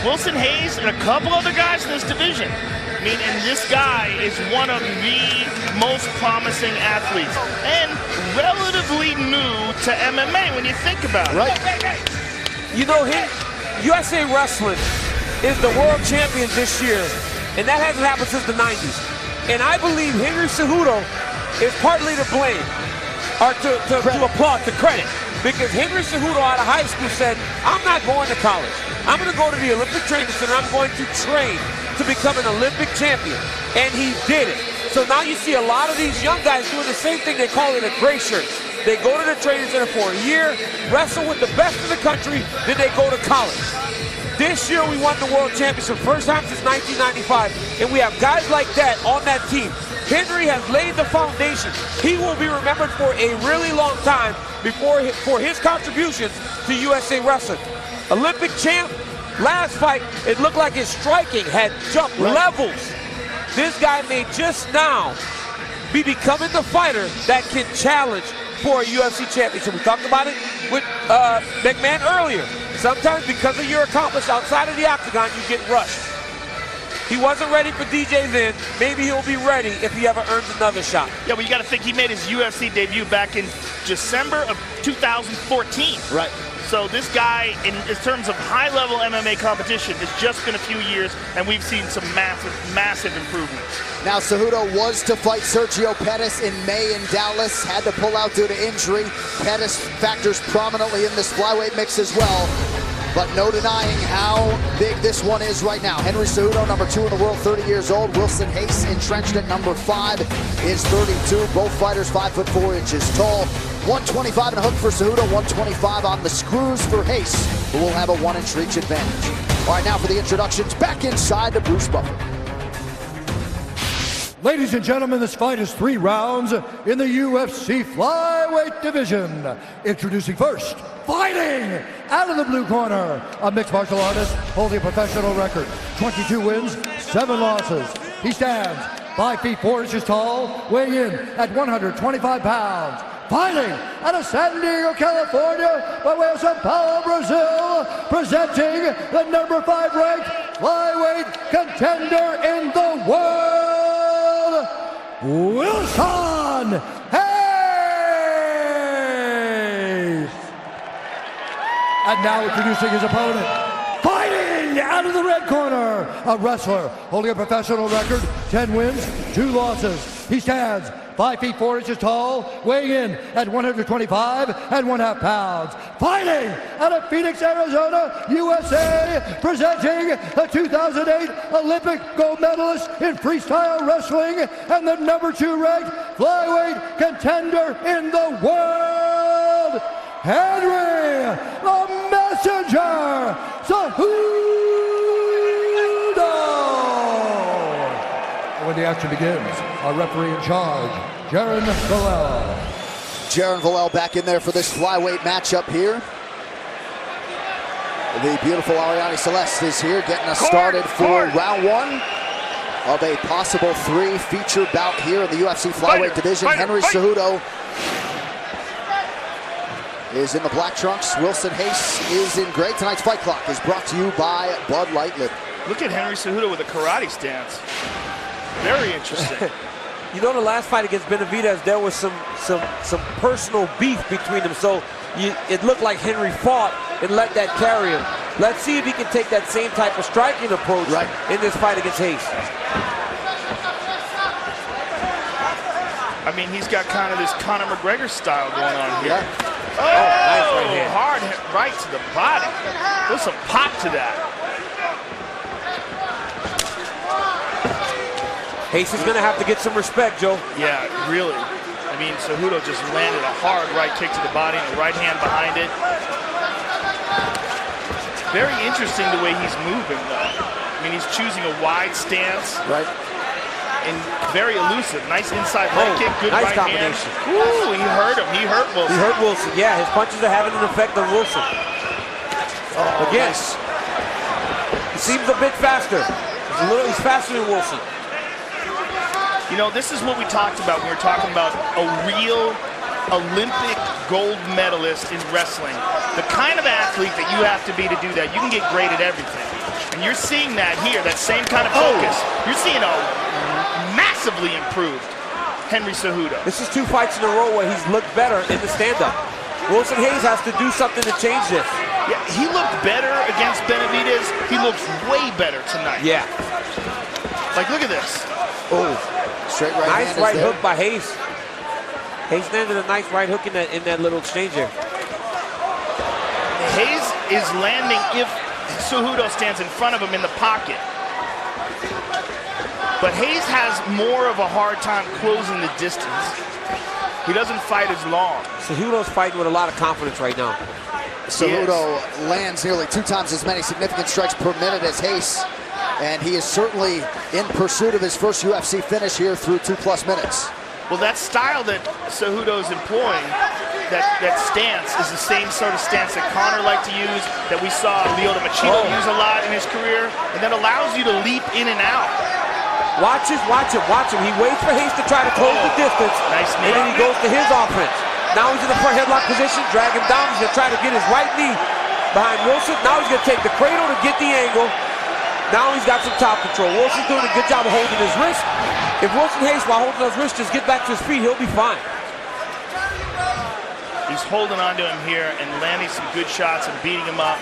Wilson Hayes, and a couple other guys in this division. I mean, and this guy is one of the most promising athletes and relatively new to MMA when you think about it. Right. You know, USA Wrestling is the world champions this year, and that hasn't happened since the 90s. And I believe Henry Cejudo is partly to blame, or to applaud, to credit, because Henry Cejudo out of high school said, I'm not going to college. I'm going to go to the Olympic Training Center. I'm going to train to become an Olympic champion. And he did it. So now you see a lot of these young guys doing the same thing. They call it a gray shirt. They go to the training center for a year, wrestle with the best in the country, then they go to college. This year we won the world championship, first time since 1995, and we have guys like that on that team. Henry has laid the foundation. He will be remembered for a really long time for his contributions to USA Wrestling. Olympic champ, last fight, it looked like his striking had jumped levels. This guy may just now be becoming the fighter that can challenge for a UFC championship. We talked about it with McMahon earlier. Sometimes because of your accomplishments outside of the octagon, you get rushed. He wasn't ready for DJ then. Maybe he'll be ready if he ever earns another shot. Yeah, well, you got to think he made his UFC debut back in December of 2014. Right. So this guy, in terms of high-level MMA competition, it's just been a few years, and we've seen some massive improvements. Now, Cejudo was to fight Sergio Pettis in May in Dallas, had to pull out due to injury. Pettis factors prominently in this flyweight mix as well, but no denying how big this one is right now. Henry Cejudo, number 2 in the world, 30 years old. Wilson Hayes, entrenched at number 5, is 32. Both fighters 5'4" tall. 125 and a hook for Cejudo, 125 on the screws for Hayes, who will have a 1-inch reach advantage. All right, now for the introductions, back inside to Bruce Buffer. Ladies and gentlemen, this fight is 3 rounds in the UFC flyweight division. Introducing first, fighting out of the blue corner, a mixed martial artist holding a professional record, 22 wins, 7 losses. He stands 5 feet 4 inches tall, weighing in at 125 pounds. Fighting out of San Diego, California, by way of Sao Paulo, Brazil, presenting the number 5 ranked flyweight contender in the world, Wilson Hayes. And now introducing his opponent, fighting out of the red corner, a wrestler holding a professional record, 10 wins, 2 losses. He stands 5 feet 4 inches tall, weighing in at 125 1/2 pounds. Fighting out of Phoenix, Arizona, USA, presenting the 2008 Olympic gold medalist in freestyle wrestling and the number 2 ranked flyweight contender in the world, Henry the Messenger Cejudo. And when the action begins, our referee in charge, Jaron Villel. Jaron Villel back in there for this flyweight matchup here. The beautiful Ariane Celeste is here getting us started for round one of a possible 3 feature bout here in the UFC flyweight division. Henry Cejudo is in the black trunks. Wilson Hayes is in gray. Tonight's Fight Clock is brought to you by Bud Light Living. Look at Henry Cejudo with a karate stance. Very interesting. You know, the last fight against Benavidez, there was some personal beef between them. So it looked like Henry fought and let that carry him. Let's see if he can take that same type of striking approach in this fight against Hayes. I mean, he's got kind of this Conor McGregor style going on here. Oh, nice right hand. Hard hit right to the body. There's some pop to that. Hayes is going to have to get some respect, Joe. Yeah, really. I mean, Cejudo just landed a hard right kick to the body and the right hand behind it. Very interesting the way he's moving, though. I mean, he's choosing a wide stance. Right. And very elusive. Nice inside leg kick, good nice right combination. hand. Ooh, he hurt him. He hurt Wilson. He hurt Wilson, yeah. His punches are having an effect on Wilson. Again, nice. He seems a bit faster. He's faster than Wilson. You know, this is what we talked about when we were talking about a real Olympic gold medalist in wrestling. The kind of athlete that you have to be to do that. You can get great at everything. And you're seeing that here, that same kind of focus. You're seeing a massively improved Henry Cejudo. This is 2 fights in a row where he's looked better in the stand-up. Wilson Hayes has to do something to change this. Yeah, he looked better against Benavidez. He looks way better tonight. Yeah. Like, look at this. Oh. Straight right nice hand right is there. hook by Hayes. Hayes landed a nice right hook in that little exchange there. Hayes is landing if Cejudo stands in front of him in the pocket. But Hayes has more of a hard time closing the distance. He doesn't fight as long. Cejudo's fighting with a lot of confidence right now. Cejudo lands nearly 2 times as many significant strikes per minute as Hayes. And he is certainly in pursuit of his first UFC finish here through 2+ minutes. Well, that style that Cejudo's employing, that stance, is the same sort of stance that Conor liked to use, that we saw Lyoto Machida use a lot in his career, and that allows you to leap in and out. Watch him. He waits for Hayes to try to close the distance, nice knee. And then he goes to his offense. Now he's in the front headlock position, drag him down. He's going to try to get his right knee behind Wilson. Now he's going to take the cradle to get the angle. Now he's got some top control. Wilson's doing a good job of holding his wrist. If Wilson Hayes, while holding his wrist, just get back to his feet, he'll be fine. He's holding on to him here and landing some good shots and beating him up.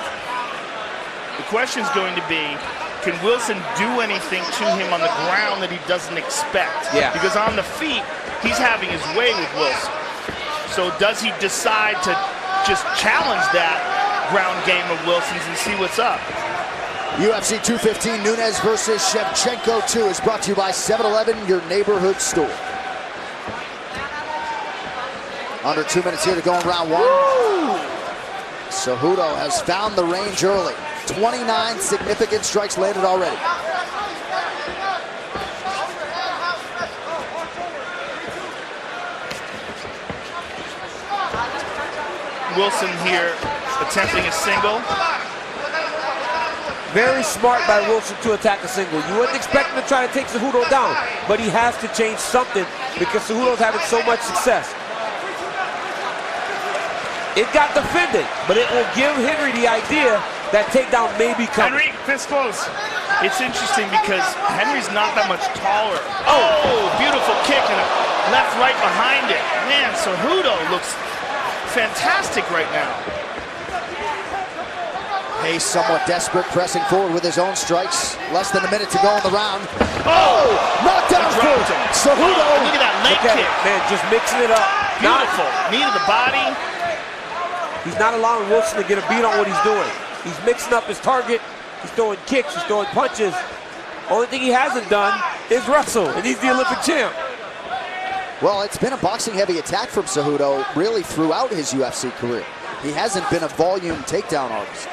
The question's going to be, can Wilson do anything to him on the ground that he doesn't expect? Yeah. Because on the feet, he's having his way with Wilson. So does he decide to just challenge that ground game of Wilson's and see what's up? UFC 215 Nunes versus Shevchenko 2 is brought to you by 7-Eleven, your neighborhood store. Under 2 minutes here to go in round 1. Cejudo has found the range early. 29 significant strikes landed already. Wilson here attempting a single. Very smart by Wilson to attack a single. You wouldn't expect him to try to take Cejudo down, but he has to change something because Cejudo's having so much success. It got defended, but it will give Henry the idea that takedown may be coming. Henry, fist close. It's interesting because Henry's not that much taller. Oh, beautiful kick and a left right behind it. Man, Cejudo looks fantastic right now. Hayes somewhat desperate, pressing forward with his own strikes. Less than a minute to go in the round. Oh, knocked down for Cejudo. Oh, look at that leg kick. Man, just mixing it up. Beautiful. Knee to the body. He's not allowing Wilson to get a beat on what he's doing. He's mixing up his target. He's throwing kicks. He's throwing punches. Only thing he hasn't done is wrestle, and he's the Olympic champ. Well, it's been a boxing-heavy attack from Cejudo really throughout his UFC career. He hasn't been a volume takedown artist.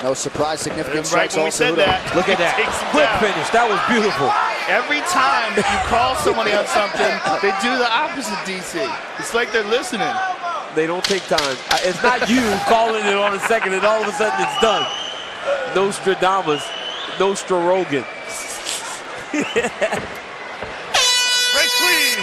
No surprise, significant Right strikes when we said that. Look at that. Quick finish. That was beautiful. Every time you call somebody on something, they do the opposite, DC. It's like they're listening. They don't take time. It's not you calling it on a second and all of a sudden it's done. Nostradamus. Nostra-Rogan. Break clean.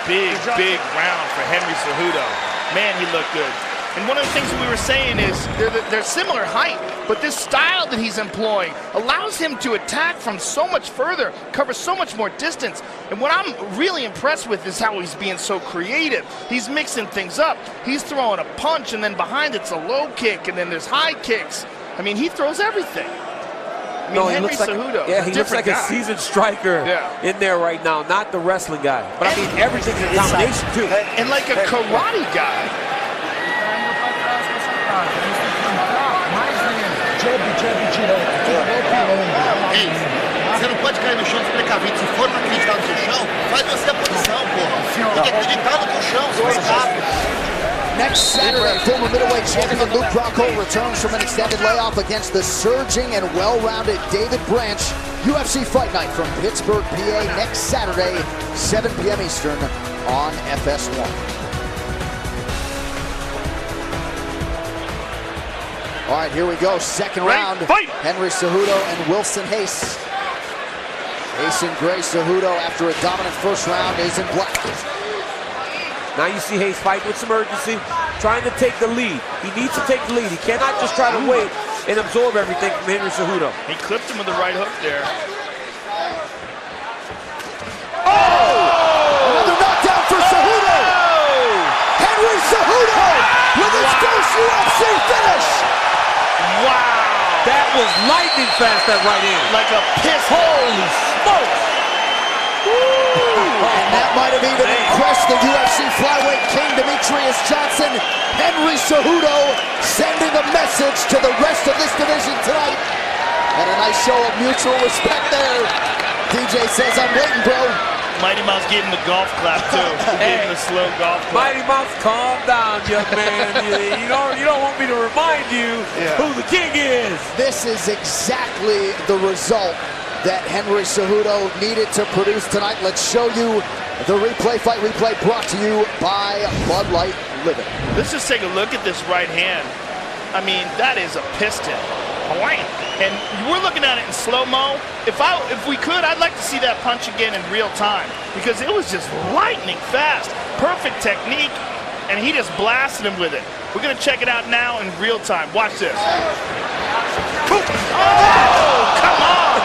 Big round for Henry Cejudo. Man, he looked good. And one of the things that we were saying is they're similar height, but this style that he's employing allows him to attack from so much further, cover so much more distance. And what I'm really impressed with is how he's being so creative. He's mixing things up. He's throwing a punch, and then behind it's a low kick, and then there's high kicks. I mean, he throws everything. I mean, he Henry looks like, Cejudo, yeah, he looks like a seasoned striker in there right now, not the wrestling guy. But I mean, everything's in combination too. And like a karate guy. Ei, você não pode cair no chão desprecavido. Se for pra acreditar no seu chão, vai você a posição, porra. Tem que acreditar no teu chão, você vai rápido. Next Saturday, former middleweight champion Luke Bronco returns from an extended layoff against the surging and well-rounded David Branch. UFC Fight Night from Pittsburgh, PA, next Saturday, 7 p.m. Eastern on FS1. All right, here we go. Second round. Henry Cejudo and Wilson Hayes. Hayes in gray. Cejudo, after a dominant first round, is in black. Now you see Hayes fight with some urgency, trying to take the lead. He needs to take the lead. He cannot just try to wait and absorb everything from Henry Cejudo. He clipped him with the right hook there. Another knockdown for Cejudo! Henry Cejudo with his first UFC finish! Wow! That was lightning fast, that right hand. Like a piss. Holy smoke! And that might have even impressed the UFC flyweight king Demetrius Johnson. Henry Cejudo sending a message to the rest of this division tonight. And a nice show of mutual respect there. DJ says, I'm waiting, bro. Mighty Mouse gave him the golf clap, too. Gave him the slow golf clap. Mighty Mouse, calm down, young man. you don't want me to remind you who the king is. This is exactly the result that Henry Cejudo needed to produce tonight. Let's show you the fight replay brought to you by Bud Light Living. Let's just take a look at this right hand. I mean, that is a piston. And we're looking at it in slow-mo. If we could, I'd like to see that punch again in real time, because it was just lightning fast. Perfect technique, and he just blasted him with it. We're gonna check it out now in real time. Watch this. Oh, come on!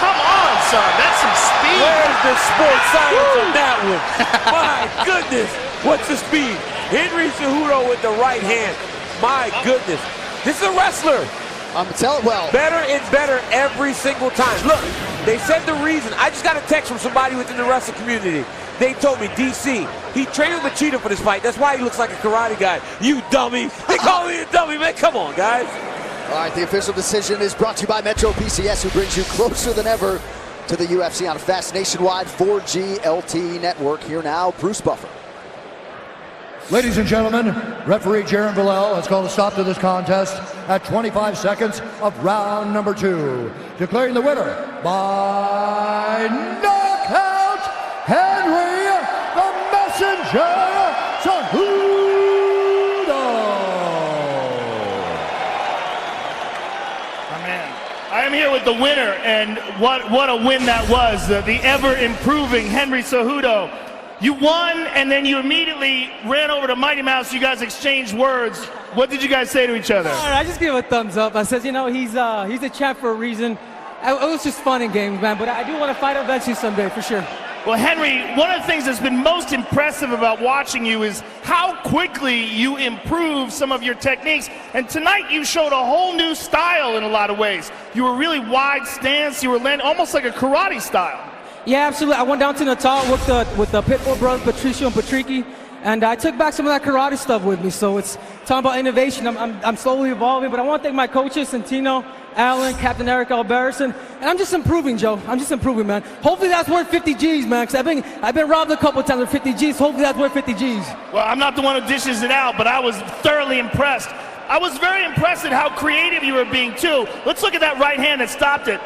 Come on, son, that's some speed. Where's the sports science on that one? My goodness, what's the speed? Henry Cejudo with the right hand. My goodness, this is a wrestler. I'm telling well. Better and better every single time. Look, they said the reason. I just got a text from somebody within the wrestling community. They told me, DC, he trained with Machida for this fight. That's why he looks like a karate guy. You dummy. They call me a dummy, man. Come on, guys. All right, the official decision is brought to you by Metro PCS, who brings you closer than ever to the UFC on a fast nationwide 4G LTE network. Here now, Bruce Buffer. Ladies and gentlemen, referee Jaron Villel has called a stop to this contest at 25 seconds of round number 2, declaring the winner by knockout, Henry the Messenger Cejudo. My man, I am here with the winner, and what a win that was. The ever-improving Henry Cejudo. You won, and then you immediately ran over to Mighty Mouse. You guys exchanged words. What did you guys say to each other? I just gave him a thumbs up. I said, you know, he's a champ for a reason. It was just fun and games, man, but I do want to fight eventually someday, for sure. Well, Henry, one of the things that's been most impressive about watching you is how quickly you improve some of your techniques. And tonight you showed a whole new style in a lot of ways. You were really wide stance. You were landing almost like a karate style. Yeah, absolutely. I went down to Natal with the Pitbull brothers, Patricio and Patricky, and I took back some of that karate stuff with me. So it's talking about innovation. I'm slowly evolving, but I want to thank my coaches, Santino, Allen, Captain Eric Alberson, and I'm just improving, Joe. I'm just improving, man. Hopefully that's worth 50 G's, man, because I've been robbed a couple times with 50 G's. Hopefully that's worth 50 G's. Well, I'm not the one who dishes it out, but I was thoroughly impressed. I was very impressed at how creative you were being, too. Let's look at that right hand that stopped it.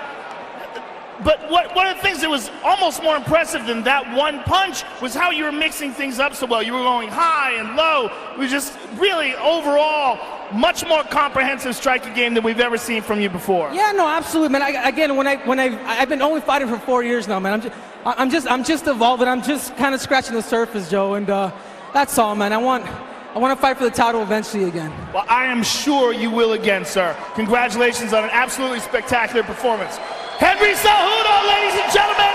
But one of the things that was almost more impressive than that one punch was how you were mixing things up so well. You were going high and low. It was just really, overall, much more comprehensive striking game than we've ever seen from you before. Yeah, no, absolutely, man. I've been only fighting for 4 years now, man. I'm just evolving. I'm just kind of scratching the surface, Joe, and that's all, man. I want to fight for the title eventually again. Well, I am sure you will again, sir. Congratulations on an absolutely spectacular performance. Henry Cejudo, ladies and gentlemen.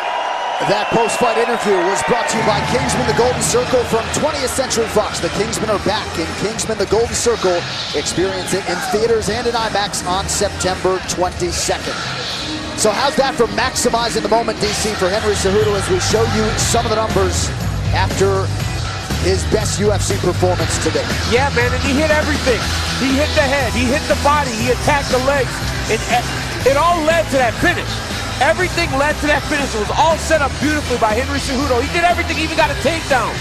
That post-fight interview was brought to you by Kingsman The Golden Circle from 20th Century Fox. The Kingsmen are back in Kingsman The Golden Circle. Experience it in theaters and in IMAX on September 22nd. So how's that for maximizing the moment, DC, for Henry Cejudo as we show you some of the numbers after his best UFC performance today? Yeah, man, and he hit everything. He hit the head, he hit the body, he attacked the legs. It all led to that finish. Everything led to that finish. It was all set up beautifully by Henry Cejudo. He did everything, he even got a takedown.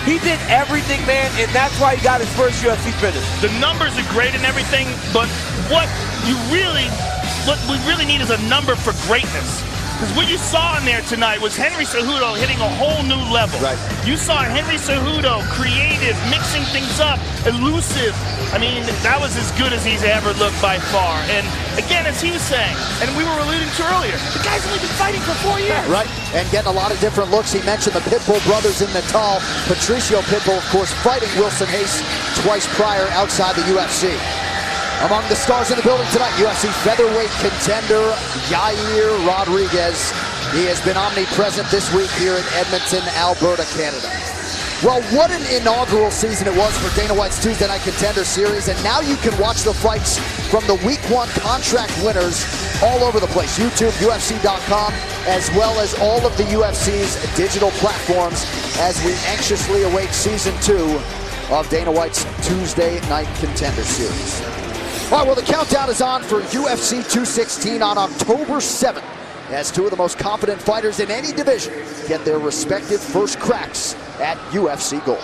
He did everything, man, and that's why he got his first UFC finish. The numbers are great and everything, but what we really need is a number for greatness. Because what you saw in there tonight was Henry Cejudo hitting a whole new level. Right. You saw Henry Cejudo creative, mixing things up, elusive. I mean, that was as good as he's ever looked by far. And again, as he was saying, and we were alluding to earlier, the guy's only been fighting for 4 years. Right, and getting a lot of different looks. He mentioned the Pitbull brothers in Natal. Patricio Pitbull, of course, fighting Wilson Hayes twice prior outside the UFC. Among the stars in the building tonight, UFC featherweight contender Yair Rodriguez. He has been omnipresent this week here in Edmonton, Alberta, Canada. Well, what an inaugural season it was for Dana White's Tuesday Night Contender Series, and now you can watch the fights from the Week 1 contract winners all over the place. YouTube, UFC.com, as well as all of the UFC's digital platforms as we anxiously await Season 2 of Dana White's Tuesday Night Contender Series. All right, well, the countdown is on for UFC 216 on October 7th, as two of the most confident fighters in any division get their respective first cracks at UFC Gold.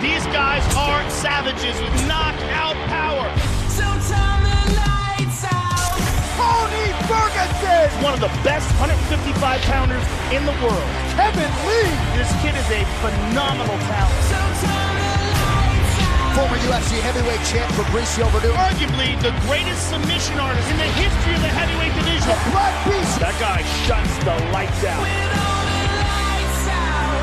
These guys are savages with knockout power. So turn the lights out. Tony Ferguson! One of the best 155-pounders in the world. Kevin Lee! This kid is a phenomenal talent. So turn the lights out. Former UFC heavyweight champ Fabricio Verdun. Arguably the greatest submission artist in the history of the heavyweight division. The Black Beast. That guy shuts the lights out. With all the lights out.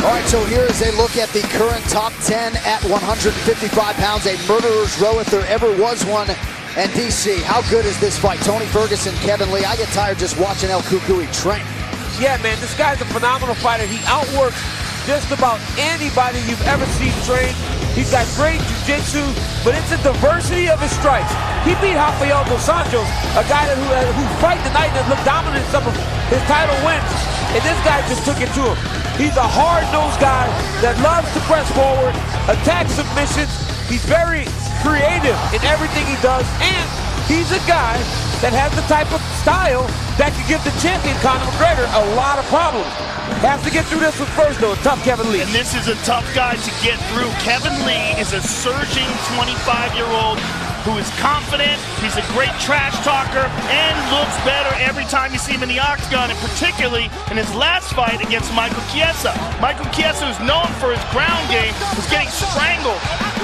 All right, so here is a look at the current top 10 at 155 pounds. A murderer's row if there ever was one. And DC, how good is this fight? Tony Ferguson, Kevin Lee. I get tired just watching El Cucuy train. Yeah, man, this guy's a phenomenal fighter. He outworks just about anybody you've ever seen train. He's got great jiu-jitsu, but it's the diversity of his strikes. He beat Rafael dos Anjos, a guy who fight the night and looked dominant in some of his title wins, and this guy just took it to him. He's a hard-nosed guy that loves to press forward, attack submissions. He's very creative in everything he does, and he's a guy that has the type of style that could give the champion Conor McGregor a lot of problems. Has to get through this one first, though. Tough Kevin Lee. And this is a tough guy to get through. Kevin Lee is a surging 25-year-old who is confident. He's a great trash talker and looks better every time you see him in the octagon, and particularly in his last fight against Michael Chiesa. Michael Chiesa, who's known for his ground game, was getting strangled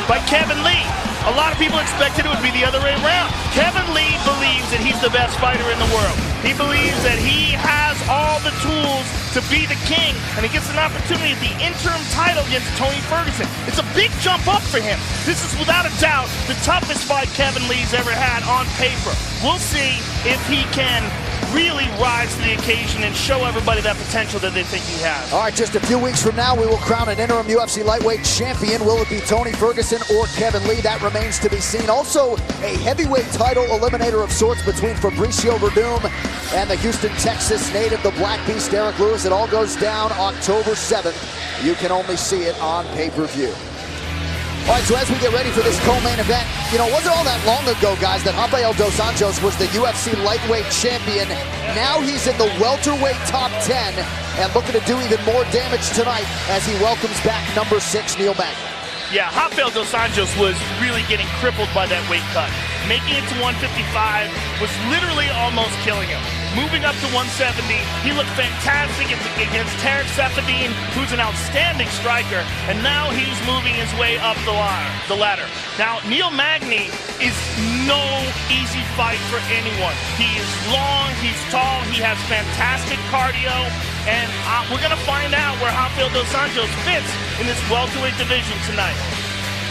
by Kevin Lee. A lot of people expected it would be the other way around. Kevin Lee believes that he's the best fighter in the world. He believes that he has all the tools to be the king, and he gets an opportunity at the interim title against Tony Ferguson. It's a big jump up for him. This is without a doubt the toughest fight Kevin Lee's ever had on paper. We'll see if he can really rise to the occasion and show everybody that potential that they think he has. All right, just a few weeks from now, we will crown an interim UFC lightweight champion. Will it be Tony Ferguson or Kevin Lee? That remains to be seen. Also, a heavyweight title eliminator of sorts between Fabricio Verdun and the Houston, Texas native, the Black Beast, Derek Lewis. It all goes down October 7th. You can only see it on pay-per-view. All right, so as we get ready for this co-main event, you know, it wasn't all that long ago, guys, that Rafael dos Anjos was the UFC lightweight champion. Now he's in the welterweight top 10 and looking to do even more damage tonight as he welcomes back number 6, Neil Magny. Yeah, Rafael dos Anjos was really getting crippled by that weight cut. Making it to 155 was literally almost killing him. Moving up to 170, he looked fantastic against Tarek Seferdine, who's an outstanding striker, and now he's moving his way up the ladder. Now, Neil Magny is no easy fight for anyone. He is long, he's tall, he has fantastic cardio, and we're going to find out where Rafael dos Anjos fits in this welterweight division tonight.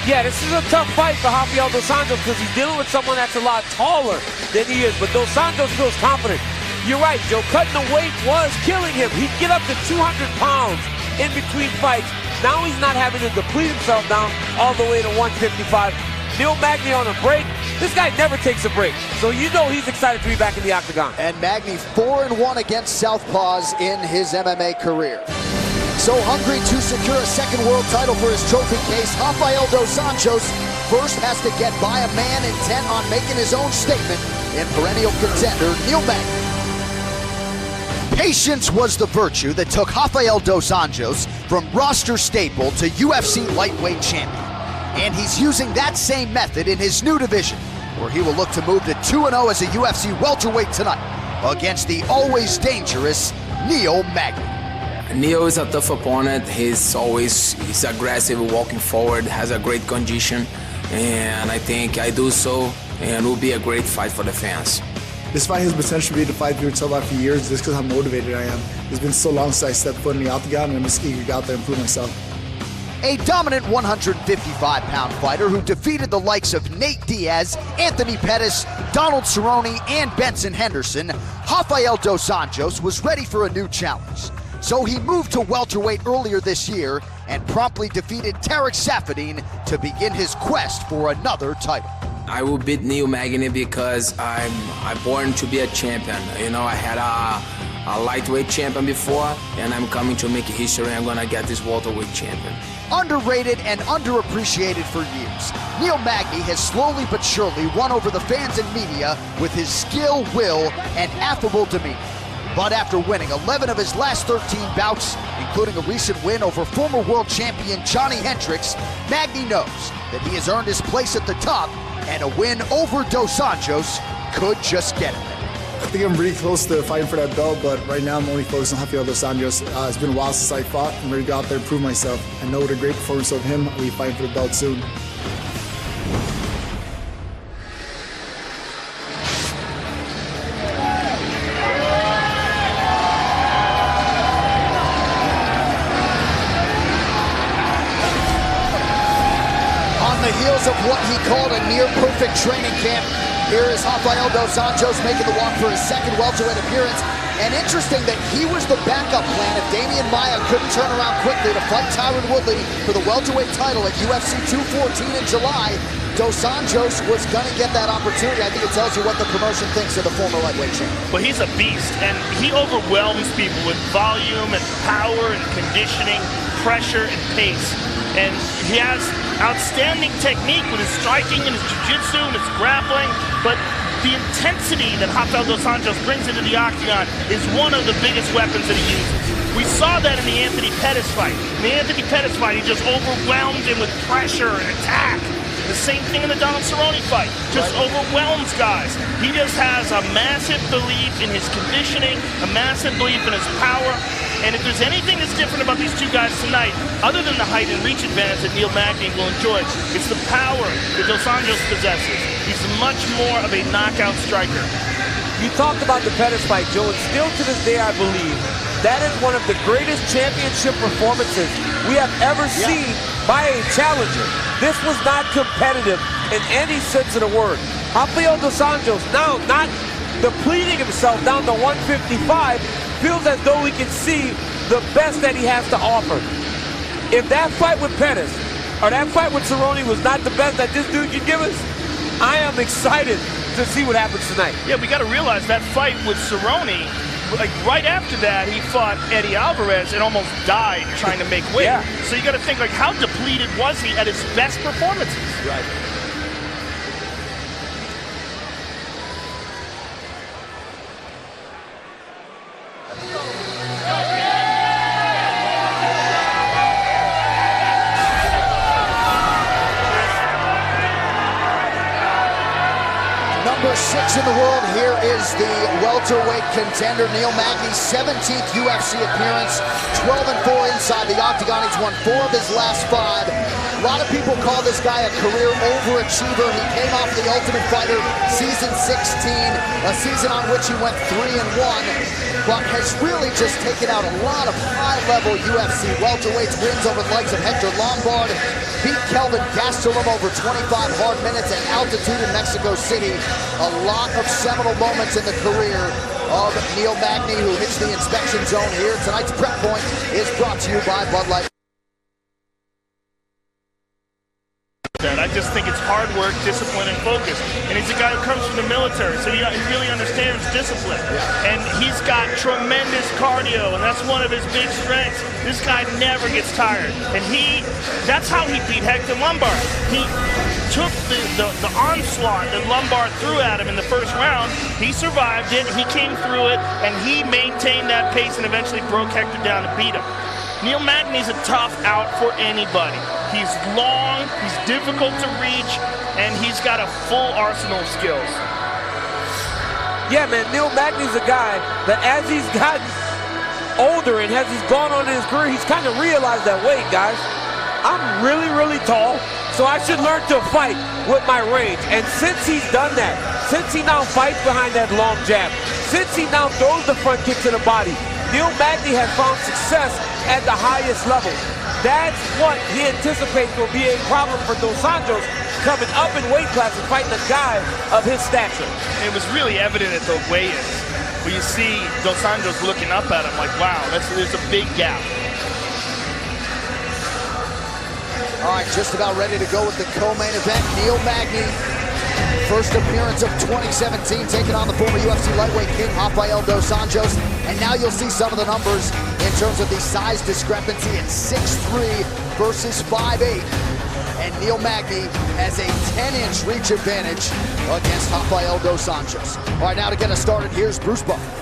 Yeah, this is a tough fight for Rafael dos Anjos because he's dealing with someone that's a lot taller than he is, but dos Anjos feels confident. You're right, Joe, cutting the weight was killing him. He'd get up to 200 pounds in between fights. Now he's not having to deplete himself down all the way to 155. Neil Magny on a break. This guy never takes a break, so you know he's excited to be back in the octagon. And Magny 4-1 against southpaws in his MMA career. So hungry to secure a second world title for his trophy case, Rafael dos Anjos first has to get by a man intent on making his own statement in perennial contender Neil Magny. Patience was the virtue that took Rafael dos Anjos from roster staple to UFC lightweight champion. And he's using that same method in his new division, where he will look to move to 2-0 as a UFC welterweight tonight against the always dangerous Neil Magny. Neil is a tough opponent. He's aggressive, walking forward, has a great condition, and I think I do so, and it will be a great fight for the fans. This fight has potential to be the fight we've been talking about for years just because how motivated I am. It's been so long since I stepped foot in the octagon, and I'm just eager to get out there and prove myself. A dominant 155-pound fighter who defeated the likes of Nate Diaz, Anthony Pettis, Donald Cerrone, and Benson Henderson, Rafael dos Anjos was ready for a new challenge. So he moved to welterweight earlier this year and promptly defeated Tarek Seferdine to begin his quest for another title. I will beat Neil Magny because I'm born to be a champion. You know, I had a lightweight champion before, and I'm coming to make history. I'm gonna get this welterweight champion. Underrated and underappreciated for years, Neil Magny has slowly but surely won over the fans and media with his skill, will, and affable demeanor. But after winning 11 of his last 13 bouts, including a recent win over former world champion Johnny Hendricks, Magny knows that he has earned his place at the top, and a win over dos Anjos could just get him there. I think I'm really close to fighting for that belt, but right now I'm only focused on Rafael dos Anjos. It's been a while since I fought. I'm ready to go out there and prove myself. I know with a great performance of him, I'll be fighting for the belt soon. On the heels of what he called a near-perfect training camp, here is Rafael dos Anjos making the walk for his second welterweight appearance. And interesting that he was the backup plan if Damian Maia couldn't turn around quickly to fight Tyron Woodley for the welterweight title at UFC 214 in July. Dos Anjos was going to get that opportunity. I think it tells you what the promotion thinks of the former lightweight champion. But he's a beast, and he overwhelms people with volume and power and conditioning, pressure and pace. And he has outstanding technique with his striking and his jiu-jitsu and his grappling, but the intensity that Rafael dos Anjos brings into the octagon is one of the biggest weapons that he uses. We saw that in the Anthony Pettis fight. In the Anthony Pettis fight, he just overwhelmed him with pressure and attack. The same thing in the Donald Cerrone fight. Just overwhelms guys. He just has a massive belief in his conditioning, a massive belief in his power. And if there's anything that's different about these two guys tonight, other than the height and reach advantage that Neil Magny will enjoy, it's the power that dos Anjos possesses. He's much more of a knockout striker. You talked about the Pettis fight, Joe, and still to this day I believe that is one of the greatest championship performances we have ever seen by a challenger. This was not competitive in any sense of the word. Rafael dos Anjos now not depleting himself down to 155, feels as though he can see the best that he has to offer. If that fight with Pettis or that fight with Cerrone was not the best that this dude can give us, I am excited to see what happens tonight. Yeah, we got to realize that fight with Cerrone, like right after that, he fought Eddie Alvarez and almost died trying to make weight. Yeah. So you got to think, like, how depleted was he at his best performances? Right. Number 6 in the world, here is the welterweight contender, Neil Magny's 17th UFC appearance, 12-4 inside the octagon. He's won 4 of his last 5. A lot of people call this guy a career overachiever. He came off The Ultimate Fighter season 16, a season on which he went 3-1, but has really just taken out a lot of high-level UFC welterweights, wins over the likes of Hector Lombard, beat Kelvin Gastelum over 25 hard minutes at altitude in Mexico City. A lot of seminal moments in the career of Neil Magny, who hits the inspection zone here. Tonight's Prep Point is brought to you by Bud Light. I just think it's hard work, discipline, and focus. And he's a guy who comes from the military, so he really understands discipline. Yeah. And he's got tremendous cardio, and that's one of his big strengths. This guy never gets tired. And that's how he beat Hector Lombard. He took the onslaught that Lombard threw at him in the first round. He survived it, he came through it, and he maintained that pace and eventually broke Hector down and beat him. Neil Magny's a tough out for anybody. He's long, he's difficult to reach, and he's got a full arsenal of skills. Yeah, man, Neil Magny's a guy that as he's gotten older and as he's gone on in his career, he's kind of realized that, wait, guys, I'm really, really tall, so I should learn to fight with my range. And since he's done that, since he now fights behind that long jab, since he now throws the front kick to the body, Neil Magny has found success at the highest level. That's what he anticipates will be a problem for Dos Anjos coming up in weight class and fighting a guy of his stature. It was really evident at the weigh-ins, where you see Dos Anjos looking up at him like, wow, there's a big gap. All right, just about ready to go with the co-main event. Neil Magny, first appearance of 2017, taking on the former UFC lightweight king, Rafael Dos Anjos. And now you'll see some of the numbers in terms of the size discrepancy at 6'3" versus 5'8". And Neil Magny has a 10-inch reach advantage against Rafael Dos Anjos. All right, now to get us started, here's Bruce Buffer.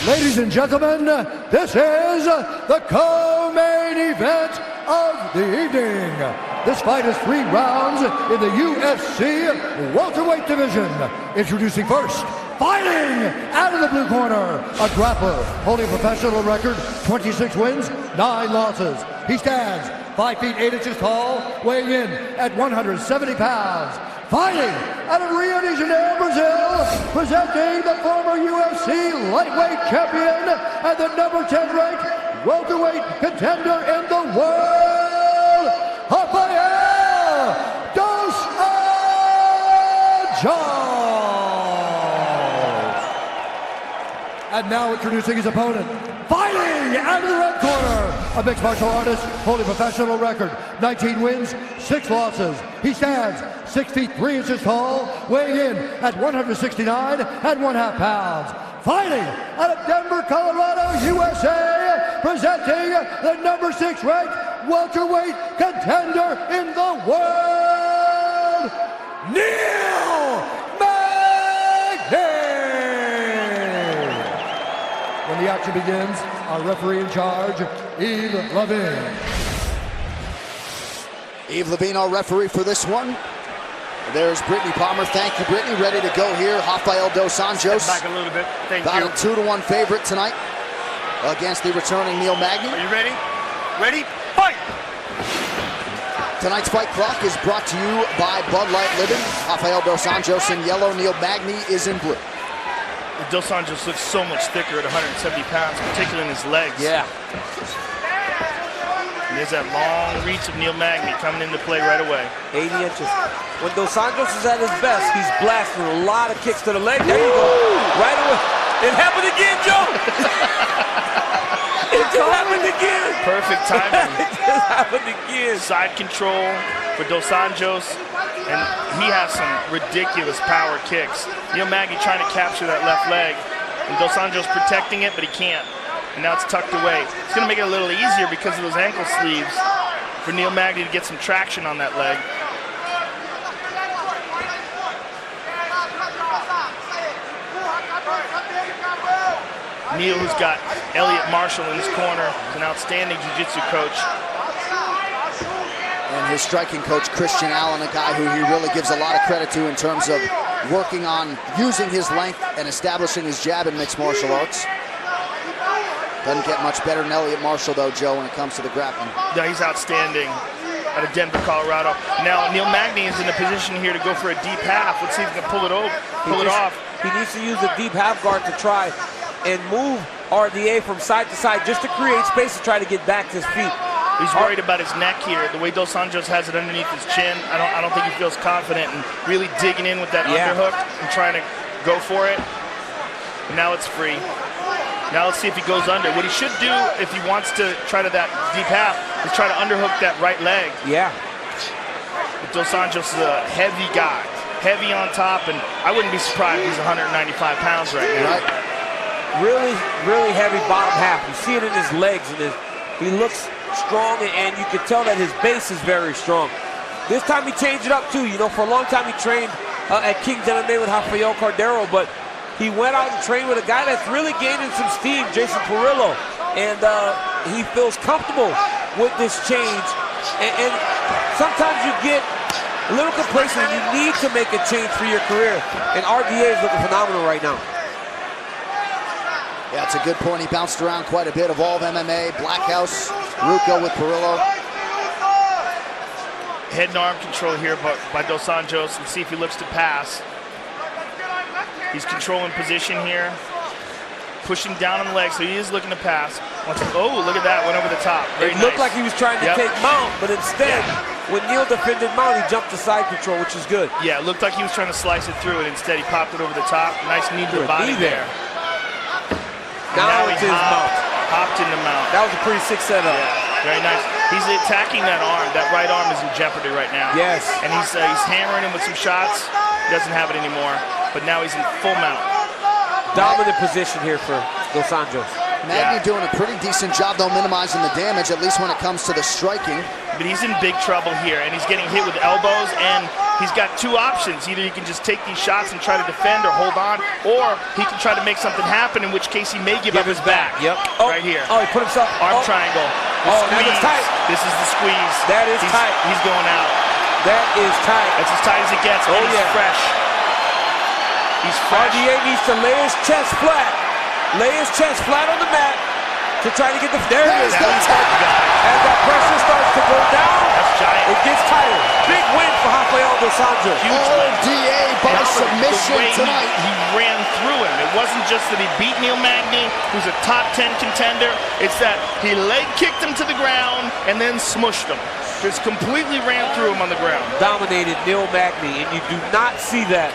Ladies and gentlemen, this is the co-main event of the evening. This fight is 3 rounds in the UFC welterweight division. Introducing first, fighting out of the blue corner, a grappler holding a professional record, 26 wins, 9 losses. He stands 5 feet 8 inches tall, weighing in at 170 pounds. Fighting out of Rio de Janeiro, Brazil, presenting the former UFC lightweight champion and the number 10 ranked welterweight contender in the world, Rafael Dos Anjos. And now introducing his opponent, fighting out of the red corner, a mixed martial artist holding a professional record, 19 wins, 6 losses. He stands 6 feet 3 inches tall, weighing in at 169 and 1/2 pounds. Fighting out of Denver, Colorado, USA, presenting the number 6 ranked welterweight contender in the world, Neil Magny. When the action begins, our referee in charge, Yves Levine. Yves Levine, our referee for this one. There's Brittany Palmer. Thank you, Brittany. Ready to go here. Rafael Dos Anjos. Step back a little bit. Thank you. About a 2-1 favorite tonight against the returning Neil Magny. Are you ready? Ready? Fight! Tonight's fight clock is brought to you by Bud Light Living. Rafael Dos Anjos in yellow. Neil Magny is in blue. Dos Anjos looks so much thicker at 170 pounds, particularly in his legs. Yeah. And there's that long reach of Neil Magny coming into play right away. 80 inches. When Dos Anjos is at his best, he's blasting a lot of kicks to the leg. There you go. Right away. It happened again, Joe. It just happened again. Perfect timing. It just happened again. Side control for Dos Anjos, and he has some ridiculous power kicks. Neil Magny trying to capture that left leg. And Dos Anjos protecting it, but he can't. And now it's tucked away. It's going to make it a little easier because of those ankle sleeves for Neil Magny to get some traction on that leg. Neil, who's got Elliot Marshall in his corner, is an outstanding jiu-jitsu coach. And his striking coach, Christian Allen, a guy who he really gives a lot of credit to in terms of working on using his length and establishing his jab in mixed martial arts. Doesn't get much better than Elliot Marshall, though, Joe, when it comes to the grappling. Yeah, he's outstanding out of Denver, Colorado. Now, Neil Magny is in a position here to go for a deep half. Let's see if he can pull it off. He needs to use the deep half guard to try and move RDA from side to side just to create space to try to get back to his feet. He's worried about his neck here. The way Dos Anjos has it underneath his chin, I don't think he feels confident in really digging in with that underhook and trying to go for it. And now it's free. Now let's see if he goes under. What he should do if he wants to try to that deep half is try to underhook that right leg. Yeah. But Dos Anjos is a heavy guy, heavy on top, and I wouldn't be surprised if he's 195 pounds right now. Right. Really, really heavy bottom half. You see it in his legs, and he looks strong, and you can tell that his base is very strong. This time he changed it up too. You know, for a long time he trained at King's MMA with Rafael Cordero, but he went out and trained with a guy that's really gaining some steam, Jason Perillo, and he feels comfortable with this change. And sometimes you get a little complacent. You need to make a change for your career, and RDA is looking phenomenal right now. Yeah, it's a good point. He bounced around quite a bit. Evolve MMA, Black House, Ruco with Perillo. Head and arm control here by Dos Anjos. Let's see if he looks to pass. He's controlling position here. Pushing down on the leg, so he is looking to pass. Oh, look at that, went over the top. Very nice. Looked like he was trying to take mount, but instead, when Neil defended mount, he jumped to side control, which is good. Yeah, it looked like he was trying to slice it through, and instead he popped it over the top. Nice knee to the body there. Now it's his mount. Hopped in the mount. That was a pretty sick setup. Yeah, very nice. He's attacking that arm. That right arm is in jeopardy right now. Yes. And he's hammering him with some shots. He doesn't have it anymore, but now he's in full mount. Dominant position here for Dos Anjos. Magny doing a pretty decent job, though, minimizing the damage, at least when it comes to the striking. But he's in big trouble here, and he's getting hit with elbows, and he's got two options. Either he can just take these shots and try to defend or hold on, or he can try to make something happen, in which case he may give up his back. Yep. Right here. Oh, he put himself. Arm triangle. That is tight. This is the squeeze. That is tight. He's going out. That is tight. That's as tight as it gets. And he's fresh. He's fresh. RDA needs to lay his chest flat. Lay his chest flat on the mat to try to get the... There it is. As that pressure starts to go down, that's giant. It gets tighter. Big win for Rafael Dos Anjos. RDA by submission tonight. He ran through him. It wasn't just that he beat Neil Magny, who's a top 10 contender. It's that he leg kicked him to the ground and then smushed him. Just completely ran through him on the ground. Dominated Neil Magny, and you do not see that.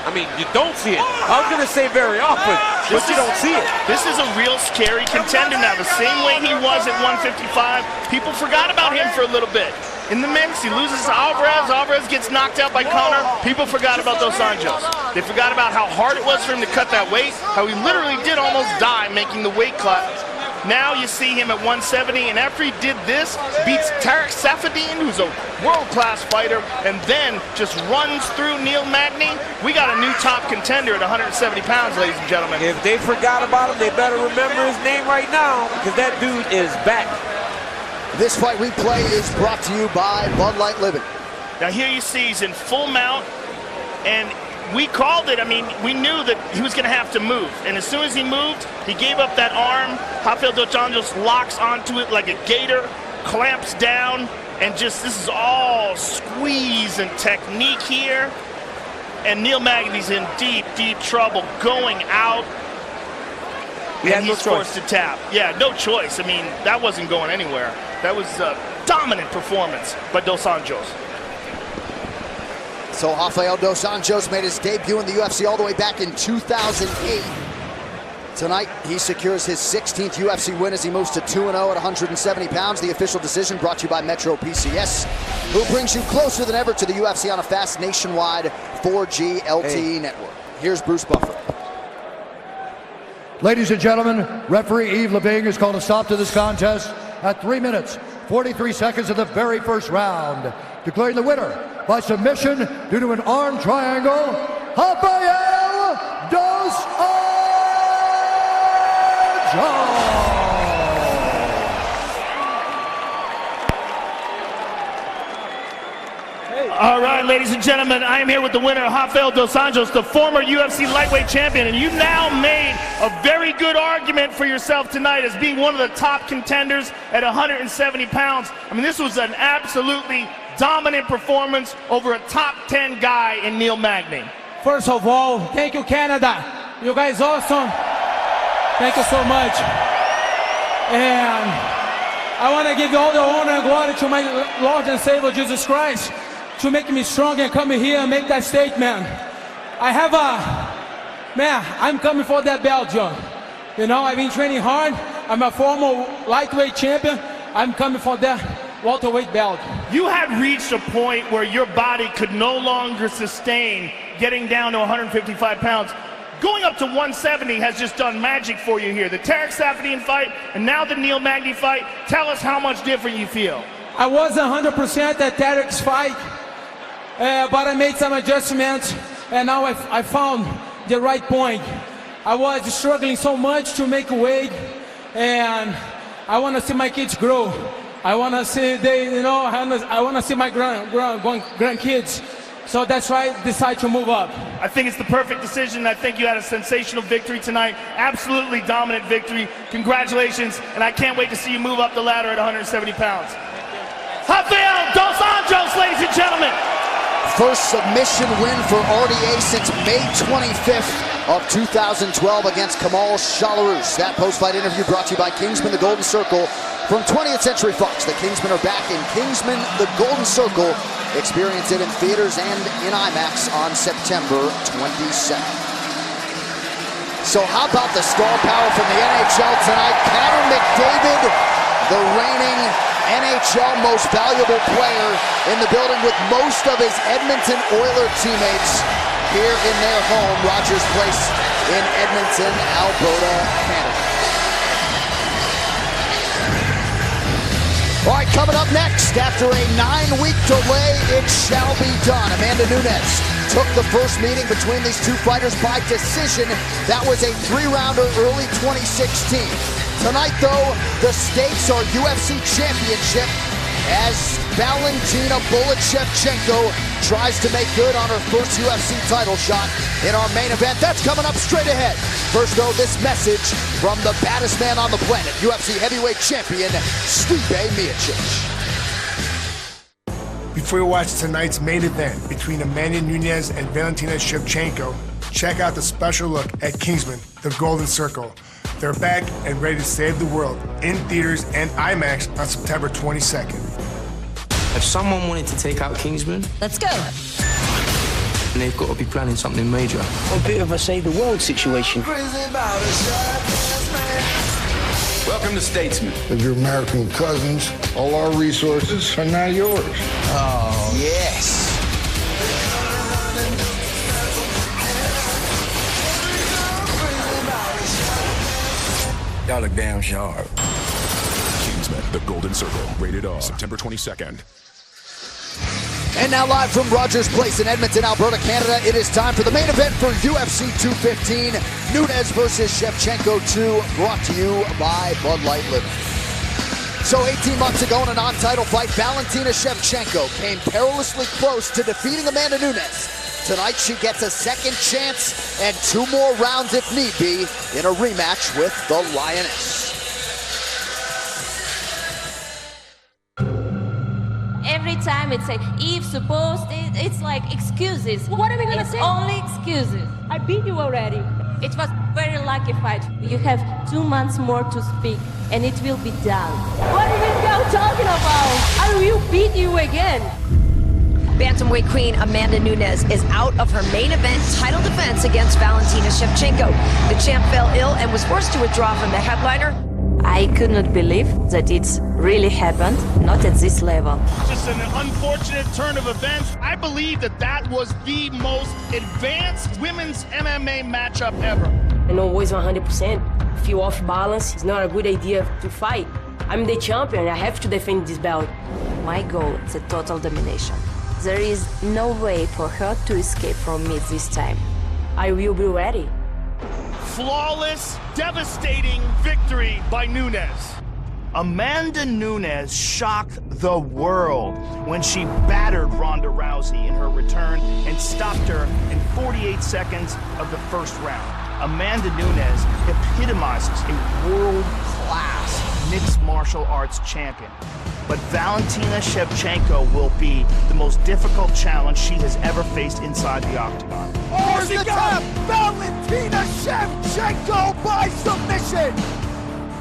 I mean, you don't see it. I was going to say very often, but you don't see it. This is a real scary contender now. The same way he was at 155, people forgot about him for a little bit. In the mix, he loses to Alvarez. Alvarez gets knocked out by Conor. People forgot about Dos Anjos. They forgot about how hard it was for him to cut that weight, how he literally did almost die making the weight cut. Now you see him at 170, and after he did this, beats Tarek Safadine, who's a world-class fighter, and then just runs through Neil Magny. We got a new top contender at 170 pounds, ladies and gentlemen. If they forgot about him, they better remember his name right now, because that dude is back. This fight replay is brought to you by Bud Light Living. Now here you see he's in full mount, and we called it. I mean, we knew that he was going to have to move. And as soon as he moved, he gave up that arm. Rafael Dos Anjos locks onto it like a gator, clamps down, and just, this is all squeeze and technique here. And Neil Magny's in deep, deep trouble going out. And he's forced to tap. Yeah, no choice. I mean, that wasn't going anywhere. That was a dominant performance by Dos Anjos. So Rafael Dos Anjos made his debut in the UFC all the way back in 2008. Tonight, he secures his 16th UFC win as he moves to 2-0 at 170 pounds. The official decision brought to you by Metro PCS, who brings you closer than ever to the UFC on a fast nationwide 4G LTE network. Here's Bruce Buffer. Ladies and gentlemen, referee Yves Leving has called a stop to this contest at 3 minutes, 43 seconds of the very first round, declaring the winner by submission due to an arm triangle, Rafael dos Anjos. All right, ladies and gentlemen, I am here with the winner, Rafael dos Anjos, the former UFC lightweight champion, and you've now made a very good argument for yourself tonight as being one of the top contenders at 170 pounds. I mean, this was an absolutely dominant performance over a top 10 guy in Neil Magny. First of all, thank you, Canada. You guys awesome. Thank you so much. And I want to give all the honor and glory to my Lord and Savior, Jesus Christ, to make me strong and come here and make that statement. I'm coming for that belt, John. You know, I've been training hard. I'm a former lightweight champion. I'm coming for that welterweight belt. You had reached a point where your body could no longer sustain getting down to 155 pounds. Going up to 170 has just done magic for you here. The Tarek Saffiedine fight and now the Neil Magny fight. Tell us how much different you feel. I was 100% at Tarek's fight. But I made some adjustments, and now I found the right point. I was struggling so much to make weight, and I want to see my kids grow. I want to see I want to see my grandkids. So that's why I decided to move up. I think it's the perfect decision. I think you had a sensational victory tonight. Absolutely dominant victory. Congratulations, and I can't wait to see you move up the ladder at 170 pounds. Rafael dos Anjos, ladies and gentlemen. First submission win for RDA since May 25th of 2012 against Kamal Shalarus. That post-fight interview brought to you by Kingsman, the Golden Circle. From 20th Century Fox, the Kingsmen are back in Kingsman, the Golden Circle. Experience it in theaters and in IMAX on September 22nd. So how about the star power from the NHL tonight? Connor McDavid, the reigning NHL most valuable player in the building with most of his Edmonton Oilers teammates here in their home, Rogers Place in Edmonton, Alberta, Canada. All right, coming up next, after a 9-week delay, it shall be done. Amanda Nunes took the first meeting between these two fighters by decision. That was a 3-rounder early 2016. Tonight, though, the stakes are UFC Championship as Valentina Bullet Shevchenko tries to make good on her first UFC title shot in our main event. That's coming up straight ahead. First, though, this message from the baddest man on the planet, UFC heavyweight champion, Stipe Miocic. Before you watch tonight's main event between Amanda Nunes and Valentina Shevchenko, check out the special look at Kingsman, the Golden Circle. They're back and ready to save the world in theaters and IMAX on September 22nd. If someone wanted to take out Kingsman, let's go. And they've got to be planning something major. A bit of a save the world situation. Welcome to Statesman. As your American cousins, all our resources are now yours. Oh, yes. Y'all look damn sharp. Kingsman, the Golden Circle, rated R, September 22nd. And now live from Rogers Place in Edmonton, Alberta, Canada, it is time for the main event for UFC 215, Nunes versus Shevchenko 2, brought to you by Bud Light Living. So 18 months ago in a non-title fight, Valentina Shevchenko came perilously close to defeating Amanda Nunes. Tonight she gets a second chance and 2 more rounds if need be in a rematch with the Lioness. Every time it's like, if supposed, it's like excuses. What are we gonna say? Only excuses. I beat you already. It was a very lucky fight. You have 2 months more to speak and it will be done. What are you talking about? I will beat you again. Bantamweight queen Amanda Nunes is out of her main event title defense against Valentina Shevchenko. The champ fell ill and was forced to withdraw from the headliner. I could not believe that it's really happened, not at this level. Just an unfortunate turn of events. I believe that was the most advanced women's MMA matchup ever. and always 100%. Feel off balance, it's not a good idea to fight. I'm the champion, I have to defend this belt. My goal is a total domination. There is no way for her to escape from me this time. I will be ready. Flawless, devastating victory by Nunes. Amanda Nunes shocked the world when she battered Ronda Rousey in her return and stopped her in 48 seconds of the first round. Amanda Nunes epitomizes a world-class mixed martial arts champion. But Valentina Shevchenko will be the most difficult challenge she has ever faced inside the octagon. Over the top, Valentina Shevchenko by submission.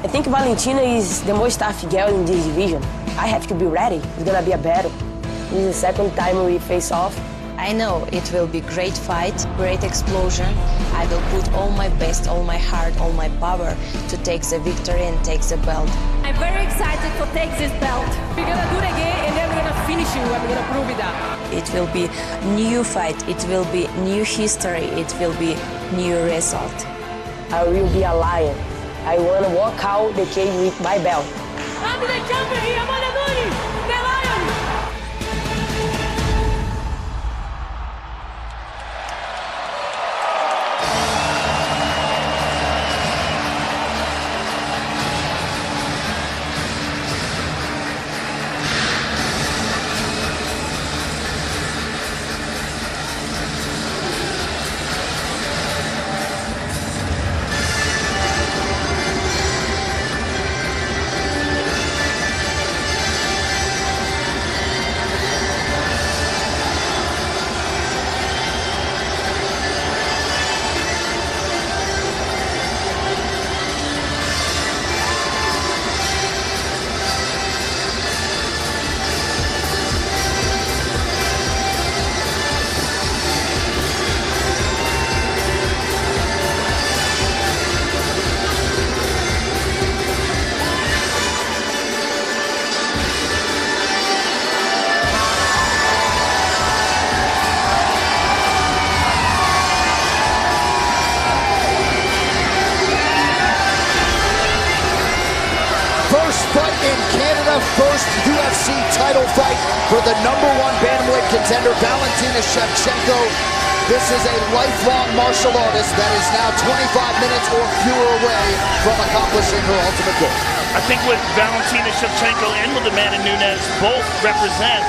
I think Valentina is the most tough girl in this division. I have to be ready. It's gonna be a battle. This is the second time we face off. I know it will be great fight, great explosion. I will put all my best, all my heart, all my power to take the victory and take the belt. I'm very excited to take this belt. We're gonna do it again and then we're gonna finish you and we're gonna prove it out. It will be new fight, it will be new history, it will be new result. I will be a lion. I want to walk out the cage with my belt. I'm the champion here, Amanda Nunes, the lion! First UFC title fight for the #1 bantamweight contender, Valentina Shevchenko. This is a lifelong martial artist that is now 25 minutes or fewer away from accomplishing her ultimate goal. I think what Valentina Shevchenko and what Amanda Nunes both represent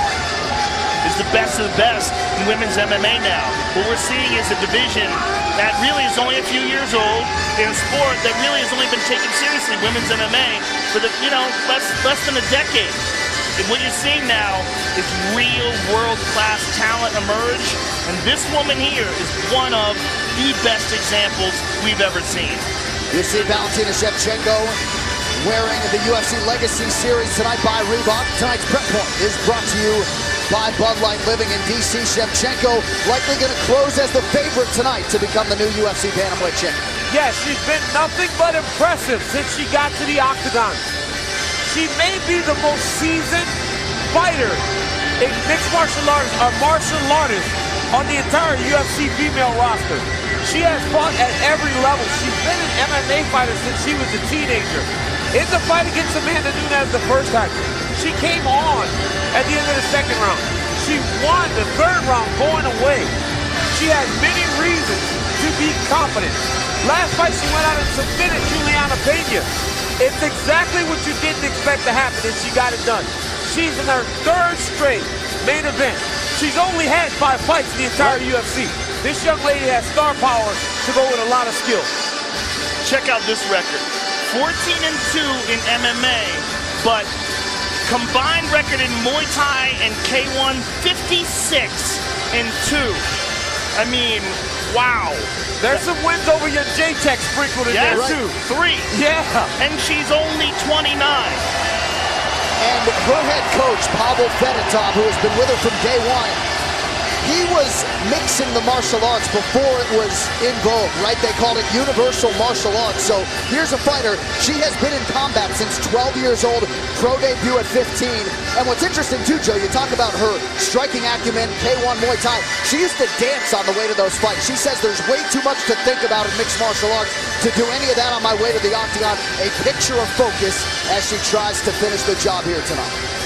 is the best of the best in women's MMA now. What we're seeing is a division that really is only a few years old in a sport that really has only been taken seriously, women's MMA, for the less than a decade. And what you're seeing now is real world-class talent emerge, and this woman here is one of the best examples we've ever seen. You see Valentina Shevchenko wearing the UFC Legacy Series tonight by Reebok. Tonight's Prep Point is brought to you by Bud Light Living in DC. Shevchenko likely going to close as the favorite tonight to become the new UFC bantamweight champion. Yes, she's been nothing but impressive since she got to the octagon. She may be the most seasoned fighter in mixed martial arts or martial artist on the entire UFC female roster. She has fought at every level. She's been an MMA fighter since she was a teenager. In the fight against Amanda Nunes the first time, she came on at the end of the second round. She won the third round going away. She has many reasons to be confident. Last fight she went out and submitted Juliana Pena. It's exactly what you didn't expect to happen, and she got it done. She's in her third straight main event. She's only had 5 fights in the entire UFC. This young lady has star power to go with a lot of skill. Check out this record. 14-2 in MMA, but combined record in Muay Thai and K1, 56-2. I mean, wow. There's some wins over your J-Tech sprinkled in there, too. 3. Yeah. And she's only 29. And her head coach, Pavel Fedotov, who has been with her from day one, he was mixing the martial arts before it was in vogue, right? They called it universal martial arts. So here's a fighter. She has been in combat since 12 years old, pro debut at 15. And what's interesting too, Joe, you talk about her striking acumen, K1 Muay Thai. She used to dance on the way to those fights. She says there's way too much to think about in mixed martial arts to do any of that on my way to the octagon. A picture of focus as she tries to finish the job here tonight.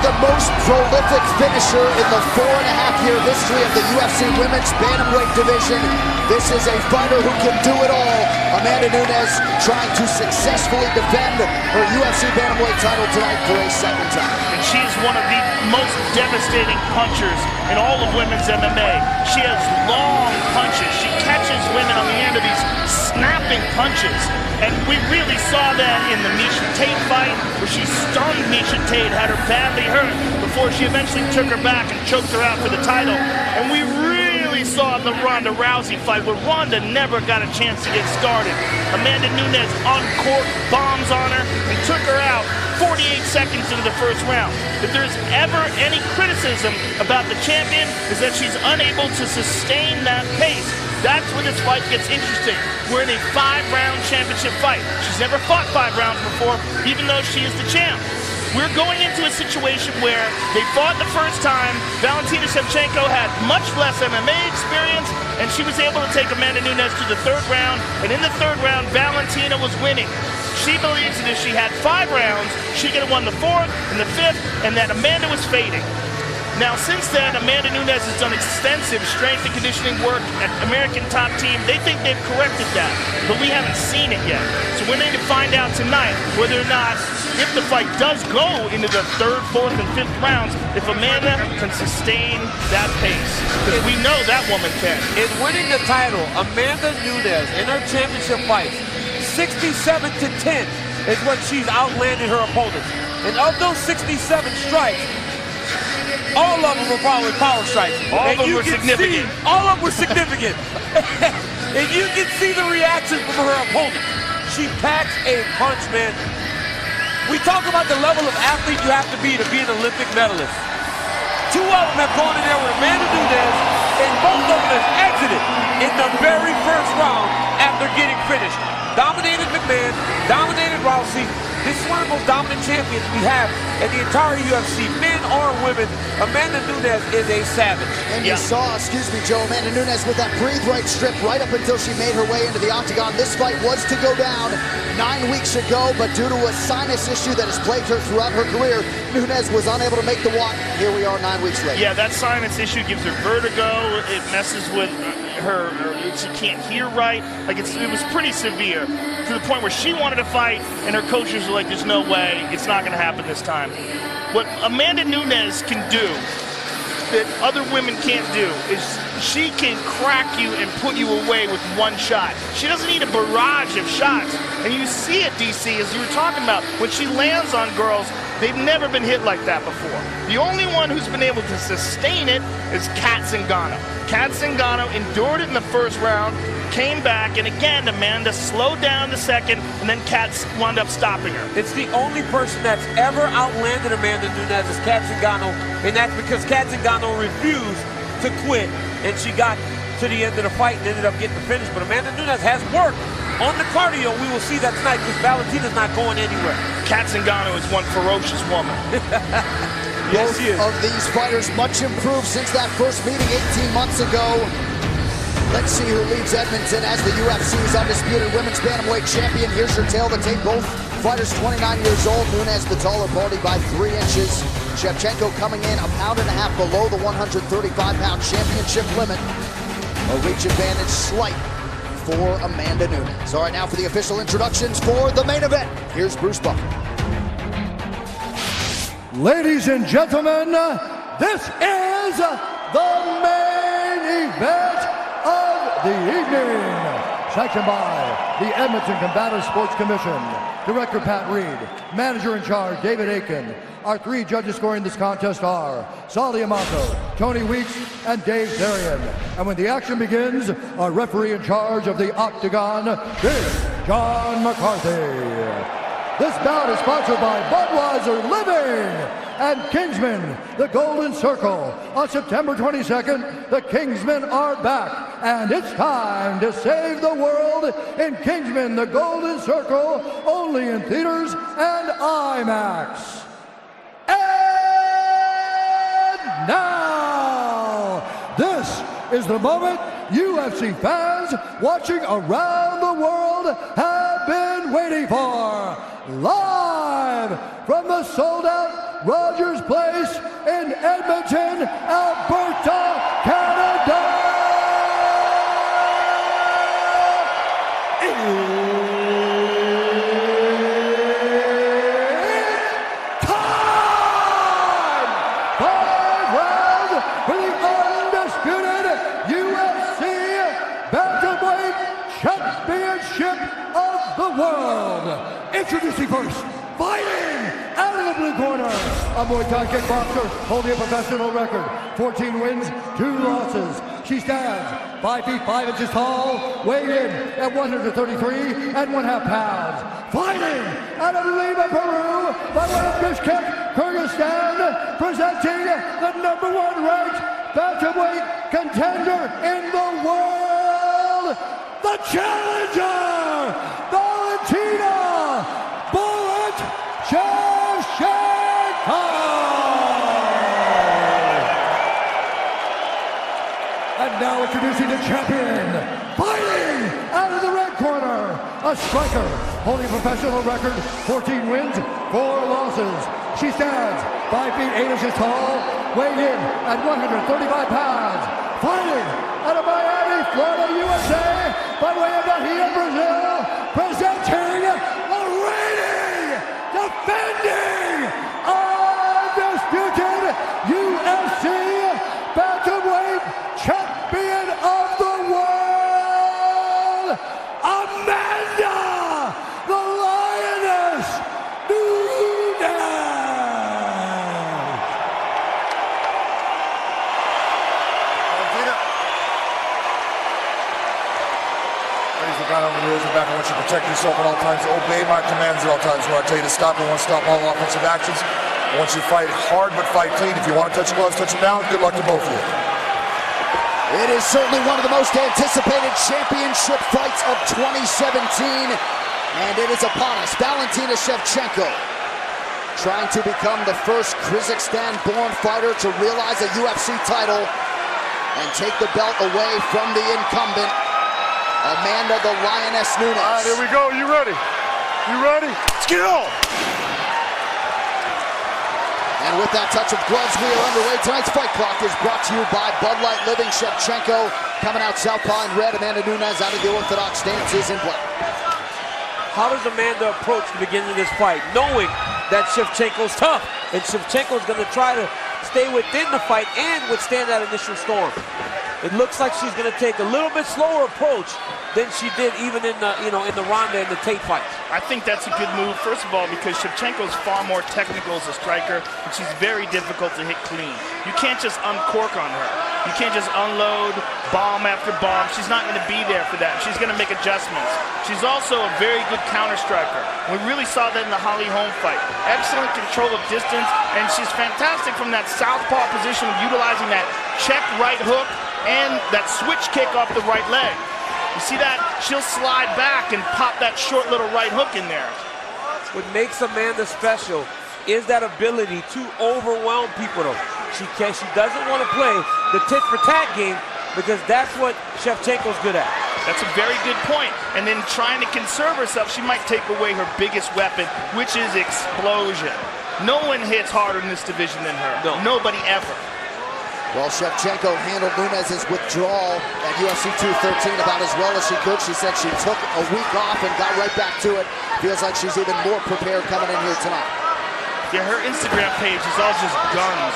The most prolific finisher in the 4.5-year history of the UFC Women's Bantamweight division. This is a fighter who can do it all. Amanda Nunes trying to successfully defend her UFC Bantamweight title tonight for a second time. And she is one of the most devastating punchers in all of women's MMA. She has long punches. She catches women on the end of these snapping punches. And we really saw that in the Miesha Tate fight, where she stunned Miesha Tate, had her badly hurt, before she eventually took her back and choked her out for the title. And we really saw the Ronda Rousey fight, where Ronda never got a chance to get started. Amanda Nunes uncorked bombs on her and took her out 48 seconds into the first round. If there's ever any criticism about the champion, is that she's unable to sustain that pace. That's where this fight gets interesting. We're in a 5-round championship fight. She's never fought 5 rounds before, even though she is the champ. We're going into a situation where they fought the first time. Valentina Shevchenko had much less MMA experience, and she was able to take Amanda Nunes to the 3rd round. And in the 3rd round, Valentina was winning. She believes that if she had 5 rounds, she could have won the 4th and the 5th, and that Amanda was fading. Now, since then, Amanda Nunes has done extensive strength and conditioning work at American Top Team. They think they've corrected that, but we haven't seen it yet. So we're going to find out tonight whether or not, if the fight does go into the 3rd, 4th, and 5th rounds, if Amanda can sustain that pace. Because we know that woman can. In winning the title, Amanda Nunes, in her championship fights, 67-10 is what she's outlanded her opponents. And of those 67 strikes, all of them were probably power strikes. All of them were significant. All of them were significant. And you can see the reaction from her opponent. She packs a punch, man. We talk about the level of athlete you have to be an Olympic medalist. 2 of them have gone in there with Amanda Nunes, and both of them have exited in the very first round after getting finished. Dominated McMahon, dominated Rousey. This is one of the most dominant champions we have in the entire UFC, men or women. Amanda Nunes is a savage. And you saw, excuse me, Joe, Amanda Nunes with that breathe right strip right up until she made her way into the octagon. This fight was to go down 9 weeks ago, but due to a sinus issue that has plagued her throughout her career, Nunes was unable to make the walk. Here we are 9 weeks later. Yeah, that sinus issue gives her vertigo. It messes with her she can't hear right. Like, it was pretty severe, to the point where she wanted to fight, and her coaches were like, there's no way, it's not going to happen this time. What Amanda Nunes can do that other women can't do is she can crack you and put you away with 1 shot. She doesn't need a barrage of shots. And you see it, DC, as you were talking about, when she lands on girls, they've never been hit like that before. The only one who's been able to sustain it is Kat Zingano. Kat Zingano endured it in the first round, came back, and again, Amanda slowed down the second, and then Kat wound up stopping her. It's the only person that's ever outlanded Amanda Nunes is Kat Zingano, and that's because Kat Zingano refused to quit, and she got to the end of the fight and ended up getting the finish. But Amanda Nunes has worked on the cardio. We will see that tonight because Valentina's not going anywhere. Kat Zingano is one ferocious woman. Yes, she is. Both of these fighters much improved since that first meeting 18 months ago. Let's see who leads Edmonton as the UFC's undisputed women's bantamweight champion. Here's your tail of the tape. Both fighters 29 years old. Nunes the taller body by 3 inches. Shevchenko coming in a pound and a half below the 135-pound championship limit. A reach advantage slight for Amanda Nunes. All right, now for the official introductions for the main event. Here's Bruce Buffer. Ladies and gentlemen, this is the main event of the evening. Sanctioned by the Edmonton Combative Sports Commission. Director Pat Reed, Manager in charge David Aiken. Our 3 judges scoring this contest are Sally Amato, Tony Weeks, and Dave Darian. And when the action begins, our referee in charge of the Octagon is John McCarthy. This bout is sponsored by Budweiser Living and Kingsman, the Golden Circle. On September 22nd, the Kingsmen are back, and it's time to save the world in Kingsman, the Golden Circle, only in theaters and IMAX. And now, this is the moment UFC fans watching around the world have been waiting for. Live from the sold-out Rogers Place in Edmonton, Alberta, Canada. It's time! 5 rounds for the undisputed UFC Bantamweight Championship of the world. Introducing first, fighting out of the blue corner, a Muay Thai kickboxer holding a professional record, 14 wins, 2 losses. She stands 5 feet 5 inches tall, weighed in at 133.5 pounds. Fighting out of Lima, Peru, by way of Bishkek, Kyrgyzstan, presenting the #1 ranked bantamweight contender in the world, the challenger, Valentina Shevchenko! And now introducing the champion, fighting out of the red corner, a striker holding a professional record, 14 wins, 4 losses. She stands 5 feet 8 inches tall, weighed in at 135 pounds. Fighting out of Miami, Florida, USA, by way of Bahia, Brazil, presenting the reigning, defending, undisputed UFC Bantamweight Champion of the world, Amanda, the Lioness Nunes. Valentina. Raise the gun on the rules and back. I want you to protect yourself at all times. Obey my commands at all times. When I tell you to stop, I want to stop all offensive actions. I want you to fight hard, but fight clean. If you want to touch gloves, touch them down. Good luck to both of you. It is certainly one of the most anticipated championship fights of 2017, and it is upon us. Valentina Shevchenko trying to become the first Kyrgyzstan-born fighter to realize a UFC title and take the belt away from the incumbent, Amanda the Lioness Nunes. All right, here we go. You ready? You ready? Let's get on! And with that touch of gloves, we are underway. Tonight's Fight Clock is brought to you by Bud Light Living. Shevchenko coming out southpaw in red. Amanda Nunes out of the orthodox stances in black. How does Amanda approach the beginning of this fight, knowing that Shevchenko's tough, and Shevchenko's going to try to stay within the fight and withstand that initial storm? It looks like she's going to take a little bit slower approach than she did even in the, in the Ronda and the Tate fights. I think that's a good move, first of all, because Shevchenko's far more technical as a striker, and she's very difficult to hit clean. You can't just uncork on her. You can't just unload bomb after bomb. She's not going to be there for that. She's going to make adjustments. She's also a very good counter striker. We really saw that in the Holly Holm fight. Excellent control of distance, and she's fantastic from that southpaw position, utilizing that check right hook and that switch kick off the right leg. You see that? She'll slide back and pop that short little right hook in there. What makes Amanda special is that ability to overwhelm people, though. She doesn't want to play the tit-for-tat game because that's what Shevchenko's good at. That's a very good point. And then trying to conserve herself, she might take away her biggest weapon, which is explosion. No one hits harder in this division than her. No. Nobody ever. Well, Shevchenko handled Nunes' withdrawal at UFC 213 about as well as she could. She said she took a week off and got right back to it. Feels like she's even more prepared coming in here tonight. Yeah, her Instagram page is all just guns.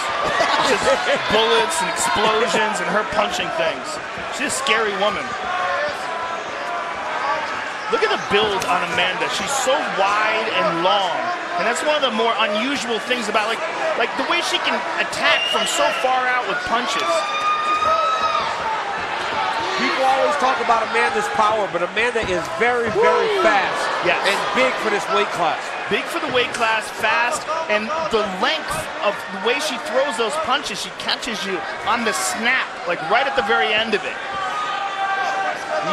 Just bullets and explosions and her punching things. She's a scary woman. Look at the build on Amanda. She's so wide and long. And that's one of the more unusual things about, like the way she can attack from so far out with punches. People always talk about Amanda's power, but Amanda is very, very fast. Yes. And big for this weight class. Big for the weight class, fast, and the length of the way she throws those punches, she catches you on the snap, like right at the very end of it.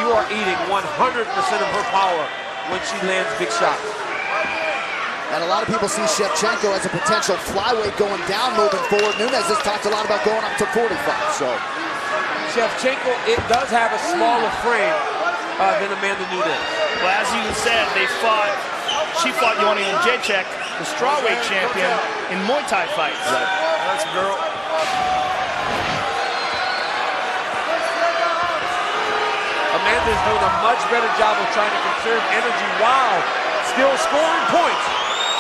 You are eating 100% of her power when she lands big shots. And a lot of people see Shevchenko as a potential flyweight going down, moving forward. Nunes has talked a lot about going up to 45, so. Shevchenko, it does have a smaller frame than Amanda Nunes. Well, as you said, she fought Yoni Jacek, the strawweight champion, in Muay Thai fights. Right. That's a girl. Amanda's doing a much better job of trying to conserve energy while still scoring points.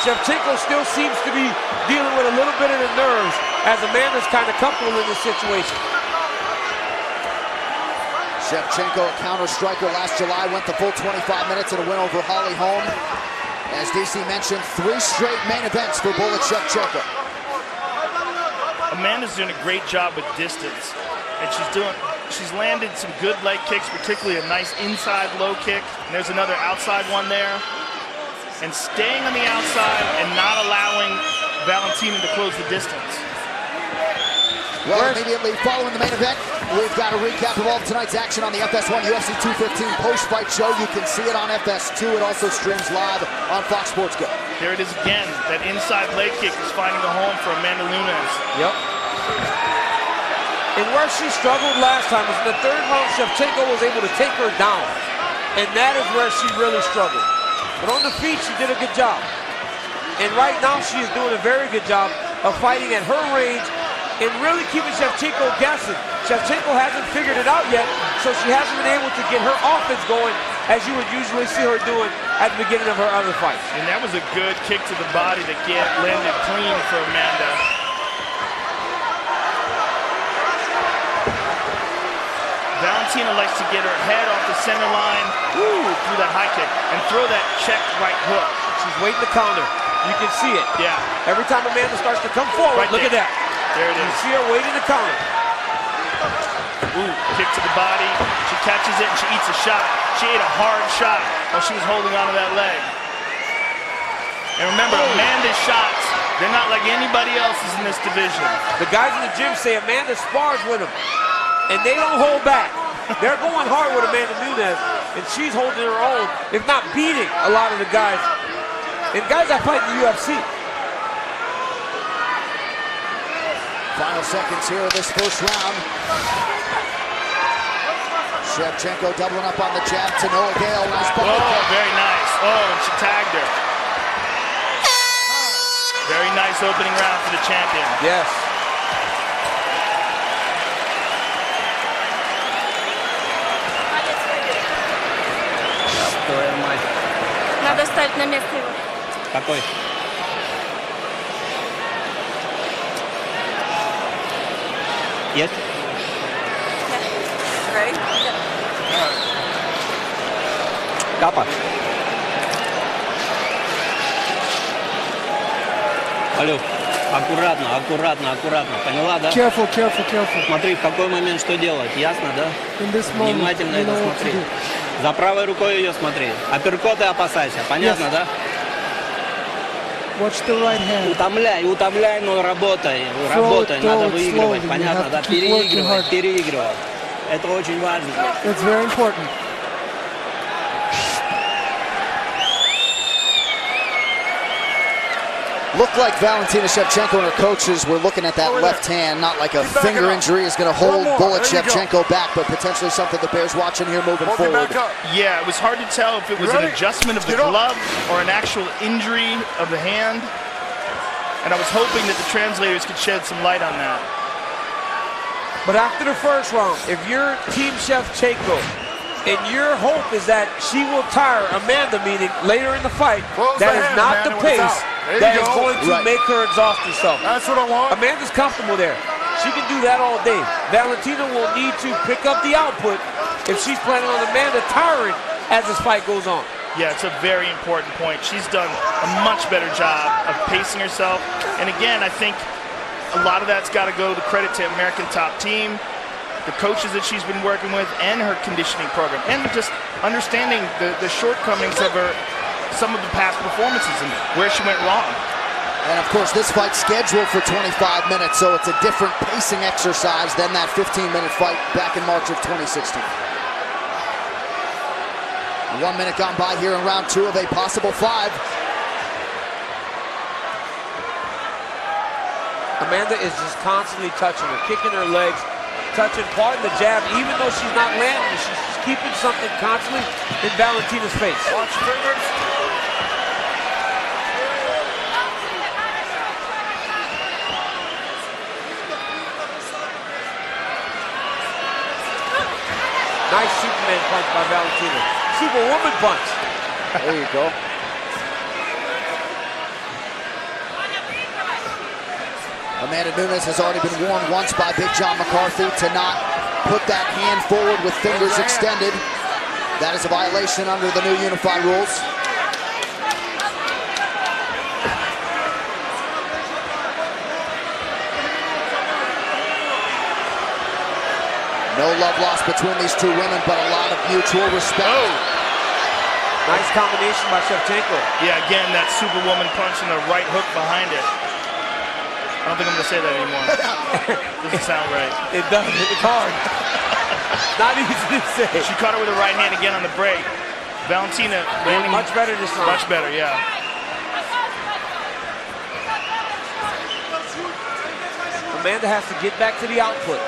Shevchenko still seems to be dealing with a little bit of the nerves as Amanda's kind of comfortable in this situation. Shevchenko, a counter striker last July, went the full 25 minutes in a win over Holly Holm. As DC mentioned, 3 straight main events for Bullet Shevchenko. Amanda's doing a great job with distance, and she's landed some good leg kicks, particularly a nice inside low kick. And there's another outside one there. And staying on the outside and not allowing Valentina to close the distance. Well, immediately following the main event, we've got a recap of all of tonight's action on the FS1 UFC 215 post-fight show. You can see it on FS2. It also streams live on Fox Sports Go. There it is again. That inside leg kick is finding a home for Amanda Nunes. Yep. And where she struggled last time was in the 3rd round, Shevchenko was able to take her down. And that is where she really struggled. But on the feet, she did a good job. And right now, she is doing a very good job of fighting at her range and really keeping Shevchenko guessing. Shevchenko hasn't figured it out yet, so she hasn't been able to get her offense going as you would usually see her doing at the beginning of her other fights. And that was a good kick to the body that landed clean for Amanda. Valentina likes to get her head off the center line through that high kick and throw that check right hook. She's waiting to counter. You can see it. Yeah. Every time Amanda starts to come forward, look at that. There it is. You see her waiting to counter. Ooh, kick to the body. She catches it and she eats a shot. She ate a hard shot while she was holding onto that leg. And remember, Amanda's shots, they're not like anybody else's in this division. The guys in the gym say Amanda spars with them, and they don't hold back. They're going hard with Amanda Nunes, and she's holding her own, if not beating a lot of the guys. And guys that fight in the UFC. Final seconds here of this first round. Shevchenko doubling up on the jab to no avail. Nice body kick. Very nice. Oh, and she tagged her. Very nice opening round for the champion. Yes. Надо ставить на место его. Какой? Есть? Ready? Капа. Алло. Аккуратно, аккуратно, аккуратно. Поняла, да? Careful, careful, careful. Смотри, в какой момент что делать. Ясно, да? In this moment, Внимательно you это know what to смотри. do. За правой рукой ее смотри. Апперкоты опасайся. Понятно, Yes. да? Watch the right hand. Утомляй, утомляй, но работай. Работай, надо выигрывать. Понятно, да? Переигрывать, переигрывать. Это очень важно. It's very important. Looked like Valentina Shevchenko and her coaches were looking at that left hand, not like a finger injury is going to hold Bullet Shevchenko back, but potentially something the Bears watching here moving forward. Yeah, it was hard to tell if it was an adjustment of the glove or an actual injury of the hand. And I was hoping that the translators could shed some light on that. But after the first round, if you're Team Shevchenko, and your hope is that she will tire Amanda, meaning later in the fight, that is not the pace that is going to make her exhaust herself. That's what I want. Amanda's comfortable there. She can do that all day. Valentina will need to pick up the output if she's planning on Amanda tiring as this fight goes on. Yeah, it's a very important point. She's done a much better job of pacing herself. And again, I think a lot of that's got to go to credit to American Top Team, the coaches that she's been working with, and her conditioning program, and just understanding the shortcomings of her, some of the past performances and where she went wrong. And of course, this fight's scheduled for 25 minutes, so it's a different pacing exercise than that 15-minute fight back in March of 2016. 1 minute gone by here in round 2 of a possible 5. Amanda is just constantly touching her, kicking her legs, touching, part of the jab, even though she's not landing, she's just keeping something constantly in Valentina's face. Watch fingers. Nice Superman punch by Valentina. Superwoman punch. There you go. Amanda Nunes has already been warned once by Big John McCarthy to not put that hand forward with fingers extended. That is a violation under the new unified rules. No love lost between these two women, but a lot of mutual respect. Nice combination by Shevchenko. Yeah, again, that Superwoman punch and the right hook behind it. I don't think I'm going to say that anymore. Doesn't sound right. It does. It's hard. Not easy to say. She caught her with her right hand again on the break. Valentina landing much better this time. Much better, yeah. Amanda has to get back to the output.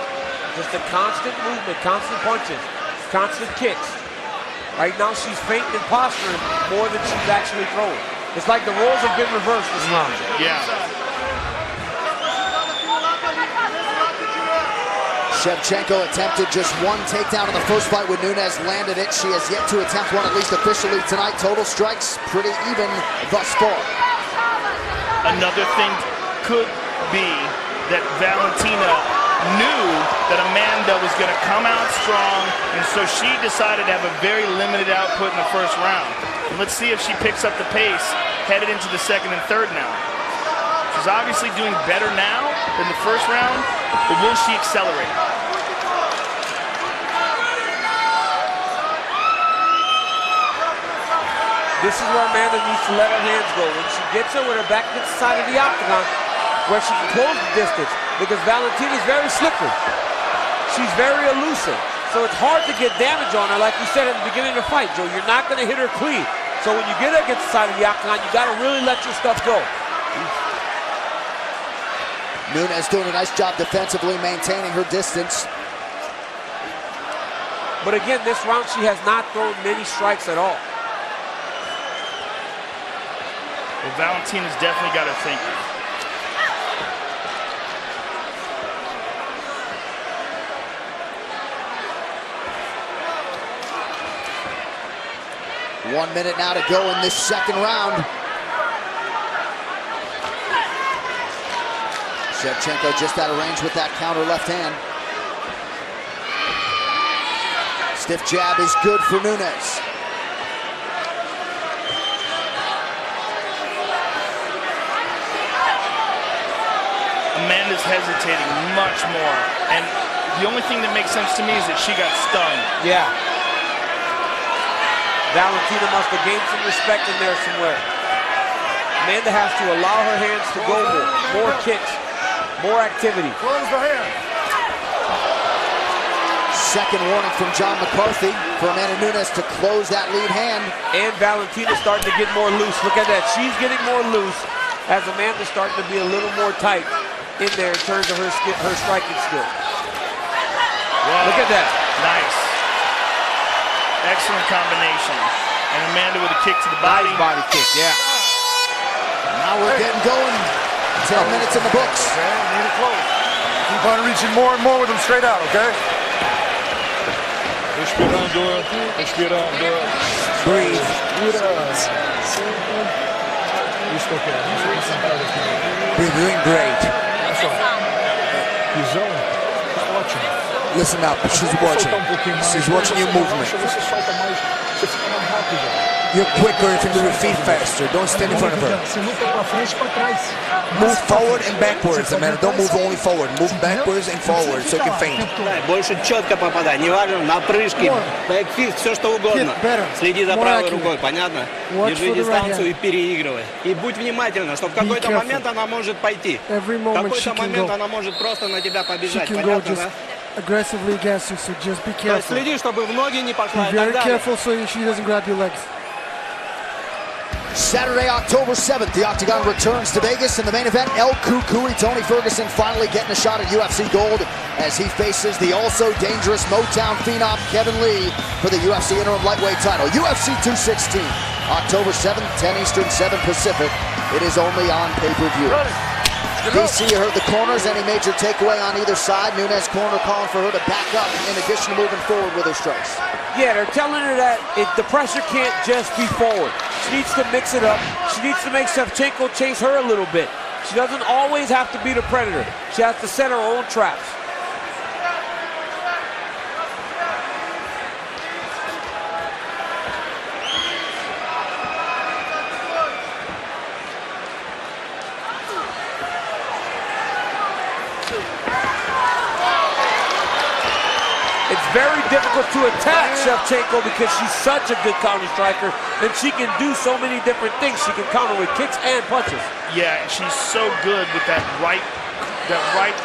Just a constant movement, constant punches, constant kicks. Right now she's feinting and posturing more than she's actually throwing. It's like the roles have been reversed this round. Yeah. Shevchenko attempted just one takedown in the first fight when Nunes landed it. She has yet to attempt one, at least officially tonight. Total strikes pretty even thus far. Another thing could be that Valentina knew that Amanda was going to come out strong, and so she decided to have a very limited output in the first round. And let's see if she picks up the pace headed into the second and third now. She's obviously doing better now than the first round, but will she accelerate? This is where Amanda needs to let her hands go. When she gets her with her back against the side of the octagon, where she can close the distance, because Valentina's very slippery. She's very elusive. So it's hard to get damage on her, like we said at the beginning of the fight, Joe. You're not going to hit her clean. So when you get her against the side of the octagon, you got to really let your stuff go. Nunes doing a nice job defensively, maintaining her distance. But again, this round she has not thrown many strikes at all. Well, Valentina's definitely got to think. One minute now to go in this second round. Shevchenko just out of range with that counter left hand. Stiff jab is good for Nunes. Amanda's hesitating much more, and the only thing that makes sense to me is that she got stung. Yeah. Valentina must have gained some respect in there somewhere. Amanda has to allow her hands to go more kicks, more activity. Close the hand. Second warning from John McCarthy for Amanda Nunes to close that lead hand. And Valentina's starting to get more loose. Look at that. She's getting more loose as Amanda's starting to be a little more tight in there in terms of her striking skill. Wow. Look at that. Nice. Excellent combination. And Amanda with a kick to the body. Nice body kick, yeah. Now we're getting going. 10 minutes in the books. Okay, need it close. Keep on reaching more and more with them straight out, okay? Respirando. Breathe. You're doing great. Listen up, she's watching. She's watching your movement. You're quicker if you move your feet faster. Don't stand in front of her. Move forward and backwards, Amanda. Don't move only forward. Move backwards and forward so you can feint. Больше четко попадай. Неважно, на прыжки, бэкфист, все что угодно. Следи за правой рукой, понятно? Держи дистанцию и переигрывай. И будь внимательна, что в какой-то момент она может пойти. В какой-то момент она может просто на тебя побежать, понятно, да? Aggressively against you, so just be careful. Следи, чтобы в ноги не пошла. Be very careful so she doesn't grab your legs. Saturday, October 7th, the Octagon returns to Vegas. In the main event, El Cucuy, Tony Ferguson finally getting a shot at UFC gold as he faces the also dangerous Motown phenom Kevin Lee for the UFC interim lightweight title. UFC 216, October 7th, 10 Eastern, 7 Pacific. It is only on pay-per-view. DC, you heard the corners. Any major takeaway on either side? Nunes corner calling for her to back up in addition to moving forward with her strikes. Yeah, they're telling her that the pressure can't just be forward. She needs to mix it up. She needs to make Shevchenko chase her a little bit. She doesn't always have to be the predator. She has to set her own traps. It's very difficult to attack Shevchenko because she's such a good counter striker and she can do so many different things. She can counter with kicks and punches. Yeah, and she's so good with that right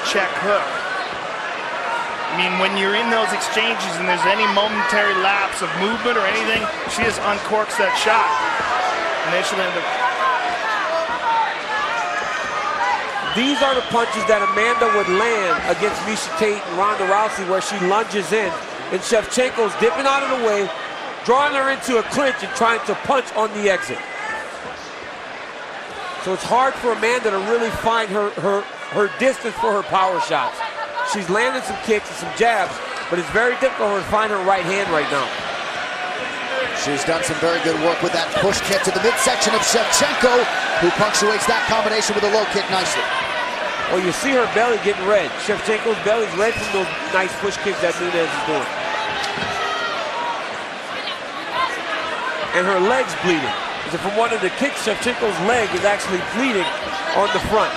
check hook. I mean, when you're in those exchanges and there's any momentary lapse of movement or anything, she just uncorks that shot. And then she'll end up. These are the punches that Amanda would land against Miesha Tate and Ronda Rousey, where she lunges in and Shevchenko's dipping out of the way, drawing her into a clinch and trying to punch on the exit. So it's hard for Amanda to really find her distance for her power shots. She's landing some kicks and some jabs, but it's very difficult for her to find her right hand right now. She's done some very good work with that push kick to the midsection of Shevchenko, who punctuates that combination with a low kick nicely. Oh, you see her belly getting red. Shevchenko's belly's red from those nice push kicks that Nunes is doing. And her leg's bleeding. From one of the kicks, Shevchenko's leg is actually bleeding on the front.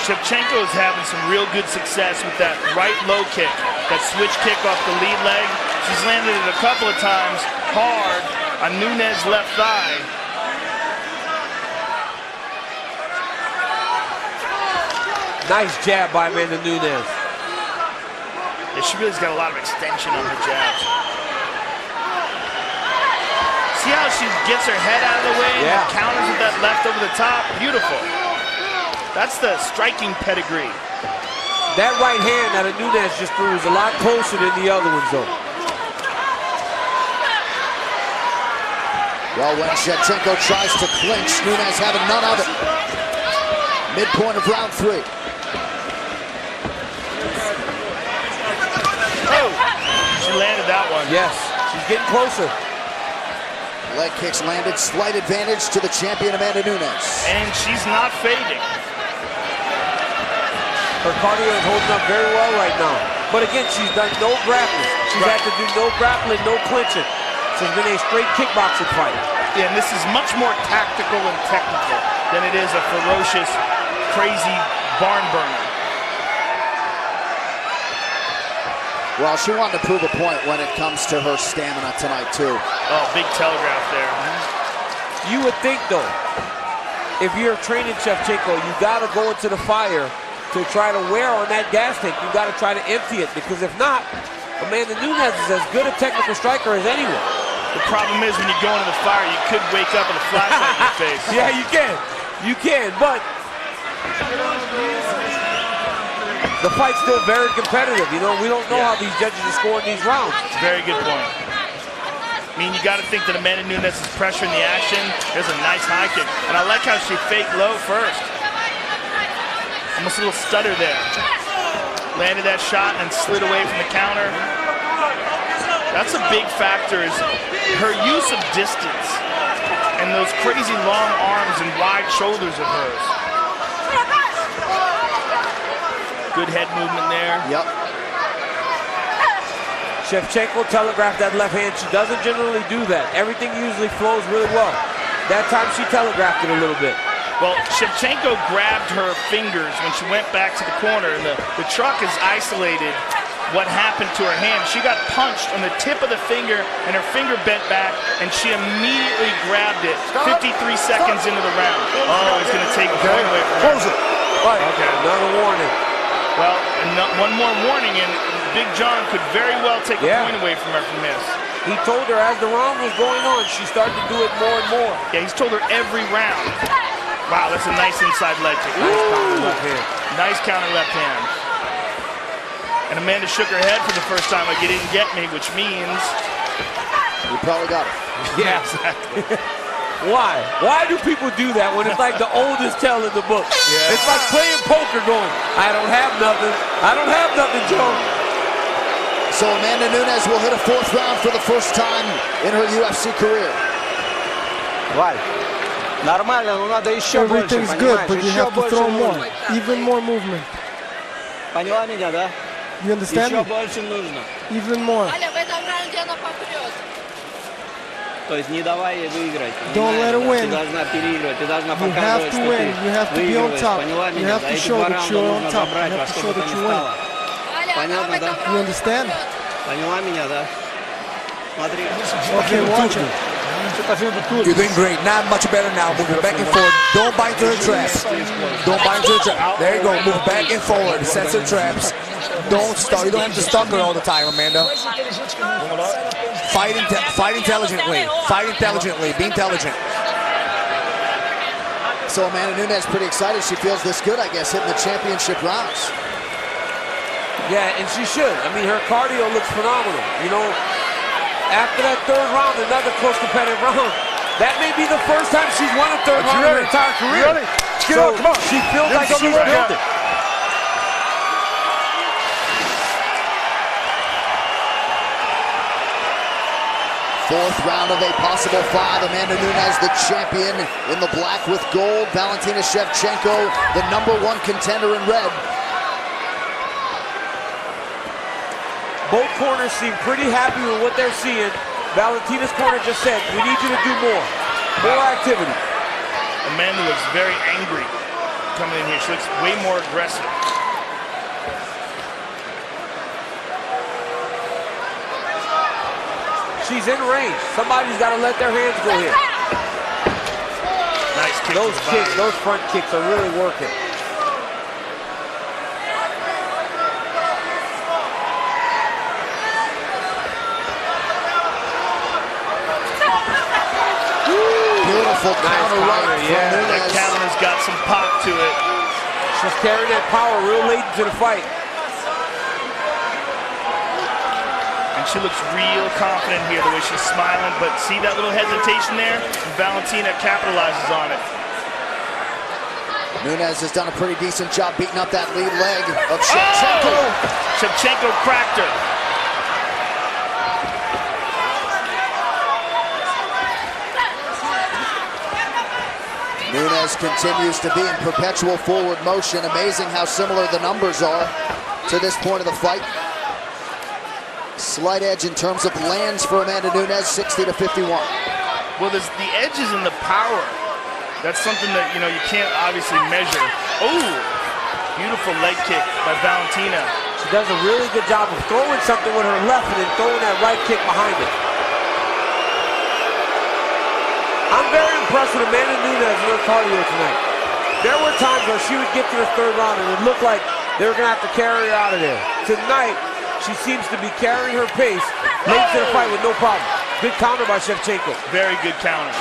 Shevchenko is having some real good success with that right low kick, that switch kick off the lead leg. She's landed it a couple of times hard on Nunes' left thigh. Nice jab by Amanda Nunes. Yeah, she really's got a lot of extension on her jabs. See how she gets her head out of the way and counters with that left over the top? Beautiful. That's the striking pedigree. That right hand that Nunes just threw is a lot closer than the other ones, though. Well, when Shevchenko tries to clinch, Nunes having none of it. Midpoint of round 3. Oh, she landed that one. Yes, she's getting closer. Leg kicks landed, slight advantage to the champion Amanda Nunes. And she's not fading. Her cardio is holding up very well right now. But again, she's done no grappling. She's had to do no grappling, no clinching. So it's been a straight kickboxing fight. Yeah, and this is much more tactical and technical than it is a ferocious, crazy barn burner. Well, she wanted to prove a point when it comes to her stamina tonight, too. Oh, big telegraph there. You would think, though, if you're training Shevchenko, you got to go into the fire to try to wear on that gas tank. You got to try to empty it, because if not, Amanda Nunes is as good a technical striker as anyone. The problem is when you go into the fire, you could wake up with a flashlight in your face. Yeah, you can. You can, but the fight's still very competitive. You know, we don't know how these judges are scoring these rounds. Very good point. I mean, you got to think that Amanda Nunes is pressuring the action. There's a nice high kick. And I like how she faked low first. Almost a little stutter there. Landed that shot and slid away from the counter. That's a big factor, is her use of distance and those crazy long arms and wide shoulders of hers. Good head movement there. Yep. Shevchenko telegraphed that left hand. She doesn't generally do that. Everything usually flows really well. That time she telegraphed it a little bit. Well, Shevchenko grabbed her fingers when she went back to the corner, and the truck is isolated what happened to her hand. She got punched on the tip of the finger, and her finger bent back, and she immediately grabbed it 53 seconds into the round. Oh, he's going to take a point away from her. Close it. Right. Okay, another warning. Well, one more warning, and Big John could very well take a point away from her from this. He told her as the round was going on, she started to do it more and more. Yeah, he's told her every round. Wow, that's a nice inside leg kick. Nice counter left hand. Nice counter left hand. And Amanda shook her head for the first time, like, you didn't get me, which means... You probably got it. Yeah, exactly. Why? Why do people do that when it's like the oldest tale in the book? Yeah. It's like playing poker going, I don't have nothing. I don't have nothing, Joe. So Amanda Nunes will hit a fourth round for the first time in her UFC career. Валь, нормально, но надо еще больше, Everything's good, but you have to throw more. Even more movement. Поняла меня, да? You understand Еще me? больше нужно. Even more. То есть не давай ей выиграть. Don't let her win. Ты должна переигрывать, ты должна You показывать, have что to win. ты You have to be on выигрываешь. top. Поняла You меня? have За to эти show два that раунда you're on нужно top. забрать You во have to что show бы то that ни you win. стало. Понятно, да? You understand? Поняла меня, да? Смотри. Okay, watch it. You're doing great. Not much better now. Moving back and forth. Don't buy into the trap. Don't buy into the trap. There you go. Move back and forward. Censor traps. Don't stop. You don't have to stalk her all the time, Amanda. Fight intelligently. Fight intelligently. Be intelligent. So Amanda Nunes pretty excited. She feels this good, I guess, hitting the championship rounds. Yeah, and she should. I mean, her cardio looks phenomenal. You know, after that third round, another close competitive round, that may be the first time she's won a third round in her entire career. Get up, come on. She feels like she's built it. Fourth round of a possible five. Amanda Nunes, the champion in the black with gold. Valentina Shevchenko, the #1 contender in red. Both corners seem pretty happy with what they're seeing. Valentina's corner just said, we need you to do more. More activity. Amanda looks very angry coming in here. She looks way more aggressive. She's in range. Somebody's got to let their hands go here. Nice kick. Those kicks, those front kicks are really working. Beautiful counter right. Yeah, that counter's got some pop to it. She's carrying that power real late into the fight. And she looks real confident here, the way she's smiling, but see that little hesitation there? Valentina capitalizes on it. Nunes has done a pretty decent job beating up that lead leg of Shevchenko. Oh! Shevchenko cracked her. Nunes continues to be in perpetual forward motion. Amazing how similar the numbers are to this point of the fight. slight edge in terms of lands for Amanda Nunes, 60-51. Well, there's the edge is in the power. That's something that, you know, you can't obviously measure. Oh, beautiful leg kick by Valentina. She does a really good job of throwing something with her left and then throwing that right kick behind it. I'm very impressed with Amanda Nunes and her cardio tonight. There were times where she would get to the third round and it looked like they were going to have to carry her out of there. Tonight, she seems to be carrying her pace late to the fight with no problem. Good counter by Shevchenko. Very good counter.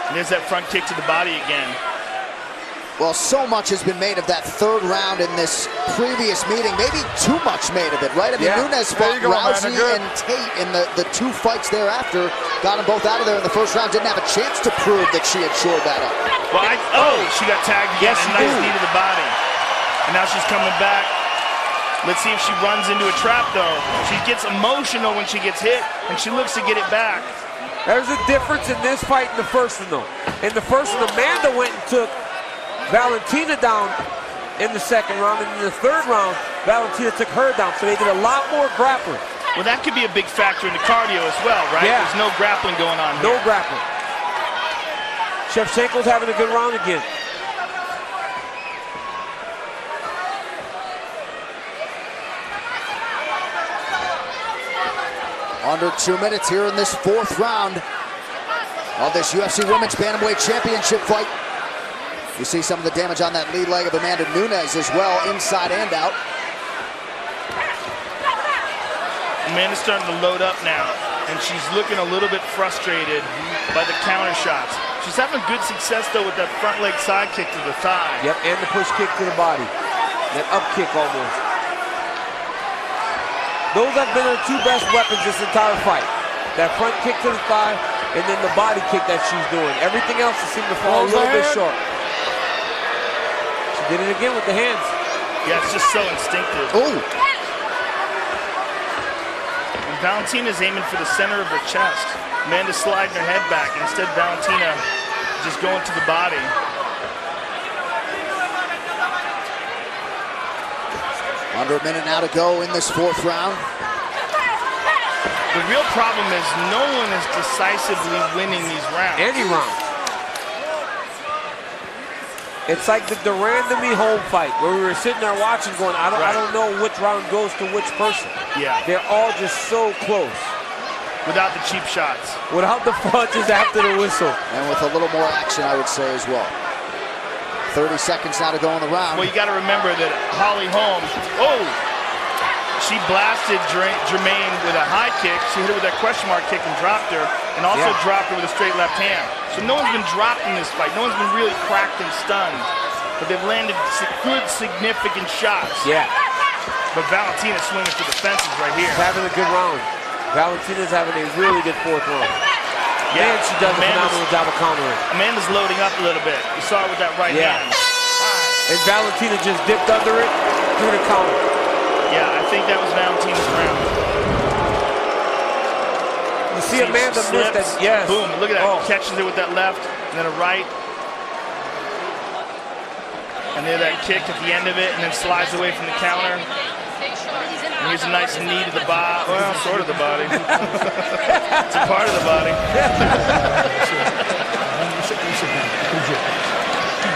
And there's that front kick to the body again. Well, so much has been made of that third round in this previous meeting. Maybe too much made of it, right? I mean, Nunes fought Rousey and Tate in the 2 fights thereafter. Got them both out of there in the first round. Didn't have a chance to prove that she had shored that up. Well, she got tagged again. Yes, nice knee to the body. And now she's coming back. Let's see if she runs into a trap, though. She gets emotional when she gets hit, and she looks to get it back. There's a difference in this fight and the first one, though. In the first one, Amanda went and took Valentina down in the second round, and in the third round, Valentina took her down, so they did a lot more grappling. Well, that could be a big factor in the cardio as well, right? Yeah. There's no grappling going on No here. grappling. Shevchenko's having a good round again. Under 2 minutes here in this 4th round of this UFC Women's Bantamweight Championship fight. You see some of the damage on that lead leg of Amanda Nunes as well, inside and out. Amanda's starting to load up now, and she's looking a little bit frustrated by the counter shots. She's having good success, though, with that front leg side kick to the thigh. Yep, and the push kick to the body. That up kick almost. Those have been her 2 best weapons this entire fight. That front kick to the thigh, and then the body kick that she's doing. Everything else has seemed to fall a little bit short. She did it again with the hands. Yeah, it's just so instinctive. Ooh. And Valentina's aiming for the center of her chest. Amanda's sliding her head back, and instead Valentina just going to the body. Under a minute now to go in this 4th round. The real problem is no one is decisively winning these rounds. Any round. It's like the Durand-Demi home fight where we were sitting there watching going, I don't know which round goes to which person. Yeah. They're all just so close. Without the cheap shots. Without the punches after the whistle. And with a little more action, I would say, as well. 30 seconds now to go in the round. Well, you got to remember that Holly Holm, she blasted Germaine with a high kick. She hit her with that question mark kick and dropped her, and also dropped her with a straight left hand. So no one's been dropped in this fight. No one's been really cracked and stunned, but they've landed good, significant shots. Yeah. But Valentina's swinging for the fences right here. She's having a good round. Valentina's having a really good 4th round. Yeah, and she does a phenomenal job of countering. Amanda's loading up a little bit. You saw it with that right hand. And Valentina just dipped under it through the counter. Yeah, I think that was Valentina's round. You see Amanda miss that. Yes. Boom, look at that. Catches it with that left, and then a right. And then that kick at the end of it, and then slides away from the counter. And here's a nice knee to the body. Well, sort of the body. It's a part of the body.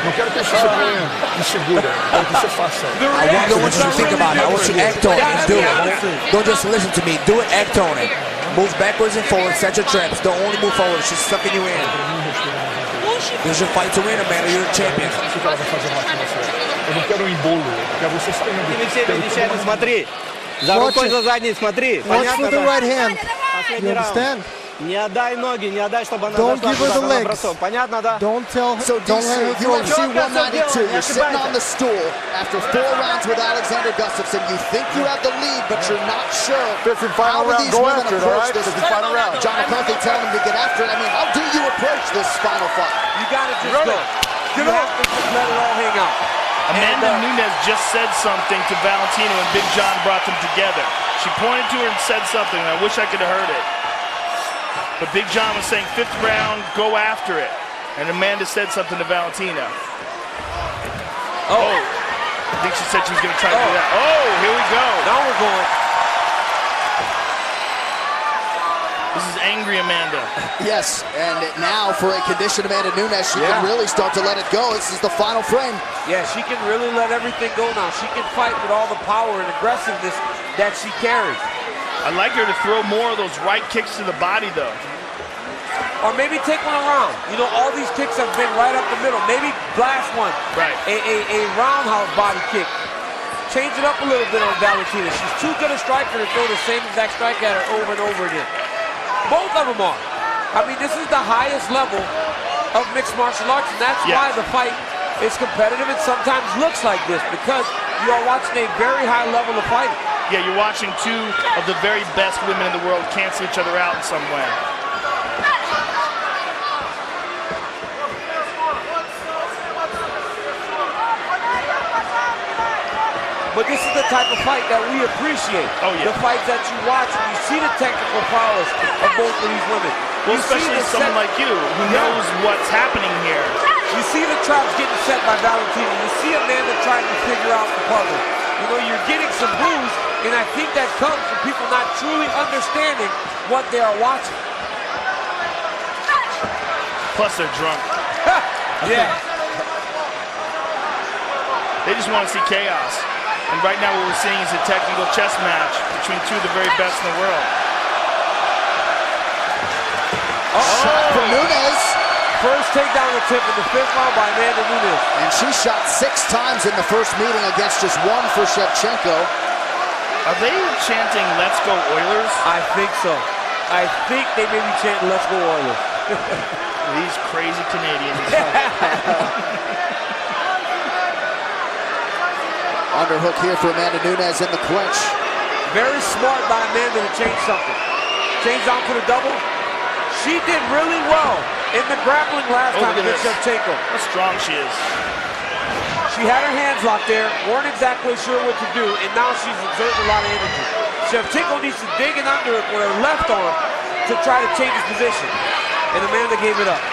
Não quero que você se ponha insegura, quero que você faça. I don't want you to think about it. I want you to act on it and do it. Don't just listen to me. Do it, act on it. Move backwards and forward, set your traps. Don't only move forward. She's sucking you in. This is your fight to win, Amanda. You're a champion. Eu não quero embolo, eu quero você saindo. Смотри. За рукой за задней смотри. Watch for the right hand. You understand? Не отдай ноги, не отдай, чтобы она Don't give her the legs. бросок. Понятно, да? Don't tell her. So DC, UFC 192, you're sitting on the stool after 4 rounds with Alexander Gustafsson. You think you have the lead, but you're not sure. How do these women approach this final round? John McCarthy telling him to get after it. I mean, how do you approach this final fight? You got to just go. You have to just let it all hang out. Amanda Nunes just said something to Valentina when Big John brought them together. She pointed to her and said something, and I wish I could have heard it. But Big John was saying 5th round, go after it. And Amanda said something to Valentina. I think she said she was going to try to do that. Oh, here we go. Now we're going. This is angry Amanda. Yes, and now for a conditioned Amanda Nunes, she can really start to let it go. This is the final frame. Yeah, she can really let everything go now. She can fight with all the power and aggressiveness that she carries. I'd like her to throw more of those right kicks to the body, though. Or maybe take one around. You know, all these kicks have been right up the middle. Maybe blast one. Right. A roundhouse body kick. Change it up a little bit on Valentina. She's too good a striker to throw the same exact strike at her over and over again. Both of them are. I mean, this is the highest level of mixed martial arts, and that's why the fight is competitive and sometimes looks like this, because you are watching a very high level of fighting. Yeah, you're watching two of the very best women in the world cancel each other out in some way. But this is the type of fight that we appreciate. Oh, yeah. The fights that you watch, and you see the technical prowess of both of these women. Well, especially someone like you, who knows what's happening here. You see the traps getting set by Valentina. You see Amanda trying to figure out the puzzle. You know, you're getting some moves, and I think that comes from people not truly understanding what they are watching. Plus, they're drunk. Yeah. They just want to see chaos. And right now what we're seeing is a technical chess match between two of the very best in the world. Shot from Nunes. First takedown attempt in the 5th round by Amanda Nunes. And she shot 6 times in the first meeting against just 1 for Shevchenko. Are they chanting, "Let's go Oilers"? I think so. I think they may be chanting, "Let's go Oilers." These crazy Canadians. Underhook here for Amanda Nunes in the clinch. Very smart by Amanda to change something. Change down to the double. She did really well in the grappling last time against Shevchenko. How strong she is. She had her hands locked there, weren't exactly sure what to do, and now she's exerting a lot of energy. Shevchenko needs to dig an underhook with her left arm to try to change his position, and Amanda gave it up.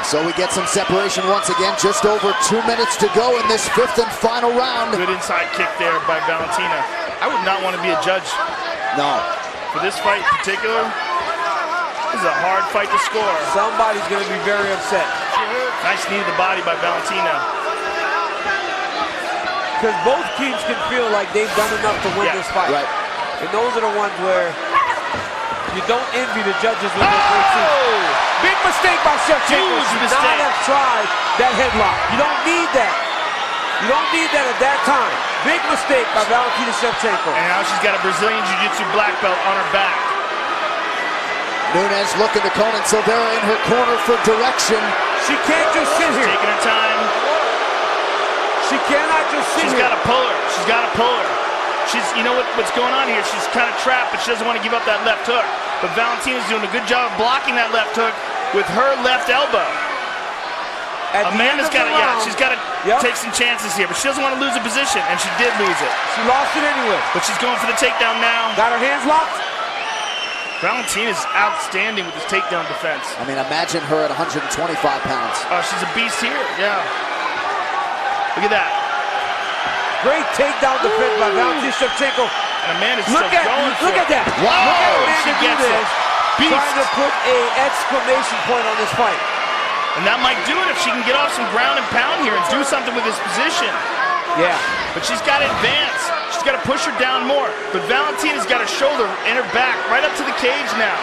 So we get some separation once again, just over 2 minutes to go in this 5th and final round. Good inside kick there by Valentina. I would not want to be a judge. No. For this fight in particular, this is a hard fight to score. Somebody's going to be very upset. Nice knee to the body by Valentina. Because both teams can feel like they've done enough to win this fight. Right. And those are the ones where you don't envy the judges when they see. Big mistake by Shevchenko. Huge Should mistake. not have tried that headlock. You don't need that. You don't need that at that time. Big mistake by Valentina Shevchenko. And now she's got a Brazilian Jiu-Jitsu black belt on her back. Nunes looking to Conan Silveira in her corner for direction. She can't just sit here. Taking her time. She cannot just sit She's here. got to pull her. She's got to pull her. She's, you know what's going on here? She's kind of trapped, but she doesn't want to give up that left hook. But Valentina's doing a good job of blocking that left hook with her left elbow. Amanda's got to, she's got to take some chances here, but she doesn't want to lose a position, and she did lose it. She lost it anyway. But she's going for the takedown now. Got her hands locked. Valentina's outstanding with this takedown defense. I mean, imagine her at 125 pounds. Oh, she's a beast here, yeah. Look at that. Great takedown defense by Valentina Shevchenko. And Amanda's look still going for at that. Wow, look at Amanda she gets Nunes it. Trying to put an exclamation point on this fight. And that might do it if she can get off some ground and pound here and do something with this position. Yeah. But she's got to advance. She's got to push her down more. But Valentina's got her shoulder and her back right up to the cage now.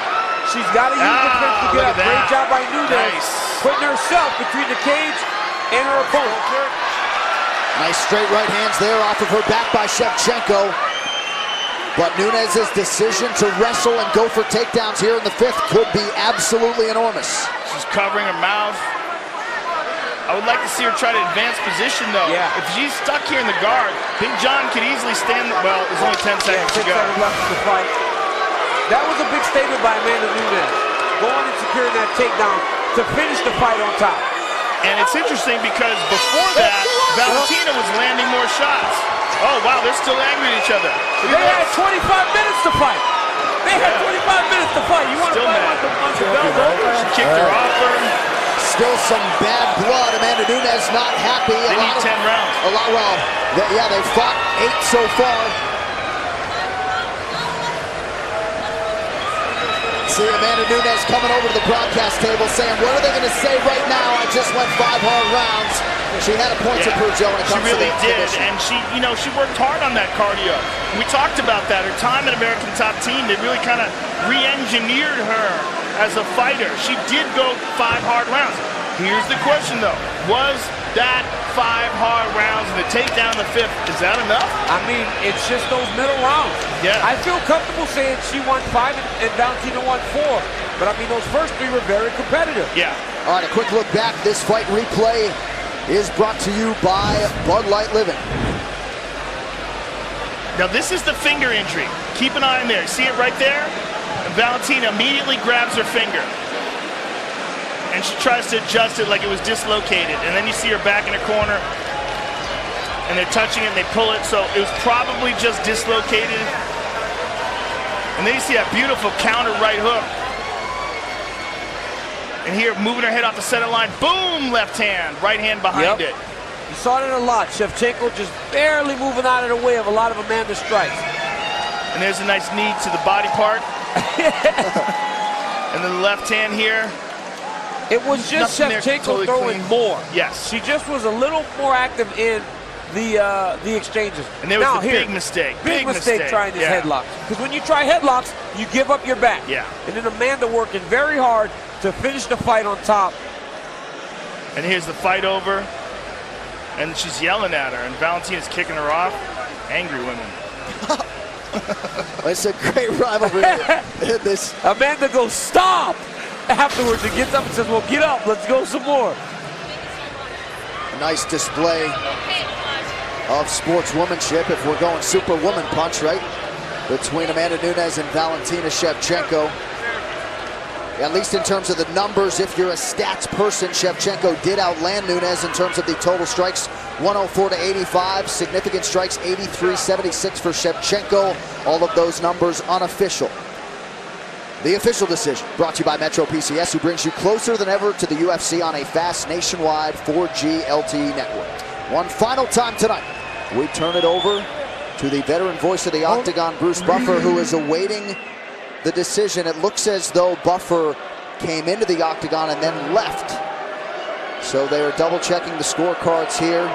She's got to use the fence to get up. Great job by Nunes. Nice. Putting herself between the cage and her opponent. Nice straight right hands there off of her back by Shevchenko. But Nunes' decision to wrestle and go for takedowns here in the 5th could be absolutely enormous. She's covering her mouth. I would like to see her try to advance position, though. Yeah. If she's stuck here in the guard, Big John could easily stand. Well, there's only 10 seconds to 10 go. seconds left in the fight. That was a big statement by Amanda Nunes. Going and securing that takedown to finish the fight on top. And it's interesting because before that, Valentina was landing more shots. Oh, wow, they're still angry at each other. They had 25 minutes to fight. They had 25 minutes to fight. You want to fight once the bell's over? She kicked her off her. Still some bad blood. Amanda Nunes not happy. They need 10 rounds. A lot, well, they've fought 8 so far. see Amanda Nunes coming over to the broadcast table saying, what are they going to say right now? I just went 5 hard rounds. She had a point to prove, Joe, when it comes to the finish. And she, she worked hard on that cardio. We talked about that. Her time at American Top Team, they really kind of re-engineered her as a fighter. She did go 5 hard rounds. Here's the question, though. Was that 5 hard rounds and the takedown in the 5th, is that enough? I mean, it's just those middle rounds. Yeah. I feel comfortable saying she won 5 and Valentina won 4. But I mean, those first 3 were very competitive. Yeah. All right, a quick look back. This fight replay is brought to you by Bud Light Living. Now, this is the finger injury. Keep an eye on there. See it right there? And Valentina immediately grabs her finger. And she tries to adjust it like it was dislocated. And then you see her back in the corner. And they're touching it and they pull it. So it was probably just dislocated. And then you see that beautiful counter right hook. And here, moving her head off the center line. Boom! Left hand. Right hand behind it. You saw it a lot. Shevchenko just barely moving out of the way of a lot of Amanda's strikes. And there's a nice knee to the body part. And then the left hand here. It was just Shevchenko throwing more. Yes. She just was a little more active in the exchanges. And there was the big mistake. Big mistake trying these headlocks. Because when you try headlocks, you give up your back. Yeah. And then Amanda working very hard to finish the fight on top. And here's the fight over. And she's yelling at her. And Valentina's kicking her off. Angry women. It's a great rivalry. This Amanda goes, stop! Afterwards, he gets up and says, well, get up. Let's go some more. A nice display of sportswomanship, if we're going superwoman punch, right? Between Amanda Nunes and Valentina Shevchenko. At least in terms of the numbers, if you're a stats person, Shevchenko did outland Nunes in terms of the total strikes, 104 to 85. Significant strikes, 83-76 for Shevchenko. All of those numbers unofficial. The official decision brought to you by Metro PCS, who brings you closer than ever to the UFC on a fast nationwide 4G LTE network. One final time tonight, we turn it over to the veteran voice of the Octagon, Bruce Buffer, who is awaiting the decision. It looks as though Buffer came into the Octagon and then left. So they are double checking the scorecards here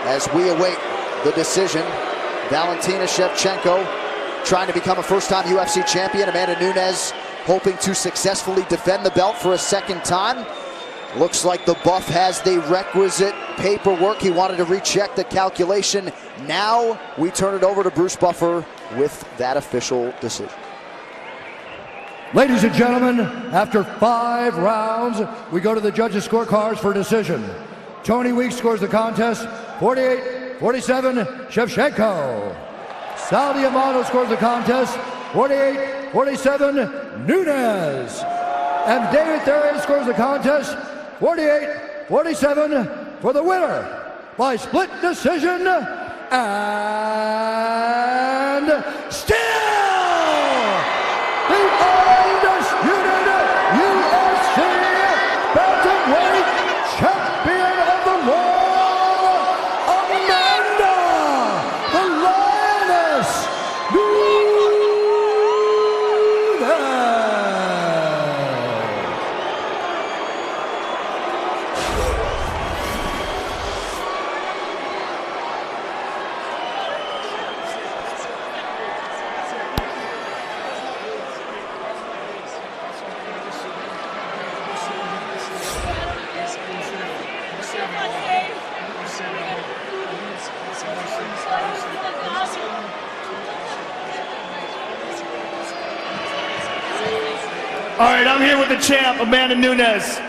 as we await the decision. Valentina Shevchenko trying to become a first-time UFC champion. Amanda Nunes hoping to successfully defend the belt for a second time. Looks like the Buff has the requisite paperwork. He wanted to recheck the calculation. Now we turn it over to Bruce Buffer with that official decision. Ladies and gentlemen, after 5 rounds, we go to the judges' scorecards for decision. Tony Weeks scores the contest 48-47, Shevchenko. Sal Diamano scores the contest 48-47, Nunes. And David Therese scores the contest 48-47 for the winner by split decision, and still the undisputed UFC bantamweight champion of the world, Amanda the Lioness Nunes. All right, I'm here with the champ, Amanda Nunes.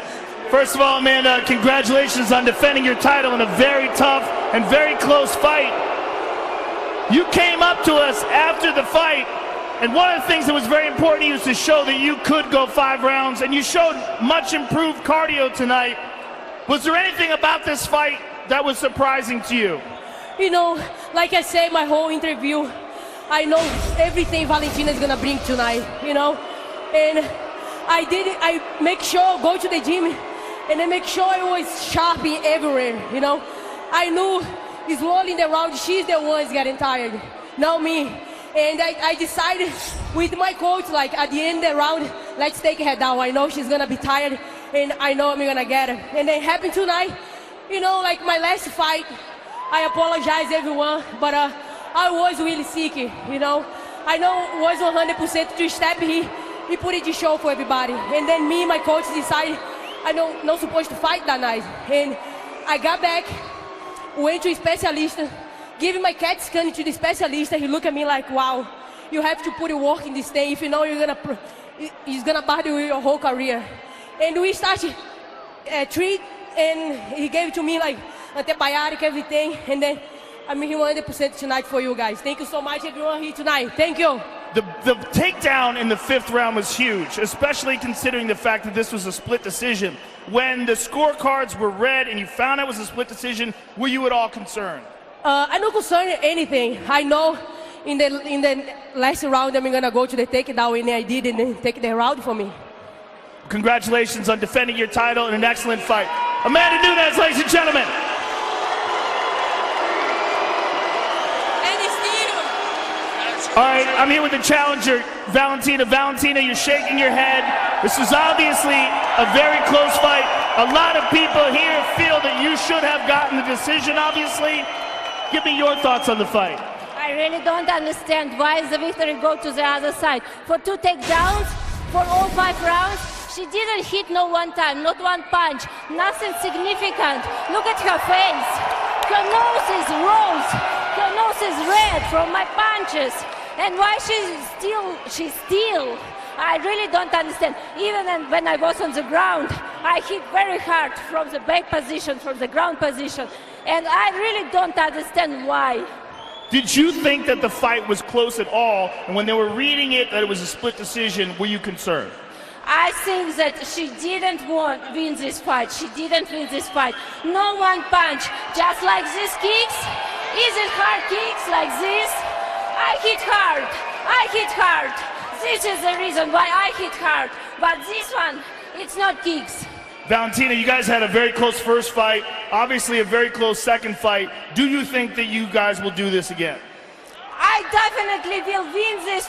First of all, Amanda, congratulations on defending your title in a very tough and very close fight. You came up to us after the fight, and one of the things that was very important to you was to show that you could go 5 rounds, and you showed much improved cardio tonight. Was there anything about this fight that was surprising to you? You know, like I said, my whole interview, I know everything Valentina is gonna bring tonight, you know? And I make sure go to the gym and I make sure I was sharp in everywhere, you know? I knew slowly in the round, she's the one getting tired, not me. And I decided with my coach, like at the end of the round, let's take her down. I know she's gonna be tired, and I know I'm gonna get her. And it happened tonight. You know, like my last fight, I apologize everyone, but I was really sick, you know. I know it was 100% to step here. He put it to show for everybody. And then me and my coach decided I not supposed to fight that night. And I got back, went to a specialist, gave my CAT scan to the specialist, and he looked at me like, wow, you have to put your work in this thing. If you know it's gonna bother you your whole career. And we started treat, and he gave it to me like antibiotic, everything. And then I'm here 100% tonight for you guys. Thank you so much, everyone here tonight. Thank you. The takedown in the 5th round was huge, especially considering the fact that this was a split decision. When the scorecards were read and you found out it was a split decision, were you at all concerned? I'm not concerned anything. I know in the last round I'm gonna go to the takedown, and I did, and then take the round for me. Congratulations on defending your title in an excellent fight. Amanda Nunes, ladies and gentlemen. All right, I'm here with the challenger, Valentina. Valentina, you're shaking your head. This is obviously a very close fight. A lot of people here feel that you should have gotten the decision, obviously. Give me your thoughts on the fight. I really don't understand why the victory go to the other side. For 2 takedowns, for all 5 rounds, she didn't hit no one time, not one punch, nothing significant. Look at her face. Her nose is rose. Her nose is red from my punches. And why she's still, I really don't understand. Even when I was on the ground, I hit very hard from the back position, from the ground position. And I really don't understand why. Did you think that the fight was close at all? And when they were reading it, that it was a split decision, were you concerned? I think that she didn't win this fight. She didn't win this fight. No one punch, just like these kicks. Is it hard kicks like this? I hit hard. I hit hard. This is the reason why I hit hard. But this one, it's not kicks. Valentina, you guys had a very close first fight, obviously a very close second fight. Do you think that you guys will do this again? I definitely will win this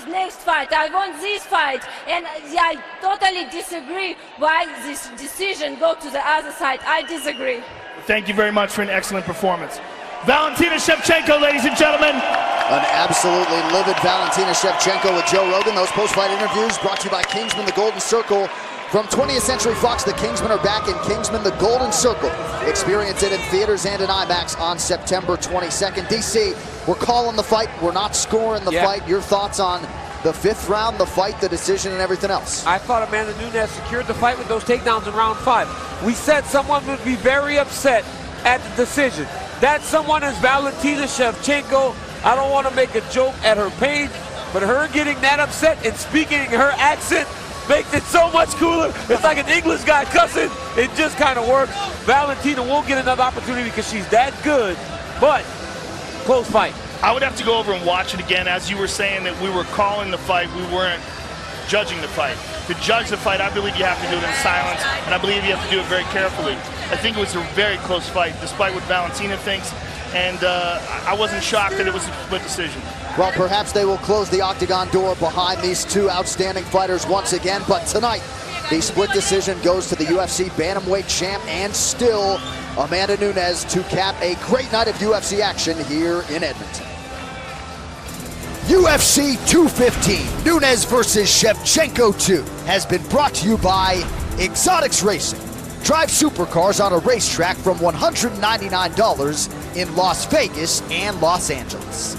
next fight. I want this fight. And I totally disagree why this decision go to the other side. I disagree. Thank you very much for an excellent performance. Valentina Shevchenko, ladies and gentlemen. An absolutely livid Valentina Shevchenko with Joe Rogan. Those post-fight interviews brought to you by Kingsman, the Golden Circle. From 20th Century Fox, the Kingsmen are back in Kingsman, the Golden Circle. Experience it in theaters and in IMAX on September 22nd. DC, we're calling the fight. We're not scoring the fight. Your thoughts on the 5th round, the fight, the decision, and everything else? I thought Amanda Nunes secured the fight with those takedowns in round 5. We said someone would be very upset at the decision. That someone is Valentina Shevchenko. I don't want to make a joke at her pain, but her getting that upset and speaking her accent makes it so much cooler. It's like an English guy cussing. It just kind of works. Valentina won't get another opportunity because she's that good, but close fight. I would have to go over and watch it again. As you were saying that we were calling the fight, we weren't judging the fight. To judge the fight, I believe you have to do it in silence, and I believe you have to do it very carefully. I think it was a very close fight, despite what Valentina thinks, and I wasn't shocked that it was a split decision. Well, perhaps they will close the octagon door behind these two outstanding fighters once again, but tonight, the split decision goes to the UFC Bantamweight champ and still Amanda Nunes to cap a great night of UFC action here in Edmonton. UFC 215, Nunes versus Shevchenko 2, has been brought to you by Exotics Racing. Drive supercars on a racetrack from $199 in Las Vegas and Los Angeles.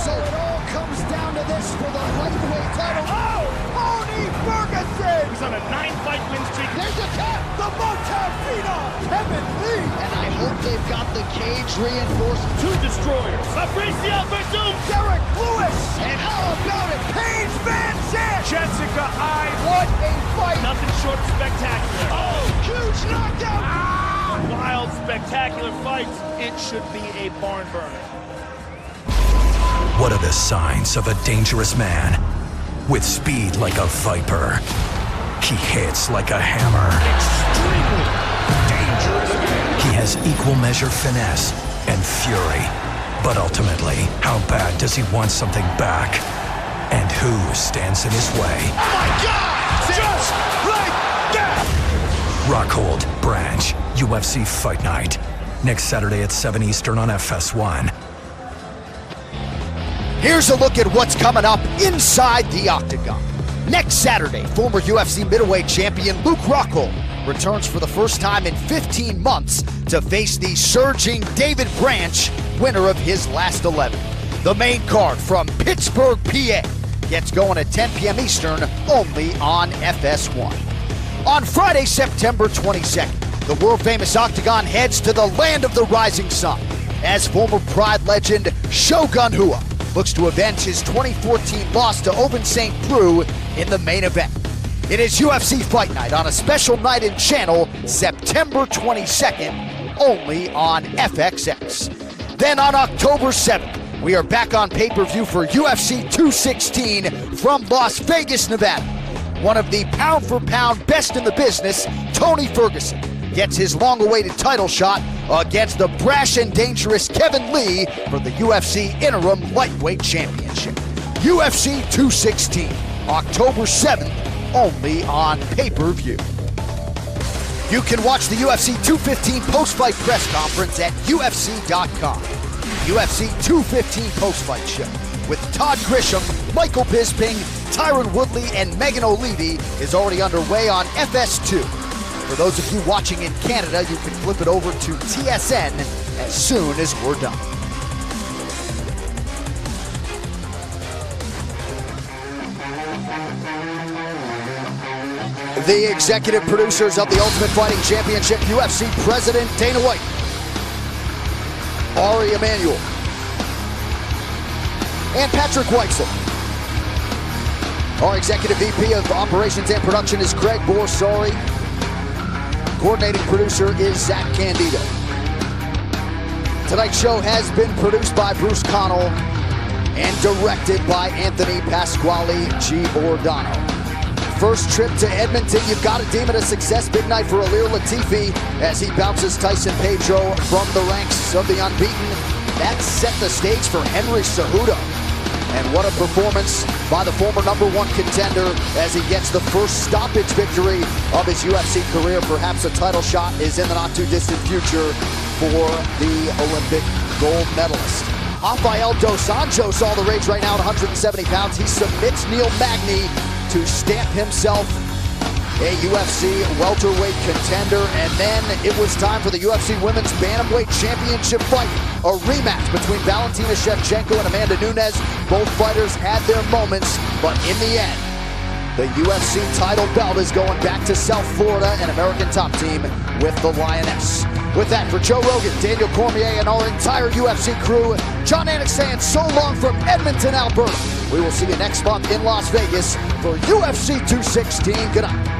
So it all comes down to this for the lightweight title. Oh, Tony Ferguson! He's on a 9-fight win streak. There's a tap, the Motown phenom, Kevin Lee. And I hope they've got the cage reinforced. 2 destroyers. Fabricio Verdum. Derek Lewis. And how about it, Paige Van Zandt? Jessica I. What a fight. Nothing short of spectacular. Oh, huge knockdown. Wild, spectacular fights. It should be a barn burner. What are the signs of a dangerous man? With speed like a viper, he hits like a hammer. Extremely dangerous man. He has equal measure finesse and fury. But ultimately, how bad does he want something back? And who stands in his way? Oh my God! Just like that! Rockhold, Branch, UFC Fight Night. Next Saturday at 7 Eastern on FS1. Here's a look at what's coming up inside the octagon. Next Saturday, former UFC middleweight champion Luke Rockhold returns for the first time in 15 months to face the surging David Branch, winner of his last 11. The main card from Pittsburgh, PA, gets going at 10 p.m. Eastern, only on FS1. On Friday, September 22nd, the world-famous octagon heads to the land of the rising sun as former Pride legend Shogun Rua looks to avenge his 2014 loss to Ovince St. Preux in the main event. It is UFC Fight Night on a special night in channel September 22nd, only on FXX. Then on October 7th, we are back on pay-per-view for UFC 216 from Las Vegas, Nevada. One of the pound-for-pound best in the business, Tony Ferguson, gets his long-awaited title shot against the brash and dangerous Kevin Lee for the UFC Interim Lightweight Championship. UFC 216, October 7th, only on pay-per-view. You can watch the UFC 215 post-fight press conference at UFC.com. UFC 215 post-fight show with Todd Grisham, Michael Bisping, Tyron Woodley, and Megan O'Leary is already underway on FS2. For those of you watching in Canada, you can flip it over to TSN as soon as we're done. The executive producers of the Ultimate Fighting Championship, UFC President Dana White, Ari Emanuel, and Patrick Weitzel. Our executive VP of Operations and Production is Greg Borsari. Coordinating producer is Zach Candido. Tonight's show has been produced by Bruce Connell and directed by Anthony Pasquale Giordano. First trip to Edmonton, you've got to deem it a success. Big night for Ilir Latifi as he bounces Tyson Pedro from the ranks of the unbeaten. That set the stage for Henry Cejudo. And what a performance by the former #1 contender as he gets the first stoppage victory of his UFC career. Perhaps a title shot is in the not-too-distant future for the Olympic gold medalist. Rafael dos Anjos all the rage right now at 170 pounds. He submits Neil Magny to stamp himself a UFC welterweight contender. And then it was time for the UFC Women's Bantamweight Championship fight. A rematch between Valentina Shevchenko and Amanda Nunes. Both fighters had their moments, but in the end, the UFC title belt is going back to South Florida and American Top Team with the Lioness. With that, for Joe Rogan, Daniel Cormier, and our entire UFC crew, John Anik saying so long from Edmonton, Alberta. We will see you next month in Las Vegas for UFC 216. Good night.